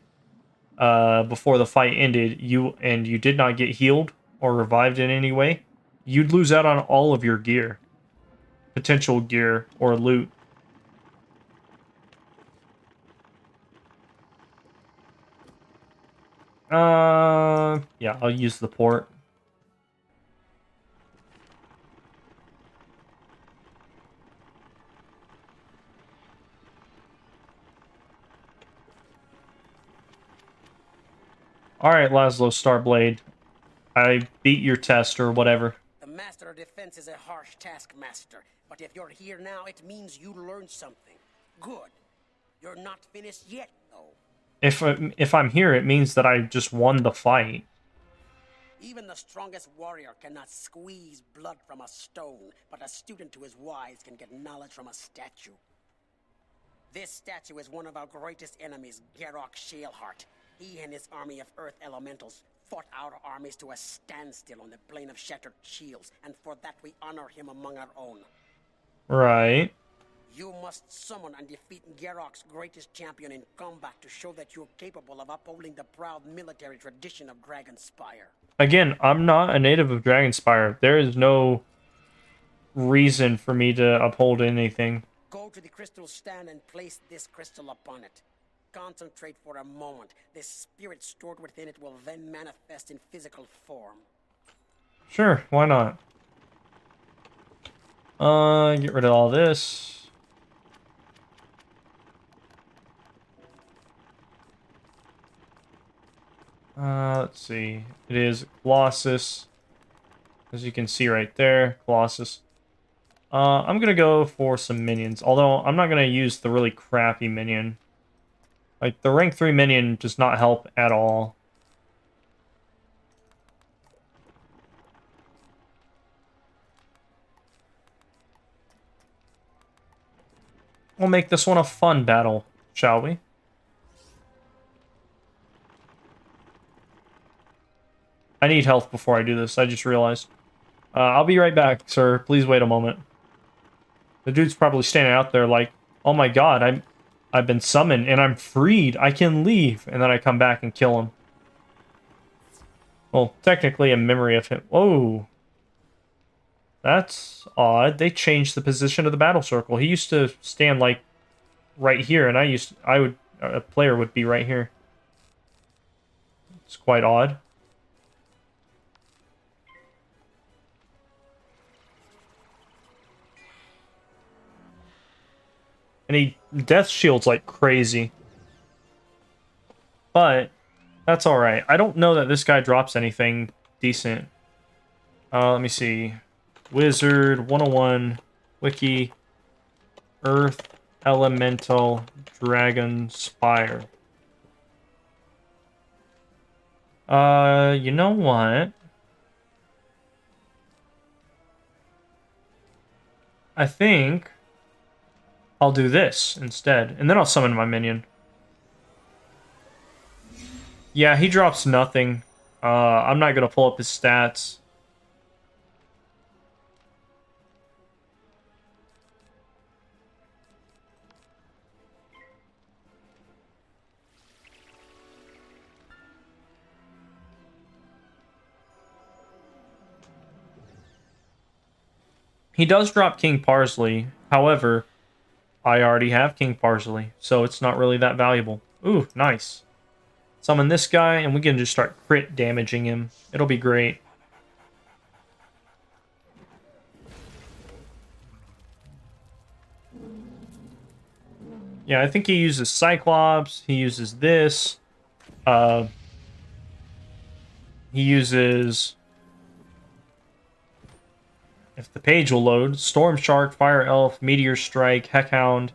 before the fight ended, you did not get healed or revived in any way, you'd lose out on all of your gear. Potential gear or loot. Yeah, I'll use the port. Alright, Laszlo Starblade. I beat your test or whatever. The Master of Defense is a harsh taskmaster, but if you're here now, it means you learned something. Good. You're not finished yet, though. If I'm here, it means that I just won the fight. Even the strongest warrior cannot squeeze blood from a stone, but a student who is wise can get knowledge from a statue. This statue is one of our greatest enemies, Garrock Shaleheart. He and his army of Earth Elementals fought our armies to a standstill on the plain of Shattered Shields, and for that we honor him among our own. Right. You must summon and defeat Garrock's greatest champion in combat to show that you're capable of upholding the proud military tradition of Dragonspyre. Again, I'm not a native of Dragonspyre. There is no reason for me to uphold anything. Go to the crystal stand and place this crystal upon it. Concentrate for a moment. The spirit stored within it will then manifest in physical form. Sure, why not? Get rid of all this. Let's see. It is Colossus. As you can see right there, Colossus. I'm gonna go for some minions. Although, I'm not gonna use the really crappy minion. Like, the rank 3 minion does not help at all. We'll make this one a fun battle, shall we? I need health before I do this, I just realized. I'll be right back, sir. Please wait a moment. The dude's probably standing out there like, oh my god, I've been summoned and I'm freed. I can leave. And then I come back and kill him. Well, technically a memory of him. Whoa. That's odd. They changed the position of the battle circle. He used to stand like right here, and a player would be right here. It's quite odd. And he death shields like crazy. But that's alright. I don't know that this guy drops anything decent. Let me see. Wizard101 Wiki Earth Elemental Dragonspyre. You know what? I think I'll do this instead, and then I'll summon my minion. Yeah, he drops nothing. I'm not gonna pull up his stats. He does drop King Parsley, however, I already have King Parsley, so it's not really that valuable. Ooh, nice. Summon this guy, and we can just start crit damaging him. It'll be great. Yeah, I think he uses Cyclops, he uses this, he uses... If the page will load, Storm Shark, Fire Elf, Meteor Strike, Heckhound,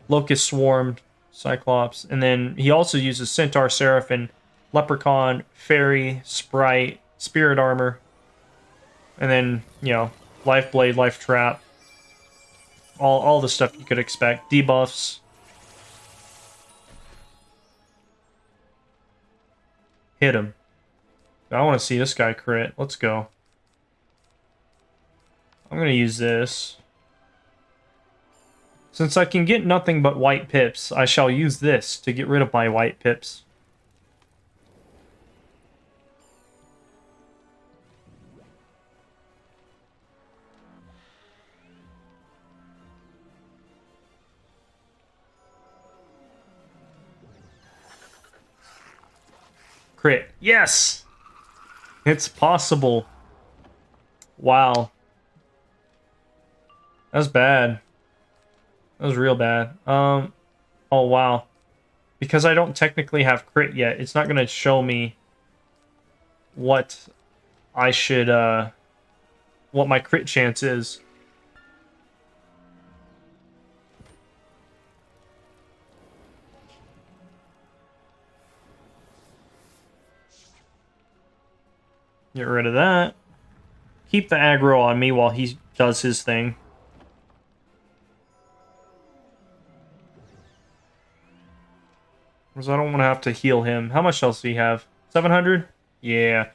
Locust Swarm, Cyclops, and then he also uses Centaur, Seraphim, Leprechaun, Fairy, Sprite, Spirit Armor, and then, you know, Life Blade, Life Trap. all the stuff you could expect. Debuffs. Hit him. I want to see this guy crit. Let's go. I'm going to use this. Since I can get nothing but white pips, I shall use this to get rid of my white pips. Crit. Yes! It's possible. Wow. That's bad. That was real bad. Oh, wow. Because I don't technically have crit yet, it's not going to show me what I should, what my crit chance is. Get rid of that. Keep the aggro on me while he does his thing. Because I don't want to have to heal him. How much else do he have? 700? Yeah.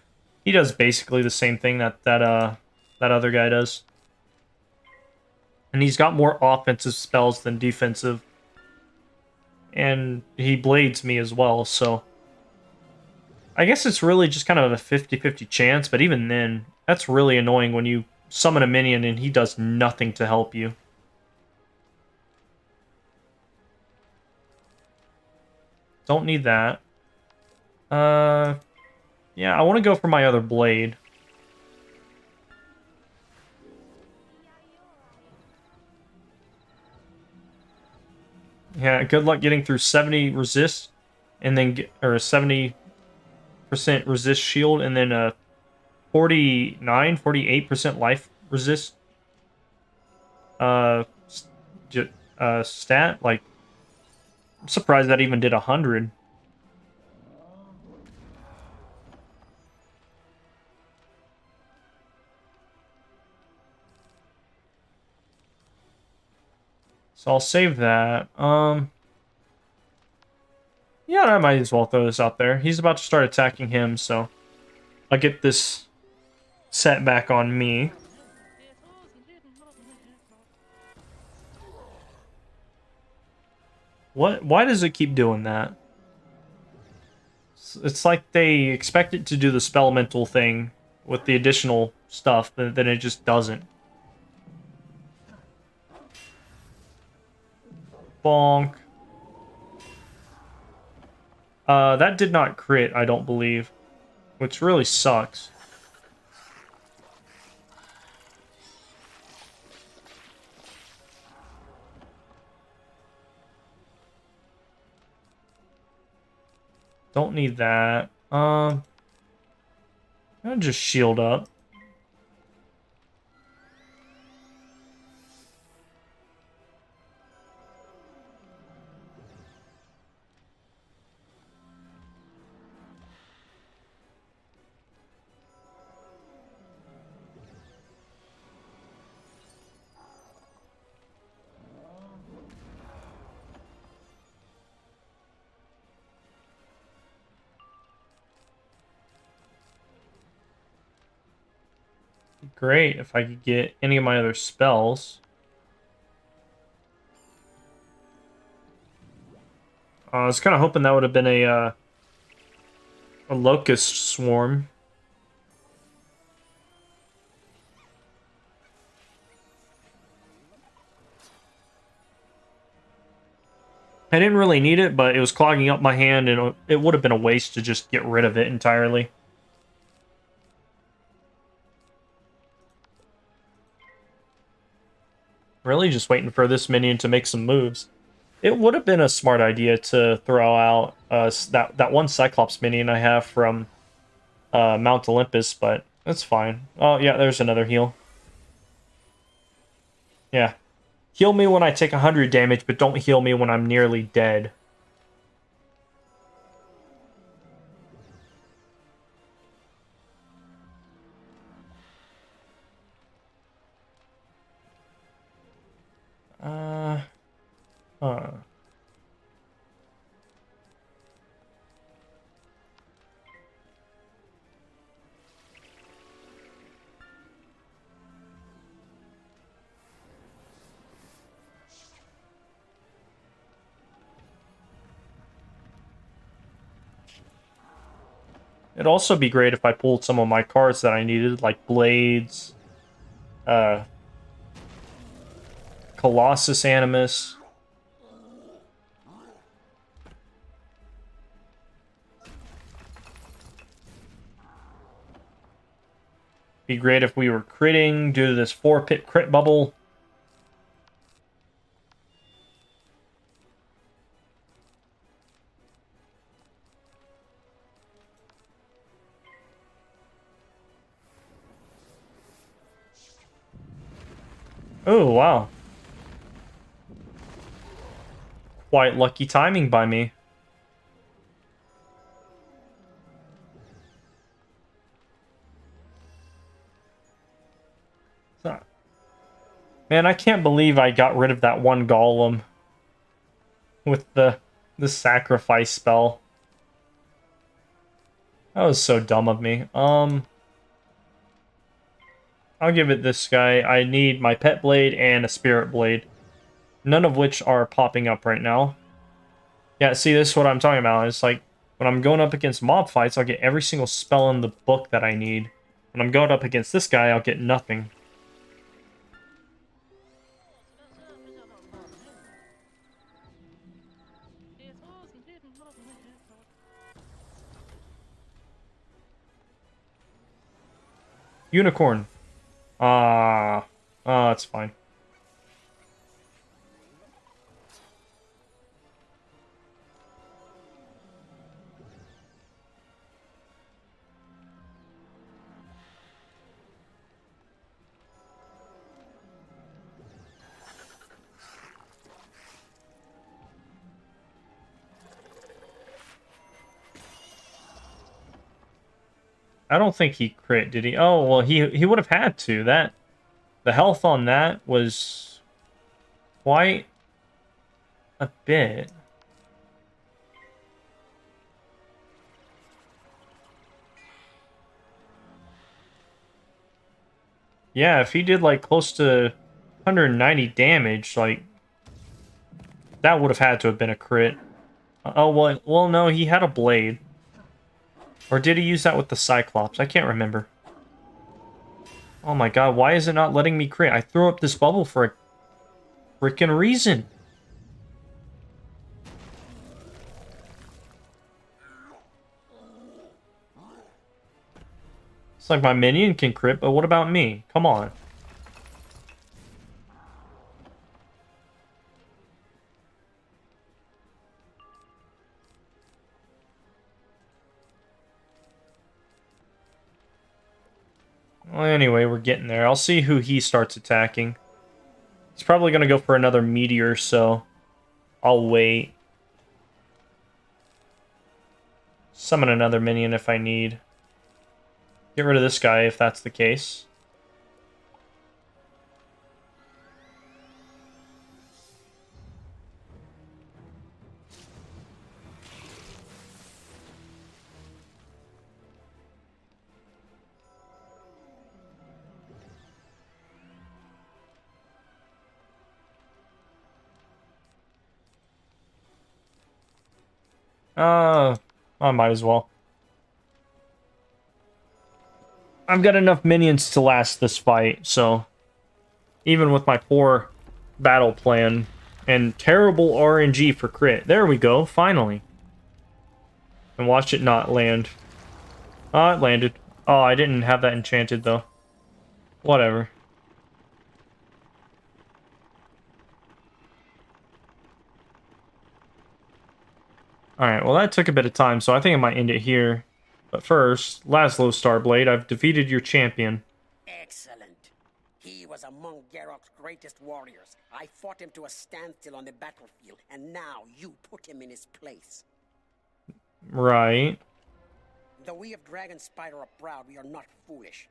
He does basically the same thing that other guy does. And he's got more offensive spells than defensive. And he blades me as well, so... I guess it's really just kind of a 50-50 chance, but even then, that's really annoying when you summon a minion and he does nothing to help you. Don't need that. Yeah, I want to go for my other blade. Yeah, good luck getting through 70 resist, and then get, or 70% resist shield, and then 48% life resist. Stat, like, I'm surprised that even did 100. So I'll save that. Yeah, I might as well throw this out there. He's about to start attacking him, so I'll get this set back on me. What? Why does it keep doing that? It's like they expect it to do the spellmental thing with the additional stuff, but then it just doesn't. Bonk. That did not crit, I don't believe, which really sucks. Don't need that. I'll just shield up. Great if I could get any of my other spells. I was kind of hoping that would have been a locust swarm. I didn't really need it, but it was clogging up my hand, and it would have been a waste to just get rid of it entirely. Really just waiting for this minion to make some moves. It would have been a smart idea to throw out that one Cyclops minion I have from Mount Olympus, but that's fine. Oh, yeah, there's another heal. Yeah. Heal me when I take 100 damage, but don't heal me when I'm nearly dead. It'd also be great if I pulled some of my cards that I needed, like Blades, Colossus Animus. Be great if we were critting due to this 4-pit crit bubble. Oh, wow. Quite lucky timing by me. Man, I can't believe I got rid of that one golem with the sacrifice spell. That was so dumb of me. I'll give it this guy. I need my pet blade and a spirit blade. None of which are popping up right now. Yeah, see, this is what I'm talking about. It's like, when I'm going up against mob fights, I'll get every single spell in the book that I need. When I'm going up against this guy, I'll get nothing. Unicorn. That's fine. I don't think he crit, did he? Oh, well, he would have had to. The health on that was quite a bit. Yeah, if he did like close to 190 damage, like that would have had to have been a crit. Oh, well, no, he had a blade. Or did he use that with the Cyclops? I can't remember. Oh my god, why is it not letting me crit? I threw up this bubble for a freaking reason. It's like my minion can crit, but what about me? Come on. Well, anyway, we're getting there. I'll see who he starts attacking. He's probably going to go for another meteor, so I'll wait. Summon another minion if I need. Get rid of this guy if that's the case. I might as well. I've got enough minions to last this fight, so even with my poor battle plan and terrible RNG for crit. There we go, finally. And watch it not land. Oh, it landed. Oh, I didn't have that enchanted, though. Whatever. Alright, well that took a bit of time, so I think I might end it here. But first, Laszlo Starblade, I've defeated your champion. Excellent. He was among Garrock's greatest warriors. I fought him to a standstill on the battlefield, and now you put him in his place. Right. Though we of Dragonspyre are proud, we are not foolish.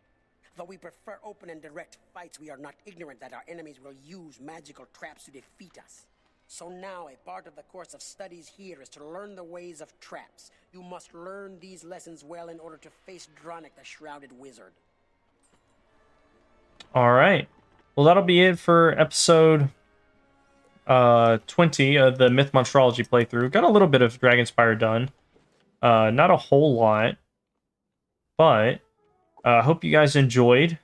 Though we prefer open and direct fights, we are not ignorant that our enemies will use magical traps to defeat us. So now, a part of the course of studies here is to learn the ways of traps. You must learn these lessons well in order to face Dronic, the Shrouded Wizard. Alright. Well, that'll be it for episode 20 of the Myth Monstrology playthrough. Got a little bit of Dragonspyre done. Not a whole lot. But I hope you guys enjoyed,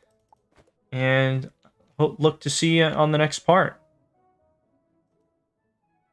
and look to see you on the next part.